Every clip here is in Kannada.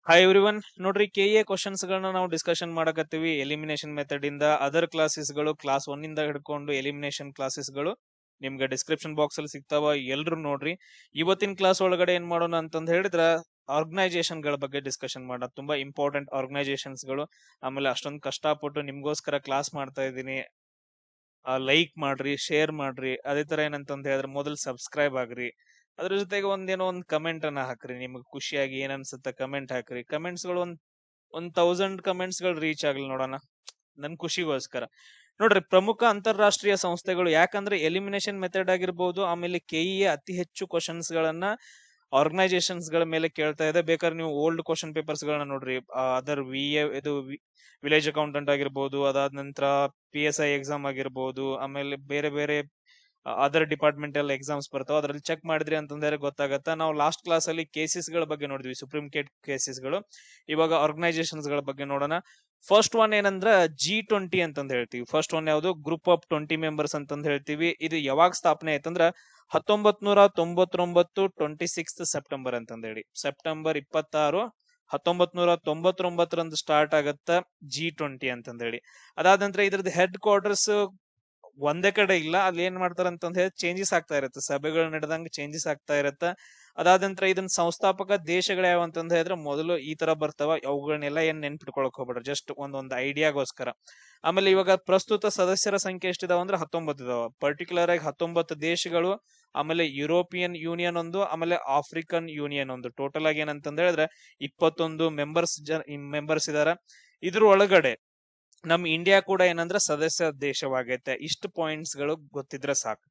Hi everyone. ನೋಡ್ರಿ, ಕೆಎ ಕ್ವಶನ್ಸ್ ಗಳನ್ನ ನಾವು ಡಿಸ್ಕಷನ್ ಮಾಡಕತ್ತೀವಿ. ಎಲಿಮಿನೇಷನ್ ಮೆಥಡ್ ಇಂದ ಅದರ್ ಕ್ಲಾಸಸ್ ಗಳು, ಕ್ಲಾಸ್ 1 ಇಂದ ಹಿಡ್ಕೊಂಡು ಎಲಿಮಿನೇಷನ್ ಕ್ಲಾಸಸ್ ಗಳು ನಿಮ್ಗೆ ಡಿಸ್ಕ್ರಿಪ್ಷನ್ ಬಾಕ್ಸ್ ಅಲ್ಲಿ ಸಿಗ್ತಾವ. ಎಲ್ರು ನೋಡ್ರಿ. ಇವತ್ತಿನ ಕ್ಲಾಸ್ ಒಳಗಡೆ ಏನ್ ಮಾಡೋಣ ಅಂತಂದ್ ಹೇಳಿದ್ರ, ಆರ್ಗನೈಸೇಷನ್ ಗಳ ಬಗ್ಗೆ ಡಿಸ್ಕಷನ್ ಮಾಡೋಣ. ತುಂಬಾ ಇಂಪಾರ್ಟೆಂಟ್ ಆರ್ಗನೈಸೇಷನ್ಸ್ ಗಳು. ಆಮೇಲೆ ಅಷ್ಟೊಂದು ಕಷ್ಟಪಟ್ಟು ನಿಮ್ಗೋಸ್ಕರ ಕ್ಲಾಸ್ ಮಾಡ್ತಾ ಇದ್ದೀನಿ. ಲೈಕ್ ಮಾಡ್ರಿ, ಶೇರ್ ಮಾಡ್ರಿ. ಅದೇ ತರ ಏನಂತಂದ್ ಹೇಳಿದ್ರೆ ಮೊದಲು ಸಬ್ಸ್ಕ್ರೈಬ್ ಆಗ್ರಿ. ಅದ್ರ ಜೊತೆಗೆ ಒಂದೇನೋ ಒಂದ್ ಕಮೆಂಟ್ ಅನ್ನ ಹಾಕ್ರಿ. ನಿಮ್ಗೆ ಖುಷಿಯಾಗಿ ಏನ್ ಅನ್ಸುತ್ತೆ ಕಮೆಂಟ್ ಹಾಕ್ರಿ. ಕಮೆಂಟ್ಸ್ ಗಳು ಒಂದ್ 1000 ಕಮೆಂಟ್ಸ್ ಗಳು ರೀಚ್ ಆಗ್ಲಿ ನೋಡೋಣ, ನನ್ ಖುಷಿಗೋಸ್ಕರ. ನೋಡ್ರಿ, ಪ್ರಮುಖ ಅಂತಾರಾಷ್ಟ್ರೀಯ ಸಂಸ್ಥೆಗಳು, ಯಾಕಂದ್ರೆ ಎಲಿಮಿನೇಷನ್ ಮೆಥಡ್ ಆಗಿರ್ಬೋದು, ಆಮೇಲೆ ಕೆಇಎ ಅತಿ ಹೆಚ್ಚು ಕ್ವಶನ್ಸ್ ಗಳನ್ನ ಆರ್ಗನೈಸೇಷನ್ಸ್ ಗಳ ಮೇಲೆ ಕೇಳ್ತಾ ಇದೆ. ಬೇಕಾದ್ರೆ ನೀವು ಓಲ್ಡ್ ಕ್ವಶನ್ ಪೇಪರ್ಸ್ ಗಳನ್ನ ನೋಡ್ರಿ. ಅದರ್ ಇದು ವಿಲೇಜ್ ಅಕೌಂಟೆಂಟ್ ಆಗಿರ್ಬೋದು, ಅದಾದ ನಂತರ PSI ಎಕ್ಸಾಮ್ ಆಗಿರ್ಬೋದು, ಆಮೇಲೆ ಬೇರೆ ಬೇರೆ ಅದರ್ ಡಿಪಾರ್ಟ್ಮೆಂಟಲ್ ಎಕ್ಸಾಮ್ಸ್ ಬರ್ತಾವ. ಅದ್ರಲ್ಲಿ ಚೆಕ್ ಮಾಡಿದ್ರಿ ಅಂತಂದ್ರೆ ಗೊತ್ತಾಗತ್ತ. ನಾವು ಲಾಸ್ಟ್ ಕ್ಲಾಸ್ ಅಲ್ಲಿ ಕೇಸಸ್ ಗಳ ಬಗ್ಗೆ ನೋಡಿದ್ವಿ, ಸುಪ್ರೀಂ ಕೋರ್ಟ್ ಕೇಸಸ್ ಗಳು. ಇವಾಗ ಆರ್ಗನೈಸೇಷನ್ಸ್ ಗಳ ಬಗ್ಗೆ ನೋಡೋಣ. ಫಸ್ಟ್ ಒನ್ ಏನಂದ್ರ G20 ಅಂತಂದ್ ಹೇಳ್ತೀವಿ. ಫಸ್ಟ್ ಒನ್ ಯಾವುದು? ಗ್ರೂಪ್ ಆಫ್ 20 ಮೆಂಬರ್ಸ್ ಅಂತಂದ್ ಹೇಳ್ತೀವಿ. ಇದು ಯಾವಾಗ ಸ್ಥಾಪನೆ ಆಯ್ತಂದ್ರ 1999, 26 ಸೆಪ್ಟೆಂಬರ್ ಅಂತಂದ್ ಹೇಳಿ. ಸೆಪ್ಟೆಂಬರ್ 26, 1999 ಸ್ಟಾರ್ಟ್ ಆಗತ್ತ G20 ಅಂತಂದ್ ಹೇಳಿ. ಅದಾದ ನಂತರ ಇದ್ರದ್ದು ಹೆಡ್ ಕ್ವಾರ್ಟರ್ಸ್ ಒಂದೇ ಕಡೆ ಇಲ್ಲ. ಅಲ್ಲಿ ಏನ್ ಮಾಡ್ತಾರ ಅಂತಂದ್ ಹೇಳಿ ಚೇಂಜಸ್ ಆಗ್ತಾ ಇರುತ್ತೆ. ಸಭೆಗಳು ನಡೆದಂಗ ಚೇಂಜಸ್ ಆಗ್ತಾ ಇರತ್ತ. ಅದಾದ ನಂತರ ಇದನ್ನ ಸಂಸ್ಥಾಪಕ ದೇಶಗಳು ಯಾವ ಅಂತಂದ್ ಹೇಳಿದ್ರೆ ಮೊದಲು ಈ ತರ ಬರ್ತಾವ. ಅವುಗಳನ್ನೆಲ್ಲ ಏನ್ ನೆನ್ಪಿಟ್ಕೊಳಕ್ ಹೋಗ್ಬೇಡ್ರಿ, ಜಸ್ಟ್ ಒಂದೊಂದು ಐಡಿಯಾಗೋಸ್ಕರ. ಆಮೇಲೆ ಇವಾಗ ಪ್ರಸ್ತುತ ಸದಸ್ಯರ ಸಂಖ್ಯೆ ಎಷ್ಟಿದಾವ ಅಂದ್ರೆ 19 ಇದಾವ. ಪರ್ಟಿಕ್ಯುಲರ್ ಆಗಿ 19 ದೇಶಗಳು, ಆಮೇಲೆ ಯುರೋಪಿಯನ್ ಯೂನಿಯನ್ ಒಂದು, ಆಮೇಲೆ ಆಫ್ರಿಕನ್ ಯೂನಿಯನ್ ಒಂದು. ಟೋಟಲ್ ಆಗಿ ಏನಂತಂದ್ ಹೇಳಿದ್ರೆ 21 ಮೆಂಬರ್ಸ್ ಇದಾರ. ಇದ್ರ ಒಳಗಡೆ ನಮ್ ಇಂಡಿಯಾ ಕೂಡ ಏನಂದ್ರೆ ಸದಸ್ಯ ದೇಶವಾಗೈತೆ. ಇಷ್ಟು ಪಾಯಿಂಟ್ಸ್ ಗಳು ಗೊತ್ತಿದ್ರೆ ಸಾಕು.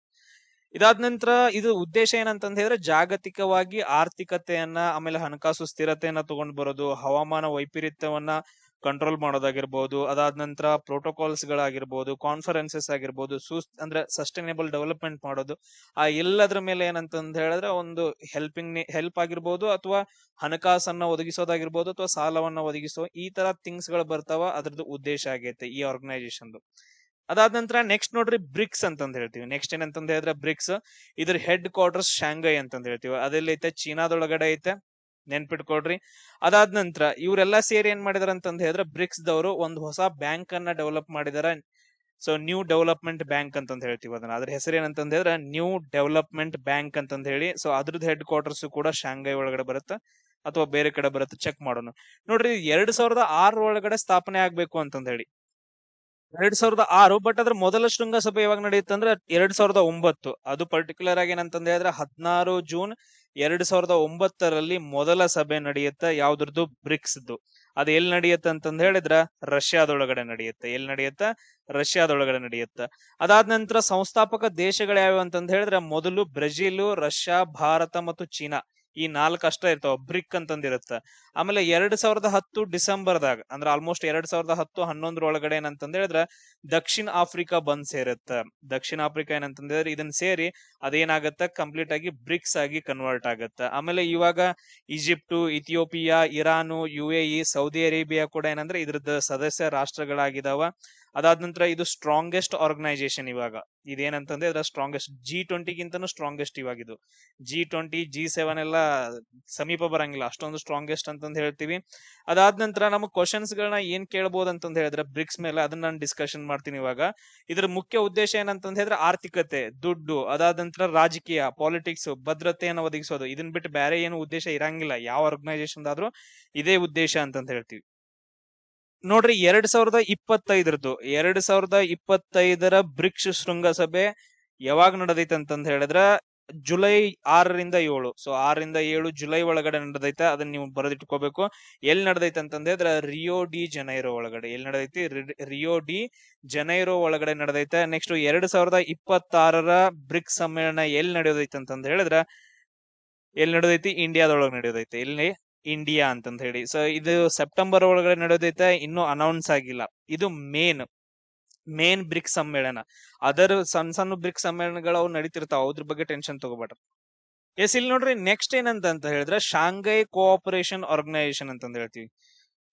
ಇದಾದ ನಂತರ ಇದು ಉದ್ದೇಶ ಏನಂತಂದ್ ಹೇಳಿದ್ರೆ, ಜಾಗತಿಕವಾಗಿ ಆರ್ಥಿಕತೆಯನ್ನ, ಆಮೇಲೆ ಹಣಕಾಸು ಸ್ಥಿರತೆಯನ್ನ ತಗೊಂಡ್ ಬರೋದು, ಹವಾಮಾನ ವೈಪರೀತ್ಯವನ್ನ ಕಂಟ್ರೋಲ್ ಮಾಡೋದಾಗಿರ್ಬೋದು, ಅದಾದ ನಂತರ ಪ್ರೋಟೋಕಾಲ್ಸ್ ಗಳಾಗಿರ್ಬೋದು, ಕಾನ್ಫರೆನ್ಸಸ್ ಆಗಿರ್ಬೋದು, ಅಂದ್ರೆ ಸಸ್ಟೈನೇಬಲ್ ಡೆವಲಪ್ಮೆಂಟ್ ಮಾಡೋದು. ಆ ಎಲ್ಲದ್ರ ಮೇಲೆ ಏನಂತಂದ್ ಹೇಳಿದ್ರೆ ಒಂದು ಹೆಲ್ಪ್ ಆಗಿರ್ಬೋದು, ಅಥವಾ ಹಣಕಾಸನ್ನ ಒದಗಿಸೋದಾಗಿರ್ಬೋದು, ಅಥವಾ ಸಾಲವನ್ನ ಒದಗಿಸೋ ಈ ತರ ಥಿಂಗ್ಸ್ ಗಳು ಬರ್ತಾವ. ಅದ್ರದ್ದು ಉದ್ದೇಶ ಆಗೈತೆ ಈ ಆರ್ಗನೈಸೇಷನ್. ಅದಾದ ನಂತರ ನೆಕ್ಸ್ಟ್ ನೋಡ್ರಿ, ಬ್ರಿಕ್ಸ್ ಅಂತಂದ್ ಹೇಳ್ತೀವಿ. ನೆಕ್ಸ್ಟ್ ಏನಂತಂದ್ ಹೇಳಿದ್ರೆ ಬ್ರಿಕ್ಸ್. ಇದ್ರ ಹೆಡ್ ಕ್ವಾರ್ಟರ್ಸ್ ಶಾಂಘೈ ಅಂತಂದ್ ಹೇಳ್ತೀವಿ. ಅದೆಲ್ಲ ಐತೆ? ಚೀನಾದೊಳಗಡೆ ಐತೆ, ನೆನ್ಪಿಟ್ಕೊಡ್ರಿ. ಅದಾದ ನಂತರ ಇವರೆಲ್ಲ ಸೇರಿ ಏನ್ ಮಾಡಿದಾರ ಅಂತಂದ್ ಹೇಳಿದ್ರೆ, ಬ್ರಿಕ್ಸ್ ದವರು ಒಂದು ಹೊಸ ಬ್ಯಾಂಕ್ ಅನ್ನ ಡೆವಲಪ್ ಮಾಡಿದಾರ. ಸೊ ನ್ಯೂ ಡೆವಲಪ್ಮೆಂಟ್ ಬ್ಯಾಂಕ್ ಅಂತಂದ್ ಹೇಳ್ತೀವಿ ಅದನ್ನ. ಅದ್ರ ಹೆಸರು ಏನಂತಂದ್ ಹೇಳಿದ್ರೆ ನ್ಯೂ ಡೆವಲಪ್ಮೆಂಟ್ ಬ್ಯಾಂಕ್ ಅಂತಂದ್ ಹೇಳಿ. ಸೊ ಅದ್ರದ್ದು ಹೆಡ್ ಕ್ವಾರ್ಟರ್ಸ್ ಕೂಡ ಶಾಂಘೈ ಒಳಗಡೆ ಬರುತ್ತೆ, ಅಥವಾ ಬೇರೆ ಕಡೆ ಬರುತ್ತೆ, ಚೆಕ್ ಮಾಡೋಣ. ನೋಡ್ರಿ, 2006 ಒಳಗಡೆ ಸ್ಥಾಪನೆ ಆಗ್ಬೇಕು ಅಂತಂದ್ ಹೇಳಿ. 2006. ಬಟ್ ಅದ್ರ ಮೊದಲ ಶೃಂಗಸಭೆ ಯಾವಾಗ ನಡೆಯುತ್ತೆ ಅಂದ್ರೆ 2009. ಅದು ಪರ್ಟಿಕ್ಯುಲರ್ ಆಗಿ ಏನಂತಂದ್ ಹೇಳಿದ್ರೆ 16 ಜೂನ್ 2009ರಲ್ಲಿ ಮೊದಲ ಸಭೆ ನಡೆಯುತ್ತೆ. ಯಾವ್ದ್ರದ್ದು? ಬ್ರಿಕ್ಸ್ದು. ಅದು ಎಲ್ಲಿ ನಡೆಯುತ್ತೆ ಅಂತಂದ್ ಹೇಳಿದ್ರ ರಷ್ಯಾದೊಳಗಡೆ ನಡೆಯುತ್ತೆ. ಎಲ್ಲಿ ನಡೆಯುತ್ತೆ? ರಷ್ಯಾದೊಳಗಡೆ ನಡೆಯುತ್ತೆ. ಅದಾದ ನಂತರ ಸಂಸ್ಥಾಪಕ ದೇಶಗಳು ಯಾವ್ಯಾವ ಅಂತಂದ್ ಹೇಳಿದ್ರೆ, ಮೊದಲು ಬ್ರೆಜಿಲ್, ರಷ್ಯಾ, ಭಾರತ ಮತ್ತು ಚೀನಾ. ಈ 4 ಅಷ್ಟ ಇರ್ತಾವ, ಬ್ರಿಕ್ ಅಂತಂದಿರುತ್ತ. ಆಮೇಲೆ 2010 ಡಿಸೆಂಬರ್ದಾಗ, ಅಂದ್ರೆ ಆಲ್ಮೋಸ್ಟ್ 2010-11 ಒಳಗಡೆ ಏನಂತಂದ್ ಹೇಳಿದ್ರೆ ದಕ್ಷಿಣ ಆಫ್ರಿಕಾ ಬಂದ್ ಸೇರುತ್ತ. ದಕ್ಷಿಣ ಆಫ್ರಿಕಾ ಏನಂತಂದ್ ಹೇಳಿದ್ರೆ ಇದನ್ನ ಸೇರಿ ಅದೇನಾಗತ್ತ, ಕಂಪ್ಲೀಟ್ ಆಗಿ ಬ್ರಿಕ್ಸ್ ಆಗಿ ಕನ್ವರ್ಟ್ ಆಗತ್ತ. ಆಮೇಲೆ ಇವಾಗ Egypt, Ethiopia, Iran, UAE, Saudi Arabia ಕೂಡ ಏನಂದ್ರೆ ಇದ್ರದ್ದು ಸದಸ್ಯ ರಾಷ್ಟ್ರಗಳಾಗಿದಾವ. ಅದಾದ ನಂತರ ಇದು ಸ್ಟ್ರಾಂಗೆಸ್ಟ್ ಆರ್ಗನೈಸೇಷನ್ ಇವಾಗ. ಇದೇನಂತಂದ್ರೆ ಇದ್ರ strongest. G20 ಗಿಂತನೂ strongest ಇವಾಗಿದು. G20, G7 ಎಲ್ಲ ಸಮೀಪ ಬರಂಗಿಲ್ಲ, ಅಷ್ಟೊಂದು ಸ್ಟ್ರಾಂಗೆಸ್ಟ್ ಅಂತಂದ್ ಹೇಳ್ತೀವಿ. ಅದಾದ ನಂತರ ನಮಗ್ ಕ್ವಶನ್ಸ್ ಗಳನ್ನ ಏನ್ ಕೇಳ್ಬೋದು ಅಂತಂದ್ ಹೇಳಿದ್ರೆ ಬ್ರಿಕ್ಸ್ ಮೇಲೆ, ಅದನ್ನ ನಾನು ಡಿಸ್ಕಷನ್ ಮಾಡ್ತೀನಿ ಇವಾಗ. ಇದ್ರ ಮುಖ್ಯ ಉದ್ದೇಶ ಏನಂತಂದ್ ಹೇಳಿದ್ರೆ ಆರ್ಥಿಕತೆ, ದುಡ್ಡು, ಅದಾದ ನಂತರ ರಾಜಕೀಯ, ಪಾಲಿಟಿಕ್ಸ್, ಭದ್ರತೆಯನ್ನು ಒದಗಿಸೋದು. ಇದನ್ ಬಿಟ್ಟು ಬೇರೆ ಏನು ಉದ್ದೇಶ ಇರಂಗಿಲ್ಲ ಯಾವ ಆರ್ಗನೈಸೇಷನ್ ಆದ್ರೂ. ಇದೇ ಉದ್ದೇಶ ಅಂತಂದ್ ಹೇಳ್ತೀವಿ. ನೋಡ್ರಿ, 2025 2025 ಬ್ರಿಕ್ಸ್ ಶೃಂಗಸಭೆ ಯಾವಾಗ ನಡೆದೈತೆ ಅಂತಂದ್ ಹೇಳಿದ್ರ ಜುಲೈ 6ರಿಂದ 7. ಸೊ 6ರಿಂದ 7 ಜುಲೈ ಒಳಗಡೆ ನಡೆದೈತೆ. ಅದನ್ನ ನೀವು ಬರೆದಿಟ್ಕೋಬೇಕು. ಎಲ್ಲಿ ನಡೆದೈತೆ ಅಂತಂದ್ ಹೇಳಿದ್ರೆ ರಿಯೋ ಡಿ ಜನೈರೋ ಒಳಗಡೆ. ಎಲ್ಲಿ ನಡೆದೈತಿ? ರಿಯೋ ಡಿ ಜನೈರೋ ಒಳಗಡೆ ನಡೆದೈತೆ. ನೆಕ್ಸ್ಟ್ 2026 ಬ್ರಿಕ್ಸ್ ಸಮ್ಮೇಳನ ಎಲ್ಲಿ ನಡೆಯೋದೈತೆ ಅಂತಂದ್ ಹೇಳಿದ್ರೆ, ಎಲ್ಲಿ ನಡೆದೈತಿ? ಇಂಡಿಯಾದೊಳಗೆ ನಡೆಯೋದೈತೆ. ಎಲ್ಲಿ? ಇಂಡಿಯಾ ಅಂತಂದ್ ಹೇಳಿ. ಸೊ ಇದು ಸೆಪ್ಟೆಂಬರ್ ಒಳಗಡೆ ನಡೆದೈತೆ, ಇನ್ನೂ ಅನೌನ್ಸ್ ಆಗಿಲ್ಲ. ಇದು ಮೇನ್ ಬ್ರಿಕ್ಸ್ ಸಮ್ಮೇಳನ. ಅದರ ಸಣ್ಣ ಸಣ್ಣ ಬ್ರಿಕ್ಸ್ ಸಮ್ಮೇಳನಗಳು ಅವು ನಡೀತಿರ್ತಾವ, ಅದ್ರ ಬಗ್ಗೆ ಟೆನ್ಷನ್ ತಗೋಬೇಡ್ರಿ. ಎಸ್, ಇಲ್ಲಿ ನೋಡ್ರಿ, ನೆಕ್ಸ್ಟ್ ಏನಂತ ಹೇಳಿದ್ರೆ ಶಾಂಘೈ ಕೋಆಪರೇಷನ್ ಆರ್ಗನೈಸೇಷನ್ ಅಂತಂದ್ ಹೇಳ್ತೀವಿ.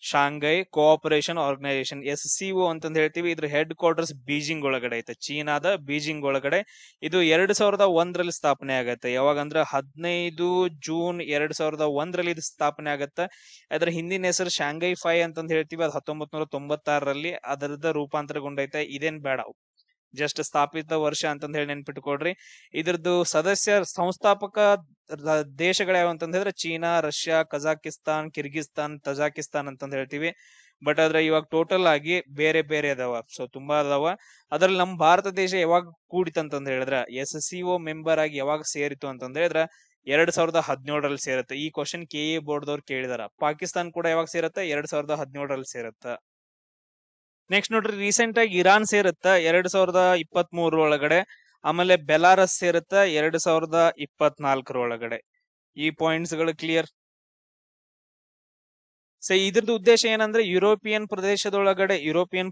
ಶಾಂಘೈ ಕೋಆಪರೇಷನ್ ಆರ್ಗನೈಸೇಷನ್, SCO ಅಂತಂದ್ ಹೇಳ್ತೀವಿ. ಇದ್ರ ಹೆಡ್ ಕ್ವಾರ್ಟರ್ಸ್ ಬೀಜಿಂಗ್ ಒಳಗಡೆ ಐತೆ, ಚೀನಾದ ಬೀಜಿಂಗ್ ಒಳಗಡೆ. ಇದು 2001ರಲ್ಲಿ ಸ್ಥಾಪನೆ ಆಗತ್ತೆ. ಯಾವಾಗಂದ್ರ 15 ಜೂನ್ 2001ರಲ್ಲಿ ಇದು ಸ್ಥಾಪನೆ ಆಗತ್ತ. ಅದ್ರ ಹಿಂದಿನ ಹೆಸರು ಶಾಂಘೈ 5 ಅಂತಂದ್ ಹೇಳ್ತೀವಿ. ಅದು 1996ರಲ್ಲಿ ಅದರದ ರೂಪಾಂತರಗೊಂಡೈತೆ. ಇದೇನ್ ಬೇಡ, ಜಸ್ಟ್ ಸ್ಥಾಪಿತ ವರ್ಷ ಅಂತಂದ್ ಹೇಳಿ ನೆನ್ಪಿಟ್ಕೊಡ್ರಿ. ಇದ್ರದ್ದು ಸದಸ್ಯ ಸಂಸ್ಥಾಪಕ ದೇಶಗಳು ಯಾವ ಅಂತಂದ್ ಹೇಳಿದ್ರೆ China, Russia, Kazakhstan, Kyrgyzstan, Tajikistan ಅಂತಂದ್ ಹೇಳ್ತೀವಿ. ಬಟ್ ಆದ್ರೆ ಇವಾಗ ಟೋಟಲ್ ಆಗಿ ಬೇರೆ ಬೇರೆ ಅದಾವ, ಸೊ ತುಂಬಾ ಅದಾವ. ಅದ್ರಲ್ಲಿ ನಮ್ ಭಾರತ ದೇಶ ಯಾವಾಗ ಕೂಡಿತಂತಂದ್ ಹೇಳಿದ್ರ, SCO ಮೆಂಬರ್ ಆಗಿ ಯಾವಾಗ ಸೇರಿತು ಅಂತಂದ್ ಹೇಳಿದ್ರ 2017ರಲ್ಲಿ ಸೇರುತ್ತೆ. ಈ ಕ್ವಶನ್ KA ಬೋರ್ಡ್ ದವ್ರು ಕೇಳಿದಾರ. ಪಾಕಿಸ್ತಾನ್ ಕೂಡ ಯಾವಾಗ ಸೇರತ್ತ, 2017ರಲ್ಲಿ ಸೇರತ್ತ. ನೆಕ್ಸ್ಟ್ ನೋಡ್ರಿ, ರೀಸೆಂಟ್ ಆಗಿ ಇರಾನ್ ಸೇರುತ್ತ 2023 ಒಳಗಡೆ. ಆಮೇಲೆ ಬೆಲಾರಸ್ ಸೇರುತ್ತ 2024 ಒಳಗಡೆ. ಈ ಪಾಯಿಂಟ್ಸ್ ಗಳು ಕ್ಲಿಯರ್. ಸೊ ಇದ್ರದ್ದು ಉದ್ದೇಶ ಏನಂದ್ರೆ ಯುರೋಪಿಯನ್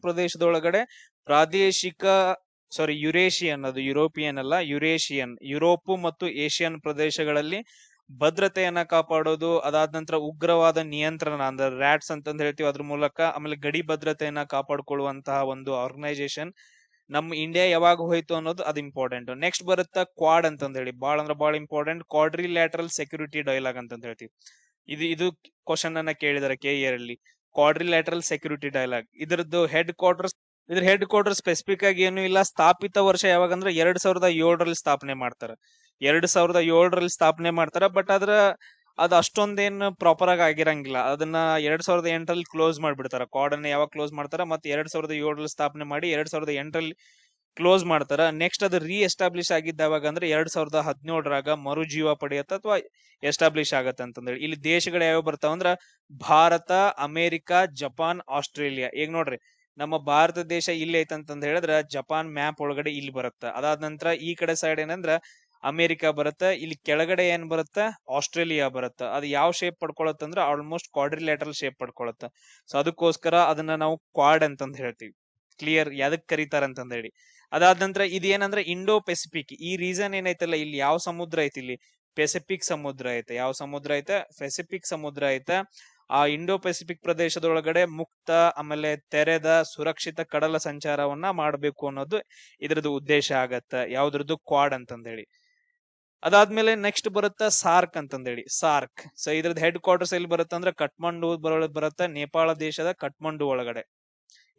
ಪ್ರದೇಶದೊಳಗಡೆ ಪ್ರಾದೇಶಿಕ ಯುರೇಷಿಯನ್, ಅದು ಯುರೋಪಿಯನ್ ಅಲ್ಲ, ಯುರೋಪು ಮತ್ತು ಏಷ್ಯನ್ ಪ್ರದೇಶಗಳಲ್ಲಿ ಭದ್ರತೆಯನ್ನ ಕಾಪಾಡೋದು, ಅದಾದ ನಂತರ ಉಗ್ರವಾದ ನಿಯಂತ್ರಣ ಅಂದ್ರೆ ರ್ಯಾಟ್ಸ್ ಅಂತಂದ್ ಹೇಳ್ತೀವಿ, ಅದ್ರ ಮೂಲಕ. ಆಮೇಲೆ ಗಡಿ ಭದ್ರತೆಯನ್ನ ಕಾಪಾಡ್ಕೊಳ್ಳುವಂತಹ ಒಂದು ಆರ್ಗನೈಸೇಷನ್ ನಮ್ ಇಂಡಿಯಾ ಯಾವಾಗ ಹೋಯ್ತು ಅನ್ನೋದು ಅದು ಇಂಪಾರ್ಟೆಂಟ್. ನೆಕ್ಸ್ಟ್ ಬರುತ್ತಾ ಕ್ವಾಡ್ ಅಂತಂದ್ ಹೇಳಿ, ಬಾಳ ಅಂದ್ರೆ ಬಾಳ ಇಂಪಾರ್ಟೆಂಟ್. ಕ್ವಾಡ್ರಿಲ್ಯಾಟ್ರಲ್ ಸೆಕ್ಯೂರಿಟಿ ಡೈಲಾಗ್ ಅಂತಂದ್ ಹೇಳ್ತೀವಿ. ಇದು ಕ್ವಶನ್ ಅನ್ನ ಕೇಳಿದಾರೆ KA ಅಲ್ಲಿ. ಕ್ವಾಡ್ರಿಲ್ಯಾಟ್ರಲ್ ಸೆಕ್ಯೂರಿಟಿ ಡೈಲಾಗ್, ಇದ್ರದ್ದು ಹೆಡ್ ಕ್ವಾರ್ಟರ್ ಸ್ಪೆಸಿಫಿಕ್ ಆಗಿ ಏನು ಇಲ್ಲ. ಸ್ಥಾಪಿತ ವರ್ಷ ಯಾವಾಗಂದ್ರೆ 2007ರಲ್ಲಿ ಸ್ಥಾಪನೆ ಮಾಡ್ತಾರ. 2007ರಲ್ಲಿ ಸ್ಥಾಪನೆ ಮಾಡ್ತಾರ. ಬಟ್ ಅದು ಅಷ್ಟೊಂದೇನು ಪ್ರಾಪರ್ ಆಗಿ ಆಗಿರಂಗಿಲ್ಲ. ಅದನ್ನ 2008ರಲ್ಲಿ ಕ್ಲೋಸ್ ಮಾಡ್ಬಿಡ್ತಾರ. ಕ್ವಾಡ್ ಅನ್ನ ಯಾವಾಗ ಕ್ಲೋಸ್ ಮಾಡ್ತಾರ, ಮತ್ತೆ 2007ರಲ್ಲಿ ಸ್ಥಾಪನೆ ಮಾಡಿ 2008ರಲ್ಲಿ ಕ್ಲೋಸ್ ಮಾಡ್ತಾರ. ನೆಕ್ಸ್ಟ್ ಅದು ಎಸ್ಟಾಬ್ಲಿಷ್ ಆಗಿದ್ದ ಯಾವಾಗ ಅಂದ್ರೆ 2017ರಾಗ ಮರುಜೀವ ಪಡೆಯತ್ತ ಅಥವಾ ಎಸ್ಟಾಬ್ಲಿಷ್ ಆಗತ್ತ ಅಂತಂದೇಳಿ. ಇಲ್ಲಿ ದೇಶಗಳು ಯಾವ ಬರ್ತಾವ ಅಂದ್ರ ಭಾರತ, ಅಮೆರಿಕ, ಜಪಾನ್, ಆಸ್ಟ್ರೇಲಿಯಾ. ಈಗ ನೋಡ್ರಿ, ನಮ್ಮ ಭಾರತ ದೇಶ ಇಲ್ಲಿ ಐತಂತಂದ್ ಹೇಳಿದ್ರ ಜಪಾನ್ ಮ್ಯಾಪ್ ಒಳಗಡೆ ಇಲ್ಲಿ ಬರುತ್ತ. ಅದಾದ ನಂತರ ಈ ಕಡೆ ಸೈಡ್ ಏನಂದ್ರ ಅಮೆರಿಕ ಬರುತ್ತ. ಇಲ್ಲಿ ಕೆಳಗಡೆ ಏನ್ ಬರುತ್ತ, ಆಸ್ಟ್ರೇಲಿಯಾ ಬರುತ್ತ. ಅದು ಯಾವ ಶೇಪ್ ಪಡ್ಕೊಳತ್ತಂದ್ರ ಆಲ್ಮೋಸ್ಟ್ ಕ್ವಾಡ್ರಿಲ್ಯಾಟ್ರಲ್ ಶೇಪ್ ಪಡ್ಕೊಳತ್ತ. ಸೊ ಅದಕ್ಕೋಸ್ಕರ ಅದನ್ನ ನಾವು ಕ್ವಾಡ್ ಅಂತಂದ್ ಹೇಳ್ತೀವಿ. ಕ್ಲಿಯರ್, ಯಾವ್ದಕ್ ಕರೀತಾರ ಅಂತಂದ್ ಹೇಳಿ. ಅದಾದ ನಂತರ ಇದೇನಂದ್ರೆ ಇಂಡೋ ಪೆಸಿಫಿಕ್. ಈ ರೀಸನ್ ಏನೈತಲ್ಲ, ಇಲ್ಲಿ ಯಾವ ಸಮುದ್ರ ಐತಿ, ಇಲ್ಲಿ ಪೆಸಿಫಿಕ್ ಸಮುದ್ರ ಐತೆ. ಯಾವ ಸಮುದ್ರ ಐತೆ, ಪೆಸಿಫಿಕ್ ಸಮುದ್ರ ಐತೆ. ಆ ಇಂಡೋ ಪೆಸಿಫಿಕ್ ಪ್ರದೇಶದೊಳಗಡೆ ಮುಕ್ತ, ಆಮೇಲೆ ತೆರೆದ, ಸುರಕ್ಷಿತ ಕಡಲ ಸಂಚಾರವನ್ನ ಮಾಡ್ಬೇಕು ಅನ್ನೋದು ಇದ್ರದ್ದು ಉದ್ದೇಶ ಆಗತ್ತ. ಯಾವ್ದ್ರದ್ದು, ಕ್ವಾಡ್ ಅಂತಂದ್ ಹೇಳಿ. ಅದಾದ್ಮೇಲೆ ನೆಕ್ಸ್ಟ್ ಬರುತ್ತಾ ಸಾರ್ಕ್ ಅಂತಂದೇಳಿ. ಸಾರ್ಕ್, ಸೊ ಇದ್ರದ್ದು ಹೆಡ್ ಕ್ವಾರ್ಟರ್ಸ್ ಎಲ್ಲಿ ಬರುತ್ತೆ ಅಂದ್ರೆ ಕಠ್ಮಂಡು ಬರುತ್ತೆ, ನೇಪಾಳ ದೇಶದ ಕಠ್ಮಂಡು ಒಳಗಡೆ.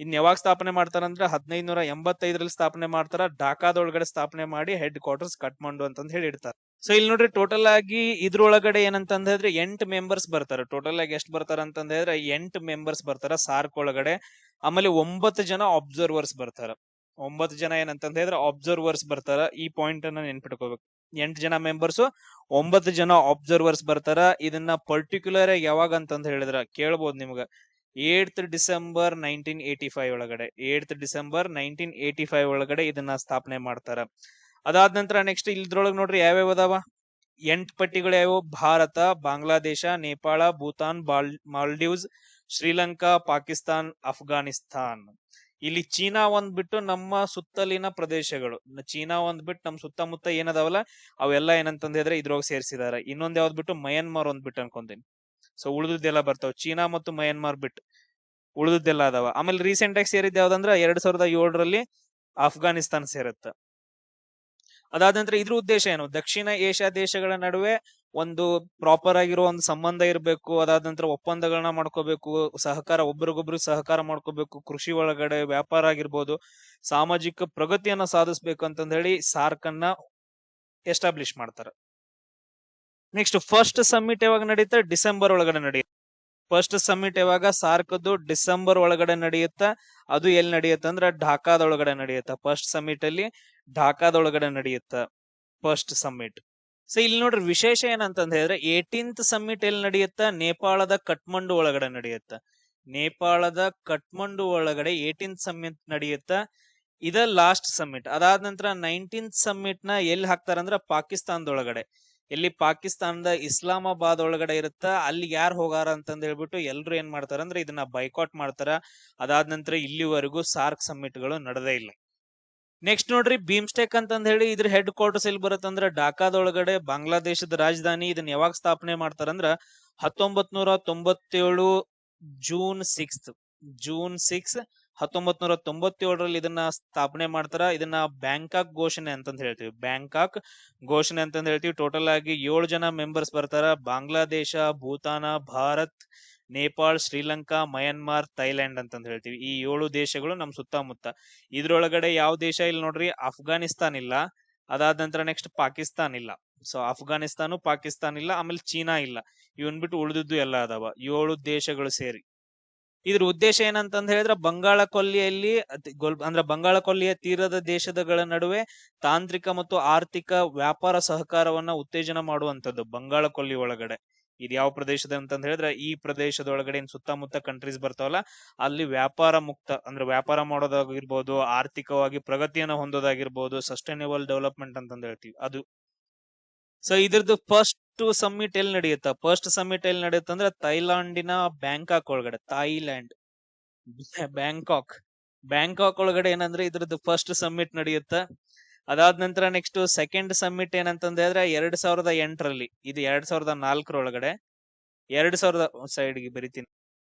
ಇನ್ ಯಾವಾಗ ಸ್ಥಾಪನೆ ಮಾಡ್ತಾರಂದ್ರೆ 1585ರಲ್ಲಿ ಸ್ಥಾಪನೆ ಮಾಡ್ತಾರ. ಢಾಕಾದೊಳಗಡೆ ಸ್ಥಾಪನೆ ಮಾಡಿ ಹೆಡ್ ಕ್ವಾರ್ಟರ್ಸ್ ಕಠ್ಮಂಡು ಅಂತಂದ್ ಹೇಳಿ ಇಡ್ತಾರೆ. ಸೊ ಇಲ್ಲಿ ನೋಡ್ರಿ, ಟೋಟಲ್ ಆಗಿ ಇದ್ರೊಳಗಡೆ ಏನಂತಂದ್ ಹೇಳಿದ್ರೆ 8 ಮೆಂಬರ್ಸ್ ಬರ್ತಾರೆ. ಟೋಟಲ್ ಆಗಿ ಎಷ್ಟು ಬರ್ತಾರ ಅಂತಂದ್ ಹೇಳಿದ್ರೆ 8 ಮೆಂಬರ್ಸ್ ಬರ್ತಾರ ಸಾರ್ಕ್ ಒಳಗಡೆ. ಆಮೇಲೆ 9 ಜನ ಅಬ್ಸರ್ವರ್ಸ್ ಬರ್ತಾರ. 9 ಜನ ಏನಂತಂದ್ ಹೇಳಿದ್ರೆ ಅಬ್ಸರ್ವರ್ಸ್ ಬರ್ತಾರ. ಈ ಪಾಯಿಂಟ್ ಅನ್ನ ನೆನ್ಪಿಟ್ಕೋಬೇಕು. 8 ಜನ ಮೆಂಬರ್ಸ್, 9 ಜನ ಅಬ್ಸರ್ವರ್ಸ್ ಬರ್ತಾರ. ಇದನ್ನ ಪರ್ಟಿಕ್ಯುಲರ್ ಆಗಿ ಯಾವಾಗ ಅಂತಂದ್ ಹೇಳಿದ್ರ ಕೇಳ್ಬೋದು ನಿಮ್ಗ, 8th ಡಿಸೆಂಬರ್ 1985 ಒಳಗಡೆ. 8th ಡಿಸೆಂಬರ್ 1985 ಒಳಗಡೆ ಇದನ್ನ ಸ್ಥಾಪನೆ ಮಾಡ್ತಾರ. ಅದಾದ ನಂತರ ನೆಕ್ಸ್ಟ್ ಇದ್ರೊಳಗ್ ನೋಡ್ರಿ ಯಾವ್ಯಾವ ಅದಾವ, 8 ಪಟ್ಟಿಗಳು ಯಾವ್ಯಾವ: ಭಾರತ, ಬಾಂಗ್ಲಾದೇಶ, ನೇಪಾಳ, ಭೂತಾನ್, ಮಾಲ್ಡೀವ್ಸ್, ಶ್ರೀಲಂಕಾ, ಪಾಕಿಸ್ತಾನ್, ಅಫ್ಘಾನಿಸ್ತಾನ್. ಇಲ್ಲಿ ಚೀನಾ ಒಂದ್ ಬಿಟ್ಟು ನಮ್ಮ ಸುತ್ತಲಿನ ಪ್ರದೇಶಗಳು, ಚೀನಾ ಒಂದ್ ಬಿಟ್ಟು ನಮ್ ಸುತ್ತಮುತ್ತ ಏನದಾವಲ್ಲ ಅವೆಲ್ಲ ಏನಂತಂದ್ ಹೇಳಿದ್ರೆ ಇದ್ರೊಳಗೆ ಸೇರಿಸಿದಾರೆ. ಇನ್ನೊಂದ್ ಯಾವ್ದ್ ಬಿಟ್ಟು ಮಯನ್ಮಾರ್ ಒಂದ್ ಬಿಟ್ಟು ಅನ್ಕೊಂತೀನಿ. ಸೊ ಉಳಿದೆಲ್ಲ ಬರ್ತಾವ, ಚೀನಾ ಮತ್ತು ಮಯನ್ಮಾರ್ ಬಿಟ್ಟು ಉಳಿದೆಲ್ಲ ಅದಾವ. ಆಮೇಲೆ ರೀಸೆಂಟ್ ಆಗಿ ಸೇರಿದ್ ಯಾವ್ದಂದ್ರ 2007ರಲ್ಲಿ ಅಫ್ಘಾನಿಸ್ತಾನ್ ಸೇರುತ್ತ. ಅದಾದ ನಂತರ ಇದ್ರ ಉದ್ದೇಶ ಏನು, ದಕ್ಷಿಣ ಏಷ್ಯಾ ದೇಶಗಳ ನಡುವೆ ಒಂದು ಪ್ರಾಪರ್ ಆಗಿರೋ ಒಂದು ಸಂಬಂಧ ಇರಬೇಕು. ಅದಾದ ನಂತರ ಒಪ್ಪಂದಗಳನ್ನ ಮಾಡ್ಕೋಬೇಕು, ಸಹಕಾರ, ಒಬ್ರಿಗೊಬ್ರು ಸಹಕಾರ ಮಾಡ್ಕೋಬೇಕು. ಕೃಷಿ ಒಳಗಡೆ, ವ್ಯಾಪಾರ ಆಗಿರ್ಬೋದು, ಸಾಮಾಜಿಕ ಪ್ರಗತಿಯನ್ನ ಸಾಧಿಸ್ಬೇಕು ಅಂತಂದ್ ಹೇಳಿ ಸಾರ್ಕ್ ಅನ್ನ ಎಸ್ಟಾಬ್ಲಿಷ್ ಮಾಡ್ತಾರ. ನೆಕ್ಸ್ಟ್ ಫಸ್ಟ್ ಸಮ್ಮಿಟ್ ಯಾವಾಗ ನಡೆಯುತ್ತೆ, ಡಿಸೆಂಬರ್ ಒಳಗಡೆ ನಡೆಯುತ್ತೆ. ಫಸ್ಟ್ ಸಮ್ಮಿಟ್ ಯಾವಾಗ, ಸಾರ್ಕ್ದು ಡಿಸೆಂಬರ್ ಒಳಗಡೆ ನಡೆಯುತ್ತ. ಅದು ಎಲ್ಲಿ ನಡೆಯುತ್ತೆ ಅಂದ್ರೆ ಢಾಕಾದೊಳಗಡೆ ನಡೆಯುತ್ತ. ಫಸ್ಟ್ ಸಮ್ಮಿಟ್ ಅಲ್ಲಿ ಢಾಕಾದೊಳಗಡೆ ನಡೆಯುತ್ತ ಫಸ್ಟ್ ಸಮ್ಮಿಟ್. ಸೊ ಇಲ್ಲಿ ನೋಡ್ರಿ ವಿಶೇಷ ಏನಂತಂದ್ ಹೇಳಿದ್ರೆ 18th ಸಮ್ಮಿಟ್ ಎಲ್ಲಿ ನಡೆಯುತ್ತ, ನೇಪಾಳದ ಕಠ್ಮಂಡು ಒಳಗಡೆ ನಡೆಯುತ್ತ. ನೇಪಾಳದ ಕಠ್ಮಂಡು ಒಳಗಡೆ 18th ಸಮ್ಮಿಟ್ ನಡೆಯುತ್ತ. ಇದ ಲಾಸ್ಟ್ ಸಮ್ಮಿಟ್. ಅದಾದ ನಂತರ 19th ಸಮ್ಮಿಟ್ ನ ಎಲ್ಲಿ ಹಾಕ್ತಾರಂದ್ರ ಪಾಕಿಸ್ತಾನದೊಳಗಡೆ. ಎಲ್ಲಿ, ಪಾಕಿಸ್ತಾನದ ಇಸ್ಲಾಮಾಬಾದ್ ಒಳಗಡೆ ಇರುತ್ತ. ಅಲ್ಲಿ ಯಾರು ಹೋಗಾರ ಅಂತಂದ್ ಹೇಳ್ಬಿಟ್ಟು ಎಲ್ರು ಏನ್ ಮಾಡ್ತಾರ ಅಂದ್ರೆ ಇದನ್ನ ಬೈಕಾಟ್ ಮಾಡ್ತಾರ. ಅದಾದ ನಂತರ ಇಲ್ಲಿವರೆಗೂ ಸಾರ್ಕ್ ಸಮ್ಮಿಟ್ ಗಳು ನಡೆದೇ ಇಲ್ಲ. ನೆಕ್ಸ್ಟ್ ನೋಡ್ರಿ ಬಿಮ್ಸ್ಟೆಕ್ ಅಂತಂದ್ ಹೇಳಿ, ಇದ್ರ ಹೆಡ್ ಕ್ವಾರ್ಟರ್ಸ್ ಎಲ್ಲಿ ಬರುತ್ತಂದ್ರ ಢಾಕಾದೊಳಗಡೆ, ಬಾಂಗ್ಲಾದೇಶದ ರಾಜಧಾನಿ. ಇದನ್ನ ಯಾವಾಗ ಸ್ಥಾಪನೆ ಮಾಡ್ತಾರಂದ್ರ 1997 ಜೂನ್ 6 1997ರಲ್ಲಿ ಇದನ್ನ ಸ್ಥಾಪನೆ ಮಾಡ್ತಾರ. ಇದನ್ನ ಬ್ಯಾಂಕಾಕ್ ಘೋಷಣೆ ಅಂತಂದ್ ಹೇಳ್ತೀವಿ. ಬ್ಯಾಂಕಾಕ್ ಘೋಷಣೆ ಅಂತಂದ್ ಹೇಳ್ತೀವಿ. ಟೋಟಲ್ ಆಗಿ 7 ಜನ ಮೆಂಬರ್ಸ್ ಬರ್ತಾರ. ಬಾಂಗ್ಲಾದೇಶ, ಭೂತಾನ, ಭಾರತ್, ನೇಪಾಳ್, ಶ್ರೀಲಂಕಾ, ಮಯನ್ಮಾರ್, ಥೈಲ್ಯಾಂಡ್ ಅಂತಂದ್ ಹೇಳ್ತೀವಿ. ಈ 7 ದೇಶಗಳು ನಮ್ ಸುತ್ತಮುತ್ತ. ಇದ್ರೊಳಗಡೆ ಯಾವ ದೇಶ ಇಲ್ಲ ನೋಡ್ರಿ, ಅಫ್ಘಾನಿಸ್ತಾನ್ ಇಲ್ಲ. ಅದಾದ ನಂತರ ನೆಕ್ಸ್ಟ್ ಪಾಕಿಸ್ತಾನ್ ಇಲ್ಲ. ಸೊ ಅಫ್ಘಾನಿಸ್ತಾನು, ಪಾಕಿಸ್ತಾನ್ ಇಲ್ಲ. ಆಮೇಲೆ ಚೀನಾ ಇಲ್ಲ. ಇವನ್ ಬಿಟ್ಟು ಉಳಿದಿದ್ದು ಎಲ್ಲ ಅದಾವ. 7 ದೇಶಗಳು ಸೇರಿ. ಇದ್ರ ಉದ್ದೇಶ ಏನಂತಂದ್ ಹೇಳಿದ್ರೆ ಬಂಗಾಳ ಕೊಲ್ಲಿಯಲ್ಲಿ ಅಂದ್ರೆ ಬಂಗಾಳ ಕೊಲ್ಲಿಯ ತೀರದ ದೇಶಗಳ ನಡುವೆ ತಾಂತ್ರಿಕ ಮತ್ತು ಆರ್ಥಿಕ ವ್ಯಾಪಾರ ಸಹಕಾರವನ್ನ ಉತ್ತೇಜನ ಮಾಡುವಂತದ್ದು ಬಂಗಾಳ ಕೊಲ್ಲಿ ಒಳಗಡೆ. ಇದು ಯಾವ ಪ್ರದೇಶದ ಅಂತಂದ್ ಹೇಳಿದ್ರೆ ಈ ಪ್ರದೇಶದೊಳಗಡೆ ಏನ್ ಸುತ್ತಮುತ್ತ ಕಂಟ್ರೀಸ್ ಬರ್ತಾವಲ್ಲ ಅಲ್ಲಿ ವ್ಯಾಪಾರ ಮುಕ್ತ ಅಂದ್ರೆ ವ್ಯಾಪಾರ ಮಾಡೋದಾಗಿರ್ಬೋದು, ಆರ್ಥಿಕವಾಗಿ ಪ್ರಗತಿಯನ್ನ ಹೊಂದೋದಾಗಿರ್ಬೋದು, ಸಸ್ಟೈನೇಬಲ್ ಡೆವಲಪ್ಮೆಂಟ್ ಅಂತಂದ್ ಹೇಳ್ತೀವಿ ಅದು. ಸೊ ಇದ್ರದ್ದು ಫಸ್ಟ್ ಸಮ್ಮಿಟ್ ಎಲ್ಲಿ ನಡೆಯುತ್ತ? ಫಸ್ಟ್ ಸಮ್ಮಿಟ್ ಎಲ್ಲಿ ನಡೆಯುತ್ತೆ ಅಂದ್ರೆ ಥೈಲ್ಯಾಂಡಿನ ಬ್ಯಾಂಕಾಕ್ ಒಳಗಡೆ. ಬ್ಯಾಂಕಾಕ್ ಒಳಗಡೆ ಏನಂದ್ರೆ ಇದ್ರದ್ದು ಫಸ್ಟ್ ಸಮ್ಮಿಟ್ ನಡೆಯುತ್ತ. ಅದಾದ ನಂತರ ನೆಕ್ಸ್ಟ್ ಸೆಕೆಂಡ್ ಸಮ್ಮಿಟ್ ಏನಂತಂದ್ರೆ 2008ರಲ್ಲಿ, ಇದು 2004ರೊಳಗಡೆ. 2000 ಸೈಡ್ಗೆ ಬರಿತೀನಿ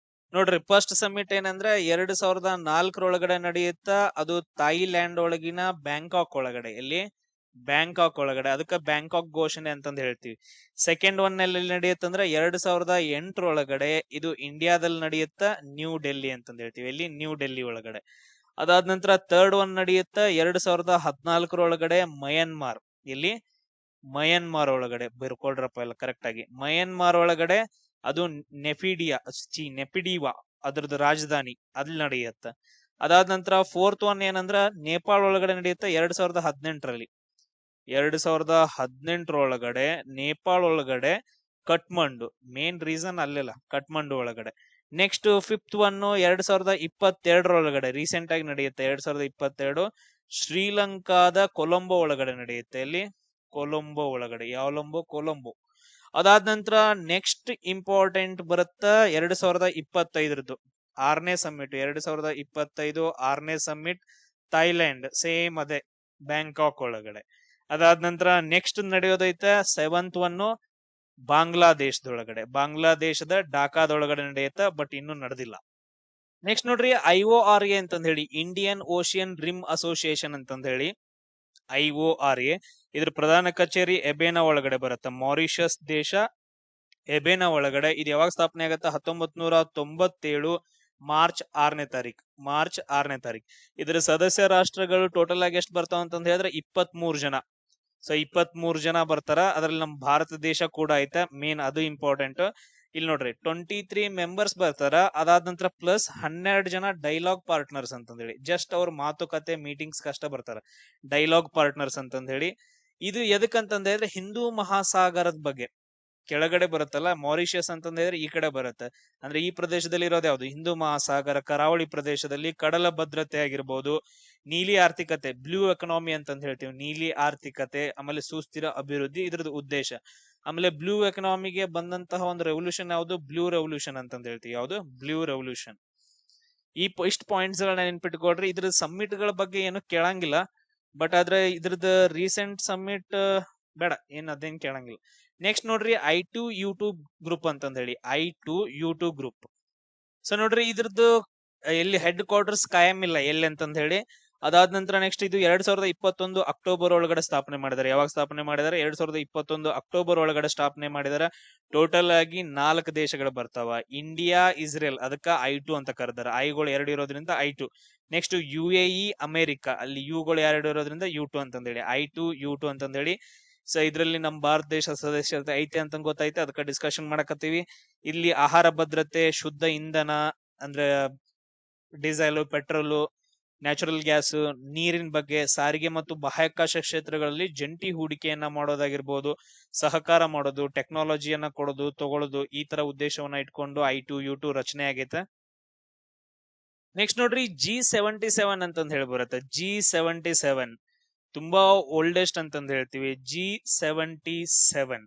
ನೋಡ್ರಿ. ಫಸ್ಟ್ ಸಮ್ಮಿಟ್ ಏನಂದ್ರೆ 2004ರೊಳಗಡೆ ನಡೆಯುತ್ತ. ಅದು ಥೈಲ್ಯಾಂಡ್ ಒಳಗಿನ ಬ್ಯಾಂಕಾಕ್ ಒಳಗಡೆ. ಎಲ್ಲಿ? ಬ್ಯಾಂಕಾಕ್ ಒಳಗಡೆ. ಅದಕ್ಕ ಬ್ಯಾಂಕಾಕ್ ಘೋಷಣೆ ಅಂತಂದ್ ಹೇಳ್ತೀವಿ. ಸೆಕೆಂಡ್ ಒನ್ ಎಲ್ಲಿ ನಡೆಯುತ್ತಂದ್ರೆ 2008ರೊಳಗಡೆ. ಇದು ಇಂಡಿಯಾದಲ್ಲಿ ನಡೆಯುತ್ತ, ನ್ಯೂ ಡೆಲ್ಲಿ ಅಂತಂದ್ ಹೇಳ್ತೀವಿ. ಎಲ್ಲಿ? ನ್ಯೂ ಡೆಲ್ಲಿ ಒಳಗಡೆ. ಅದಾದ ನಂತರ ಥರ್ಡ್ ಒನ್ ನಡೆಯುತ್ತ 2014ರೊಳಗಡೆ ಮಯನ್ಮಾರ್. ಇಲ್ಲಿ ಮಯನ್ಮಾರ್ ಒಳಗಡೆ ಬರ್ಕೊಳ್ರಪ್ಪ ಎಲ್ಲ ಕರೆಕ್ಟ್ ಆಗಿ. ಮಯನ್ಮಾರ್ ಒಳಗಡೆ ಅದು ನೆಪಿಡಿವಾ ಅದ್ರದ್ದು ರಾಜಧಾನಿ ಅಲ್ಲಿ ನಡೆಯುತ್ತ. ಅದಾದ ನಂತರ ಫೋರ್ತ್ ಒನ್ ಏನಂದ್ರ ನೇಪಾಳ ಒಳಗಡೆ ನಡೆಯುತ್ತೆ 2018ರಲ್ಲಿ. 2018ರೊಳಗಡೆ ನೇಪಾಳ ಒಳಗಡೆ ಕಠ್ಮಂಡು. ಮೇನ್ ರೀಸನ್ ಅಲ್ಲೆಲ್ಲ ಕಠ್ಮಂಡು ಒಳಗಡೆ. ನೆಕ್ಸ್ಟ್ ಫಿಫ್ತ್ ಒನ್ 2022ರೊಳಗಡೆ ರೀಸೆಂಟ್ ಆಗಿ ನಡೆಯುತ್ತೆ. 2022 ಶ್ರೀಲಂಕಾದ ಕೊಲಂಬೋ ಒಳಗಡೆ ನಡೆಯುತ್ತೆ. ಎಲ್ಲಿ? ಕೊಲಂಬೋ ಒಳಗಡೆ. ಕೊಲಂಬೋ. ಅದಾದ ನಂತರ ನೆಕ್ಸ್ಟ್ ಇಂಪಾರ್ಟೆಂಟ್ ಬರುತ್ತ 2025ರದ್ದು 6ನೇ ಸಮ್ಮಿಟ್. 2025 6ನೇ ಸಮ್ಮಿಟ್ ಥೈಲ್ಯಾಂಡ್. ಸೇಮ್ ಅದೇ ಬ್ಯಾಂಕಾಕ್ ಒಳಗಡೆ. ಅದಾದ ನಂತರ ನೆಕ್ಸ್ಟ್ ನಡೆಯೋದೈತೆ 7th ಒನ್ ಬಾಂಗ್ಲಾದೇಶದೊಳಗಡೆ. ಬಾಂಗ್ಲಾದೇಶದ ಢಾಕಾದೊಳಗಡೆ ನಡೆಯುತ್ತ. ಬಟ್ ಇನ್ನೂ ನಡೆದಿಲ್ಲ. ನೆಕ್ಸ್ಟ್ ನೋಡ್ರಿ IORA ಅಂತಂದ್ ಹೇಳಿ, ಇಂಡಿಯನ್ ಓಷಿಯನ್ ರಿಮ್ ಅಸೋಸಿಯೇಷನ್ ಅಂತಂದ್ ಹೇಳಿ. IORA ಇದ್ರ ಪ್ರಧಾನ ಕಚೇರಿ ಎಬೇನಾ ಒಳಗಡೆ ಬರುತ್ತೆ. ಮಾರಿಷಸ್ ದೇಶ ಎಬೇನಾ ಒಳಗಡೆ. ಇದು ಯಾವಾಗ ಸ್ಥಾಪನೆ ಆಗತ್ತೆ? 1997 ಮಾರ್ಚ್ 6ನೇ ತಾರೀಕು. ಇದ್ರ ಸದಸ್ಯ ರಾಷ್ಟ್ರಗಳು ಟೋಟಲ್ ಆಗಿ ಎಷ್ಟು ಬರ್ತಾವ ಅಂತಂದ್ ಹೇಳಿದ್ರೆ 23 ಜನ. ಸೊ 23 ಜನ ಬರ್ತಾರ. ಅದ್ರಲ್ಲಿ ನಮ್ ಭಾರತ ದೇಶ ಕೂಡ ಐತೆ. ಮೇನ್ ಅದು ಇಂಪಾರ್ಟೆಂಟ್. ಇಲ್ಲಿ ನೋಡ್ರಿ 23 ಮೆಂಬರ್ಸ್ ಬರ್ತಾರ. ಅದಾದ ನಂತರ ಪ್ಲಸ್ 12 ಜನ ಡೈಲಾಗ್ ಪಾರ್ಟ್ನರ್ಸ್ ಅಂತಂದ್ ಹೇಳಿ. ಜಸ್ಟ್ ಅವ್ರ ಮಾತುಕತೆ ಮೀಟಿಂಗ್ಸ್ ಕಷ್ಟ ಬರ್ತಾರ. ಡೈಲಾಗ್ ಪಾರ್ಟ್ನರ್ಸ್ ಅಂತಂದ್ ಹೇಳಿ. ಇದು ಎದಕ್ಕಂತಂದ್ ಹೇಳಿದ್ರೆ ಹಿಂದೂ ಮಹಾಸಾಗರದ ಬಗ್ಗೆ ಕೆಳಗಡೆ ಬರುತ್ತಲ್ಲ. ಮಾರಿಷಿಯಸ್ ಅಂತಂದ್ ಹೇಳಿದ್ರೆ ಈ ಕಡೆ ಬರುತ್ತೆ. ಅಂದ್ರೆ ಈ ಪ್ರದೇಶದಲ್ಲಿ ಇರೋದು ಯಾವ್ದು? ಹಿಂದೂ ಮಹಾಸಾಗರ ಕರಾವಳಿ ಪ್ರದೇಶದಲ್ಲಿ ಕಡಲ ಭದ್ರತೆ ಆಗಿರ್ಬೋದು, ನೀಲಿ ಆರ್ಥಿಕತೆ, ಬ್ಲೂ ಎಕನಾಮಿ ಅಂತಂದ್ ಹೇಳ್ತೀವಿ. ನೀಲಿ ಆರ್ಥಿಕತೆ, ಆಮೇಲೆ ಸುಸ್ಥಿರ ಅಭಿವೃದ್ಧಿ ಇದ್ರದ್ದು ಉದ್ದೇಶ. ಆಮೇಲೆ ಬ್ಲೂ ಎಕನಾಮಿಗೆ ಬಂದಂತಹ ಒಂದು ರೆವಲ್ಯೂಷನ್ ಯಾವುದು? ಬ್ಲೂ ರೆವಲ್ಯೂಷನ್ ಅಂತಂದ್ ಹೇಳ್ತೀವಿ. ಯಾವ್ದು? Blue revolution. ಇಷ್ಟು ಪಾಯಿಂಟ್ಸ್ ಗಳನ್ನ ನೆನ್ಪಿಟ್ಕೊಡ್ರಿ. ಇದ್ರ ಸಮ್ಮಿಟ್ ಗಳ ಬಗ್ಗೆ ಏನು ಕೇಳಂಗಿಲ್ಲ. ಬಟ್ ಆದ್ರೆ ಇದ್ರದ್ದು ರೀಸೆಂಟ್ ಸಮ್ಮಿಟ್ ಬೇಡ, ಅದೇನ್ ಕೇಳಂಗಿಲ್ಲ. ನೆಕ್ಸ್ಟ್ ನೋಡ್ರಿ I2U2 ಗ್ರೂಪ್ ಅಂತಂದ್ ಹೇಳಿ. I2U2 group. ಸೊ ನೋಡ್ರಿ ಇದ್ರದ್ದು ಎಲ್ಲಿ ಹೆಡ್ ಕ್ವಾರ್ಟರ್ಸ್ ಕಾಯಂ ಇಲ್ಲ ಎಲ್ಲಿ ಅಂತಂದ್ ಹೇಳಿ. ಅದಾದ ನಂತರ ನೆಕ್ಸ್ಟ್ ಇದು 2021 ಅಕ್ಟೋಬರ್ ಒಳಗಡೆ ಸ್ಥಾಪನೆ ಮಾಡಿದ್ದಾರೆ. ಯಾವಾಗ ಸ್ಥಾಪನೆ ಮಾಡಿದ್ದಾರೆ? 2021 ಅಕ್ಟೋಬರ್ ಒಳಗಡೆ ಸ್ಥಾಪನೆ ಮಾಡಿದಾರೆ. ಟೋಟಲ್ ಆಗಿ 4 ದೇಶಗಳು ಬರ್ತಾವ. India, Israel. ಅದಕ್ಕ I2 ಅಂತ ಕರೆದಾರ. ಐಗಳು 2 ಇರೋದ್ರಿಂದ I2. Next UAE, America. ಅಲ್ಲಿ ಯುಗಳು 2 ಇರೋದ್ರಿಂದ U2 ಅಂತಂದ್ ಹೇಳಿ. I2U2 ಅಂತಂದ್ ಹೇಳಿ. ಸೊ ಇದ್ರಲ್ಲಿ ನಮ್ ಭಾರತ ದೇಶ ಸದಸ್ಯತೆ ಐತೆ ಅಂತ ಗೊತ್ತೈತೆ. ಅದಕ್ಕೆ ಡಿಸ್ಕಷನ್ ಮಾಡಕತ್ತೀವಿ. ಇಲ್ಲಿ ಆಹಾರ ಭದ್ರತೆ, ಶುದ್ಧ ಇಂಧನ ಅಂದ್ರೆ ಡೀಸೆಲ್, ಪೆಟ್ರೋಲ್, ನ್ಯಾಚುರಲ್ ಗ್ಯಾಸ್, ನೀರಿನ ಬಗ್ಗೆ, ಸಾರಿಗೆ ಮತ್ತು ಬಾಹ್ಯಾಕಾಶ ಕ್ಷೇತ್ರಗಳಲ್ಲಿ ಜಂಟಿ ಹೂಡಿಕೆಯನ್ನ ಮಾಡೋದಾಗಿರ್ಬೋದು, ಸಹಕಾರ ಮಾಡೋದು, ಟೆಕ್ನಾಲಜಿಯನ್ನ ಕೊಡೋದು, ತಗೊಳ್ಳೋದು, ಈ ತರ ಉದ್ದೇಶವನ್ನ ಇಟ್ಕೊಂಡು I2U2 ರಚನೆ ಆಗೈತೆ. ನೆಕ್ಸ್ಟ್ ನೋಡ್ರಿ G77 ಅಂತಂದ್ ಹೇಳಿ ಬರುತ್ತೆ. G77 ತುಂಬಾ ಓಲ್ಡೆಸ್ಟ್ ಅಂತಂದ್ ಹೇಳ್ತೀವಿ. G77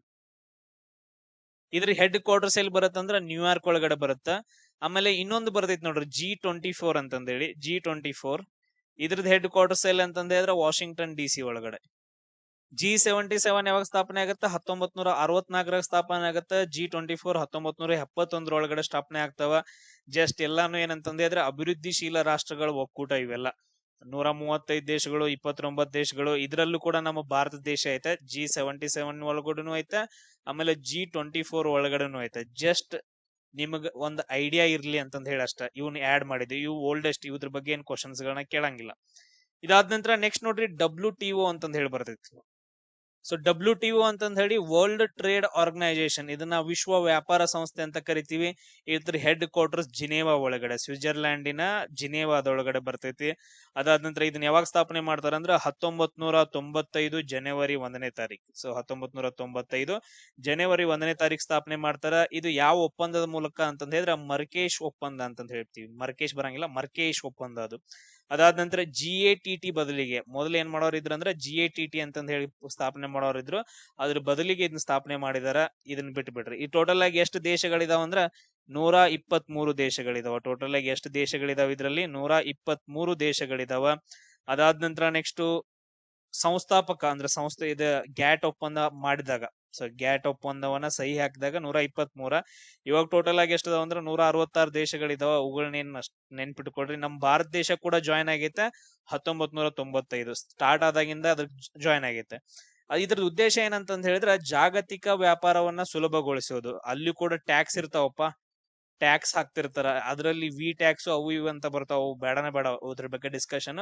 ಇದ್ರ ಹೆಡ್ ಕ್ವಾರ್ಟರ್ಸ್ ಎಲ್ಲಿ ಬರುತ್ತೆ ಅಂದ್ರೆ ನ್ಯೂಯಾರ್ಕ್ ಒಳಗಡೆ ಬರುತ್ತೆ. ಆಮೇಲೆ ಇನ್ನೊಂದು ಬರ್ತೈತಿ ನೋಡ್ರಿ G24 ಅಂತಂದ್ ಹೇಳಿ. G24 ಇದ್ರದ್ದು ಹೆಡ್ ಕ್ವಾರ್ಟರ್ಸ್ ಎಲ್ಲಿ ಅಂತಂದ್ ಹೇಳಿದ್ರೆ ವಾಷಿಂಗ್ಟನ್ DC ಒಳಗಡೆ. G77 ಯಾವಾಗ ಸ್ಥಾಪನೆ ಆಗುತ್ತೆ? 1964 ಸ್ಥಾಪನೆ ಆಗುತ್ತೆ. G24 1971 ಒಳಗಡೆ ಸ್ಥಾಪನೆ ಆಗ್ತಾವ. ಜಸ್ಟ್ ಎಲ್ಲಾನು ಏನಂತಂದ್ರೆ ಇದ್ರೆ ಅಭಿವೃದ್ಧಿಶೀಲ ರಾಷ್ಟ್ರಗಳ ಒಕ್ಕೂಟ ಇವೆಲ್ಲ. 135 ದೇಶಗಳು, 29 ದೇಶಗಳು, ಇದ್ರಲ್ಲೂ ಕೂಡ ನಮ್ಮ ಭಾರತ ದೇಶ ಐತೆ. G77 ಒಳಗಡೆನು ಐತೆ, ಆಮೇಲೆ G24 ಒಳಗಡೆನು ಐತೆ. ಜಸ್ಟ್ ನಿಮಗ್ ಒಂದ್ ಐಡಿಯಾ ಇರ್ಲಿ ಅಂತಂದ್ ಹೇಳಿ ಅಷ್ಟ ಇವ್ನ ಆಡ್ ಮಾಡಿದ್ವಿ. ಇವು ಓಲ್ಡೆಸ್ಟ್, ಇದ್ರ ಬಗ್ಗೆ ಏನ್ ಕ್ವಶನ್ಸ್ ಗಳನ್ನ ಕೇಳಂಗಿಲ್ಲ. ಇದಾದ ನಂತರ ನೆಕ್ಸ್ಟ್ ನೋಡ್ರಿ WTO ಅಂತಂದ್ ಹೇಳಿ ಬರ್ತೈತಿ. ಸೊ WTO ಅಂತಂದ್ ಹೇಳಿ ವರ್ಲ್ಡ್ ಟ್ರೇಡ್ ಆರ್ಗನೈಸೇಷನ್, ಇದನ್ನ ವಿಶ್ವ ವ್ಯಾಪಾರ ಸಂಸ್ಥೆ ಅಂತ ಕರಿತೀವಿ. ಇದ್ರ ಹೆಡ್ ಕ್ವಾರ್ಟರ್ಸ್ ಜಿನೇವಾ ಒಳಗಡೆ, ಸ್ವಿಟ್ಜರ್ಲ್ಯಾಂಡಿನ ಜಿನೇವಾದೊಳಗಡೆ ಬರ್ತೈತಿ. ಅದಾದ ನಂತರ ಇದನ್ನ ಯಾವಾಗ ಸ್ಥಾಪನೆ ಮಾಡ್ತಾರ ಅಂದ್ರೆ 1995 ಜನವರಿ 1ನೇ ತಾರೀಕು. ಸೊ 1995 ಜನವರಿ 1ನೇ ತಾರೀಕು ಸ್ಥಾಪನೆ ಮಾಡ್ತಾರ. ಇದು ಯಾವ ಒಪ್ಪಂದದ ಮೂಲಕ ಅಂತಂದ್ ಹೇಳಿದ್ರೆ ಮರ್ಕೇಶ್ ಒಪ್ಪಂದ ಅಂತಂದ್ ಹೇಳ್ತೀವಿ. ಮರ್ಕೇಶ್ ಬರಂಗಿಲ್ಲ, ಮರ್ಕೇಶ್ ಒಪ್ಪಂದ ಅದು. ಅದಾದ ನಂತರ GATT ಬದಲಿಗೆ ಮೊದಲು ಏನ್ ಮಾಡೋರ್ ಇದ್ರು ಅಂದ್ರೆ GATT ಅಂತಂದ್ ಹೇಳಿ ಸ್ಥಾಪನೆ ಮಾಡೋರ್ ಇದ್ರು. ಅದ್ರ ಬದಲಿಗೆ ಇದನ್ನ ಸ್ಥಾಪನೆ ಮಾಡಿದಾರ. ಇದನ್ನ ಬಿಟ್ಟು ಬಿಡ್ರಿ. ಈ ಟೋಟಲ್ ಆಗಿ ಎಷ್ಟು ದೇಶಗಳಿದಾವ ಅಂದ್ರ 123 ದೇಶಗಳಿದಾವ. ಟೋಟಲ್ ಆಗಿ ಎಷ್ಟು ದೇಶಗಳಿದಾವ ಇದ್ರಲ್ಲಿ? 123 ದೇಶಗಳಿದಾವ. ಅದಾದ ನಂತರ ನೆಕ್ಸ್ಟ್ ಸಂಸ್ಥಾಪಕ ಅಂದ್ರೆ ಸಂಸ್ಥೆ ಇದು ಗ್ಯಾಟ್ ಒಪ್ಪಂದ ಮಾಡಿದಾಗ, ಸೊ ಗ್ಯಾಟ್ ಒಪ್ಪಂದವನ್ನ ಸಹಿ ಹಾಕಿದಾಗ 123. ಇವಾಗ ಟೋಟಲ್ ಆಗಿ ಎಷ್ಟದಾವ ಅಂದ್ರೆ 166 ದೇಶಗಳಿದಾವ. ಅವುಗಳನ್ನೇನ್ ನೆನ್ಪಿಟ್ಕೊಡ್ರಿ. ನಮ್ ಭಾರತ ದೇಶ ಕೂಡ ಜಾಯ್ನ್ ಆಗೈತೆ 1995. ಸ್ಟಾರ್ಟ್ ಆದಾಗಿಂದ ಅದ್ರ ಜಾಯ್ನ್ ಆಗೈತೆ. ಇದ್ರದ್ದು ಉದ್ದೇಶ ಏನಂತಂದ್ ಹೇಳಿದ್ರೆ ಜಾಗತಿಕ ವ್ಯಾಪಾರವನ್ನ ಸುಲಭಗೊಳಿಸೋದು. ಅಲ್ಲಿ ಕೂಡ ಟ್ಯಾಕ್ಸ್ ಇರ್ತಾವಪ್ಪ, ಟ್ಯಾಕ್ಸ್ ಹಾಕ್ತಿರ್ತಾರ. ಅದ್ರಲ್ಲಿ ಟ್ಯಾಕ್ಸ್ ಅವು ಇವು ಅಂತ ಬರ್ತಾವ, ಬೇಡನೇ ಬೇಡ ಅದ್ರ ಬಗ್ಗೆ ಡಿಸ್ಕಷನ್.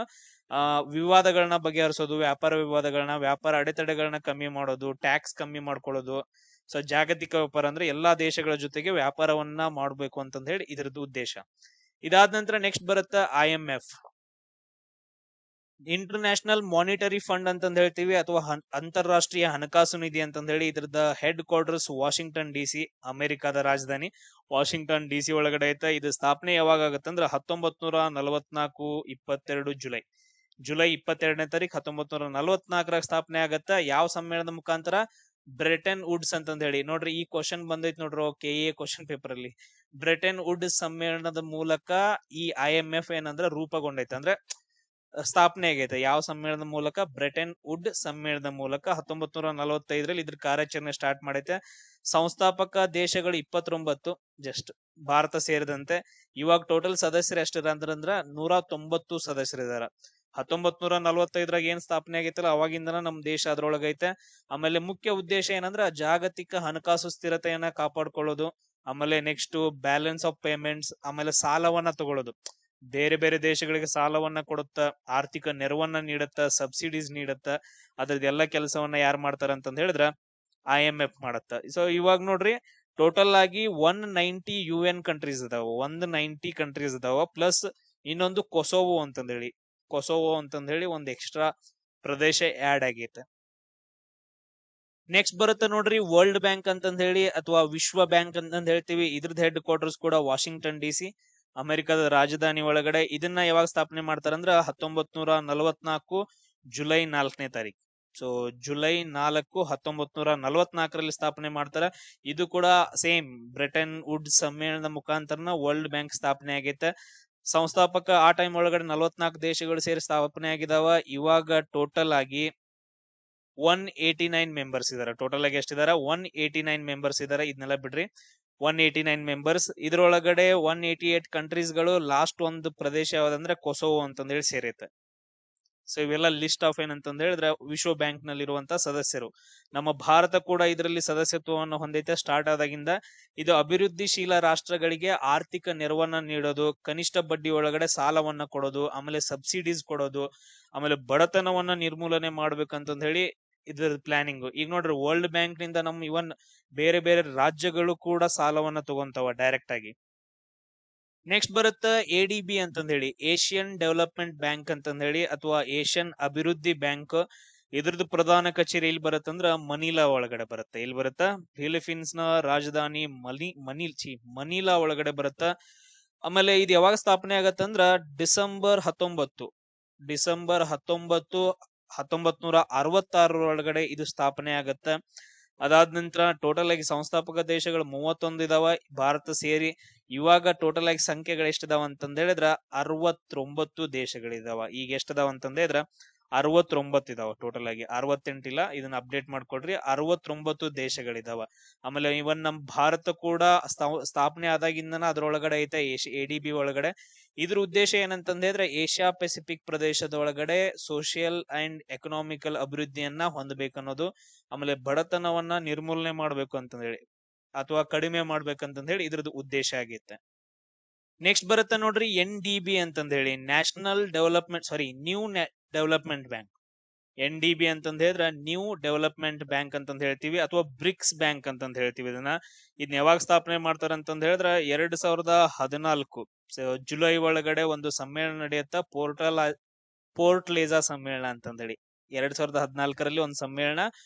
ವಿವಾದಗಳನ್ನ ಬಗೆಹರಿಸೋದು, ವ್ಯಾಪಾರ ವಿವಾದಗಳನ್ನ, ವ್ಯಾಪಾರ ಅಡೆತಡೆಗಳನ್ನ ಕಮ್ಮಿ ಮಾಡೋದು, ಟ್ಯಾಕ್ಸ್ ಕಮ್ಮಿ ಮಾಡ್ಕೊಳ್ಳೋದು. ಸೊ ಜಾಗತಿಕ ವ್ಯಾಪಾರ ಅಂದ್ರೆ ಎಲ್ಲಾ ದೇಶಗಳ ಜೊತೆಗೆ ವ್ಯಾಪಾರವನ್ನ ಮಾಡ್ಬೇಕು ಅಂತಂದ್ ಹೇಳಿ ಇದ್ರದ್ದು ಉದ್ದೇಶ. ಇದಾದ ನಂತರ ನೆಕ್ಸ್ಟ್ ಬರುತ್ತೆ IMF, ಇಂಟರ್ನ್ಯಾಷನಲ್ ಮಾನಿಟರಿ ಫಂಡ್ ಅಂತಂದ್ ಹೇಳ್ತೀವಿ, ಅಥವಾ ಅಂತಾರಾಷ್ಟ್ರೀಯ ಹಣಕಾಸು ನಿಧಿ ಅಂತಂದ್ ಹೇಳಿ. ಇದ್ರದ ಹೆಡ್ ಕ್ವಾರ್ಟರ್ಸ್ ವಾಷಿಂಗ್ಟನ್ DC, ಅಮೆರಿಕಾದ ರಾಜಧಾನಿ ವಾಷಿಂಗ್ಟನ್ DC ಒಳಗಡೆ ಐತೆ. ಇದು ಸ್ಥಾಪನೆ ಯಾವಾಗ ಆಗತ್ತಂದ್ರ 1944 22 ಜುಲೈ 22ನೇ ತಾರೀಕು 1944 ಸ್ಥಾಪನೆ ಆಗತ್ತ. ಯಾವ ಸಮ್ಮೇಳನದ ಮುಖಾಂತರ? ಬ್ರೆಟನ್ ವುಡ್ಸ್ ಅಂತಂದ್ ಹೇಳಿ. ನೋಡ್ರಿ ಈ ಕ್ವಶನ್ ಬಂದೈತ್ ನೋಡ್ರಿ KA ಕ್ವಶನ್ ಪೇಪರ್ ಅಲ್ಲಿ. ಬ್ರೆಟನ್ ವುಡ್ಸ್ ಸಮ್ಮೇಳನದ ಮೂಲಕ ಈ IMF ಏನಂದ್ರ ರೂಪುಗೊಂಡೈತೆ, ಅಂದ್ರೆ ಸ್ಥಾಪನೆ ಆಗೈತೆ. ಯಾವ ಸಮ್ಮೇಳನದ ಮೂಲಕ? ಬ್ರೆಟನ್ ವುಡ್ ಸಮ್ಮೇಳನದ ಮೂಲಕ 1945 ಇದ್ರ ಕಾರ್ಯಾಚರಣೆ ಸ್ಟಾರ್ಟ್ ಮಾಡೈತೆ. ಸಂಸ್ಥಾಪಕ ದೇಶಗಳು 29, ಜಸ್ಟ್ ಭಾರತ ಸೇರಿದಂತೆ. ಇವಾಗ ಟೋಟಲ್ ಸದಸ್ಯರು ಎಷ್ಟಿರ ಅಂದ್ರ 190 ಸದಸ್ಯರಿದಾರ. 1945 ಏನ್ ಸ್ಥಾಪನೆ ಆಗೈತಲ್ಲ ಅವಾಗಿಂದನ ನಮ್ ದೇಶ ಅದ್ರೊಳಗೈತೆ. ಆಮೇಲೆ ಮುಖ್ಯ ಉದ್ದೇಶ ಏನಂದ್ರ ಜಾಗತಿಕ ಹಣಕಾಸು ಸ್ಥಿರತೆಯನ್ನ ಕಾಪಾಡ್ಕೊಳ್ಳೋದು. ಆಮೇಲೆ ನೆಕ್ಸ್ಟ್ ಬ್ಯಾಲೆನ್ಸ್ ಆಫ್ ಪೇಮೆಂಟ್ಸ್, ಆಮೇಲೆ ಸಾಲವನ್ನ ತಗೊಳ್ಳೋದು. ಬೇರೆ ಬೇರೆ ದೇಶಗಳಿಗೆ ಸಾಲವನ್ನ ಕೊಡುತ್ತ, ಆರ್ಥಿಕ ನೆರವನ್ನ ನೀಡುತ್ತ, ಸಬ್ಸಿಡೀಸ್ ನೀಡುತ್ತ. ಅದ್ರದ್ದೆಲ್ಲ ಕೆಲಸವನ್ನ ಯಾರು ಮಾಡ್ತಾರ ಅಂತಂದ್ ಹೇಳಿದ್ರ IMF ಮಾಡತ್ತ. ಸೊ ಇವಾಗ ನೋಡ್ರಿ ಟೋಟಲ್ ಆಗಿ 190 UN ಕಂಟ್ರೀಸ್ ಇದಾವ. 190 ಕಂಟ್ರೀಸ್ ಇದಾವ. ಪ್ಲಸ್ ಇನ್ನೊಂದು ಕೊಸೋವೋ ಅಂತಂದ್ ಹೇಳಿ ಒಂದ್ ಎಕ್ಸ್ಟ್ರಾ ಪ್ರದೇಶ ಆಡ್ ಆಗೈತೆ. ನೆಕ್ಸ್ಟ್ ಬರುತ್ತೆ ನೋಡ್ರಿ ವರ್ಲ್ಡ್ ಬ್ಯಾಂಕ್ ಅಂತಂದ್ ಹೇಳಿ, ಅಥವಾ ವಿಶ್ವ ಬ್ಯಾಂಕ್ ಅಂತಂದ್ ಹೇಳ್ತೀವಿ. ಇದ್ರದ್ದು ಹೆಡ್ ಕ್ವಾರ್ಟರ್ಸ್ ಕೂಡ ವಾಷಿಂಗ್ಟನ್ DC, ಅಮೆರಿಕದ ರಾಜಧಾನಿ ಒಳಗಡೆ. ಇದನ್ನ ಯಾವಾಗ ಸ್ಥಾಪನೆ ಮಾಡ್ತಾರಂದ್ರ 1944 ಜುಲೈ 4ನೇ ತಾರೀಕು. ಸೊ ಜುಲೈ 4 1944 ಸ್ಥಾಪನೆ ಮಾಡ್ತಾರ. ಇದು ಕೂಡ ಸೇಮ್ ಬ್ರೆಟನ್ ವುಡ್ ಸಮ್ಮೇಳನದ ಮುಖಾಂತರನ ವರ್ಲ್ಡ್ ಬ್ಯಾಂಕ್ ಸ್ಥಾಪನೆ ಆಗೈತೆ. ಸಂಸ್ಥಾಪಕ ಆ ಟೈಮ್ ಒಳಗಡೆ 44 ದೇಶಗಳು ಸೇರಿ ಸ್ಥಾಪನೆ ಆಗಿದಾವ. ಇವಾಗ ಟೋಟಲ್ ಆಗಿ 189 ಮೆಂಬರ್ಸ್ ಇದಾರೆ. ಟೋಟಲ್ ಆಗಿ ಎಷ್ಟಿದಾರ? 189 ಮೆಂಬರ್ಸ್ ಇದಾರೆ. ಇದನ್ನೆಲ್ಲ ಬಿಡ್ರಿ, 189 ಮೆಂಬರ್ಸ್. ಇದ್ರೊಳಗಡೆ 188 ಕಂಟ್ರೀಸ್ ಗಳು. ಲಾಸ್ಟ್ ಒಂದು ಪ್ರದೇಶ ಯಾವ್ದಂದ್ರೆ ಕೊಸೋವೋ ಅಂತಂದ್ ಹೇಳಿ ಸೇರೈತೆ. ಸೊ ಇವೆಲ್ಲ ಲಿಸ್ಟ್ ಆಫ್ ಏನಂತಂದ್ ಹೇಳಿದ್ರೆ ವಿಶ್ವ ಬ್ಯಾಂಕ್ ನಲ್ಲಿರುವಂತ ಸದಸ್ಯರು. ನಮ್ಮ ಭಾರತ ಕೂಡ ಇದರಲ್ಲಿ ಸದಸ್ಯತ್ವವನ್ನು ಹೊಂದೈತೆ ಸ್ಟಾರ್ಟ್ ಆದಾಗಿಂದ. ಇದು ಅಭಿವೃದ್ಧಿಶೀಲ ರಾಷ್ಟ್ರಗಳಿಗೆ ಆರ್ಥಿಕ ನೆರವನ್ನ ನೀಡೋದು, ಕನಿಷ್ಠ ಬಡ್ಡಿ ಒಳಗಡೆ ಸಾಲವನ್ನ ಕೊಡೋದು, ಆಮೇಲೆ ಸಬ್ಸಿಡೀಸ್ ಕೊಡೋದು, ಆಮೇಲೆ ಬಡತನವನ್ನ ನಿರ್ಮೂಲನೆ ಮಾಡ್ಬೇಕಂತಂದ್ ಹೇಳಿ ಇದ್ರ ಪ್ಲಾನಿಂಗ್. ಈಗ ನೋಡ್ರಿ ವರ್ಲ್ಡ್ ಬ್ಯಾಂಕ್ ನಿಂದ ನಮ್ ಇವನ್ ಬೇರೆ ಬೇರೆ ರಾಜ್ಯಗಳು ಕೂಡ ಸಾಲವನ್ನ ತಗೊಂತಾವ ಡೈರೆಕ್ಟ್ ಆಗಿ. ನೆಕ್ಸ್ಟ್ ಬರುತ್ತೆ ADB ಅಂತಂದ್ ಹೇಳಿ, ಏಷ್ಯನ್ ಡೆವಲಪ್ಮೆಂಟ್ ಬ್ಯಾಂಕ್ ಅಂತಂದ್ ಹೇಳಿ, ಅಥವಾ ಏಷ್ಯನ್ ಅಭಿವೃದ್ಧಿ ಬ್ಯಾಂಕ್. ಇದ್ರದ್ದು ಪ್ರಧಾನ ಕಚೇರಿ ಎಲ್ಲಿ ಬರುತ್ತಂದ್ರ ಮನಿಲಾ ಒಳಗಡೆ ಬರುತ್ತೆ. ಎಲ್ಲಿ ಬರುತ್ತ? ಫಿಲಿಪೀನ್ಸ್ ನ ರಾಜಧಾನಿ ಮನಿಲಾ ಒಳಗಡೆ ಬರುತ್ತ. ಆಮೇಲೆ ಇದು ಯಾವಾಗ ಸ್ಥಾಪನೆ ಆಗತ್ತಂದ್ರ ಡಿಸೆಂಬರ್ 19 1966 ಒಳಗಡೆ ಇದು ಸ್ಥಾಪನೆ ಆಗತ್ತ. ಅದಾದ ನಂತರ ಟೋಟಲ್ ಆಗಿ ಸಂಸ್ಥಾಪಕ ದೇಶಗಳು 31 ಇದಾವ, ಭಾರತ ಸೇರಿ. ಇವಾಗ ಟೋಟಲ್ ಆಗಿ ಸಂಖ್ಯೆಗಳು ಎಷ್ಟಿದಾವ ಅಂತಂದ್ ಹೇಳಿದ್ರ 69 ದೇಶಗಳಿದಾವ. ಈಗ ಎಷ್ಟಿದಾವ ಅಂತಂದ್ ಹೇಳಿದ್ರ 69 ಇದಾವ ಟೋಟಲ್ ಆಗಿ. 68 ಇಲ್ಲ, ಇದನ್ನ ಅಪ್ಡೇಟ್ ಮಾಡ್ಕೊಡ್ರಿ. 69 ದೇಶಗಳಿದಾವ. ಆಮೇಲೆ ಇವನ್ ನಮ್ ಭಾರತ ಕೂಡ ಸ್ಥಾಪನೆ ಆದಾಗಿಂದನ ಅದ್ರೊಳಗಡೆ ಐತೆ ADB ಒಳಗಡೆ. ಇದ್ರ ಉದ್ದೇಶ ಏನಂತಂದ್ರೆ ಏಷ್ಯಾ ಪೆಸಿಫಿಕ್ ಪ್ರದೇಶದ ಒಳಗಡೆ ಸೋಷಿಯಲ್ ಅಂಡ್ ಎಕನಾಮಿಕಲ್ ಅಭಿವೃದ್ಧಿಯನ್ನ ಹೊಂದಬೇಕನ್ನೋದು, ಆಮೇಲೆ ಬಡತನವನ್ನ ನಿರ್ಮೂಲನೆ ಮಾಡ್ಬೇಕು ಅಂತ ಹೇಳಿ ಅಥವಾ ಕಡಿಮೆ ಮಾಡ್ಬೇಕಂತ ಹೇಳಿ ಇದ್ರದ್ದು ಉದ್ದೇಶ ಆಗೈತೆ. ನೆಕ್ಸ್ಟ್ ಬರುತ್ತೆ ನೋಡ್ರಿ NDB ಅಂತಂದ ಹೇಳಿ, national development new development bank. NDB ಅಂತಂದ ಹೇಳಿದ್ರೆ ನ್ಯೂ ಡೆವಲಪ್ಮೆಂಟ್ ಬ್ಯಾಂಕ್ ಅಂತಂದ ಹೇಳ್ತೀವಿ, ಅಥವಾ ಬ್ರಿಕ್ಸ್ ಬ್ಯಾಂಕ್ ಅಂತಂದ ಹೇಳ್ತೀವಿ. ಇದನ್ನ ಯಾವಾಗ ಸ್ಥಾಪನೆ ಮಾಡ್ತಾರ ಅಂತಂದ ಹೇಳಿದ್ರೆ 2014 ಜುಲೈ ಒಳಗಡೆ ಒಂದು ಸಮ್ಮೇಳನ ನಡೆಯುತ್ತ, ಪೋರ್ಟ್ ಲೇಜಾ ಸಮ್ಮೇಳನ ಅಂತಂದ ಹೇಳಿ. 2014ರಲ್ಲಿ ಒಂದು ಸಮ್ಮೇಳನ,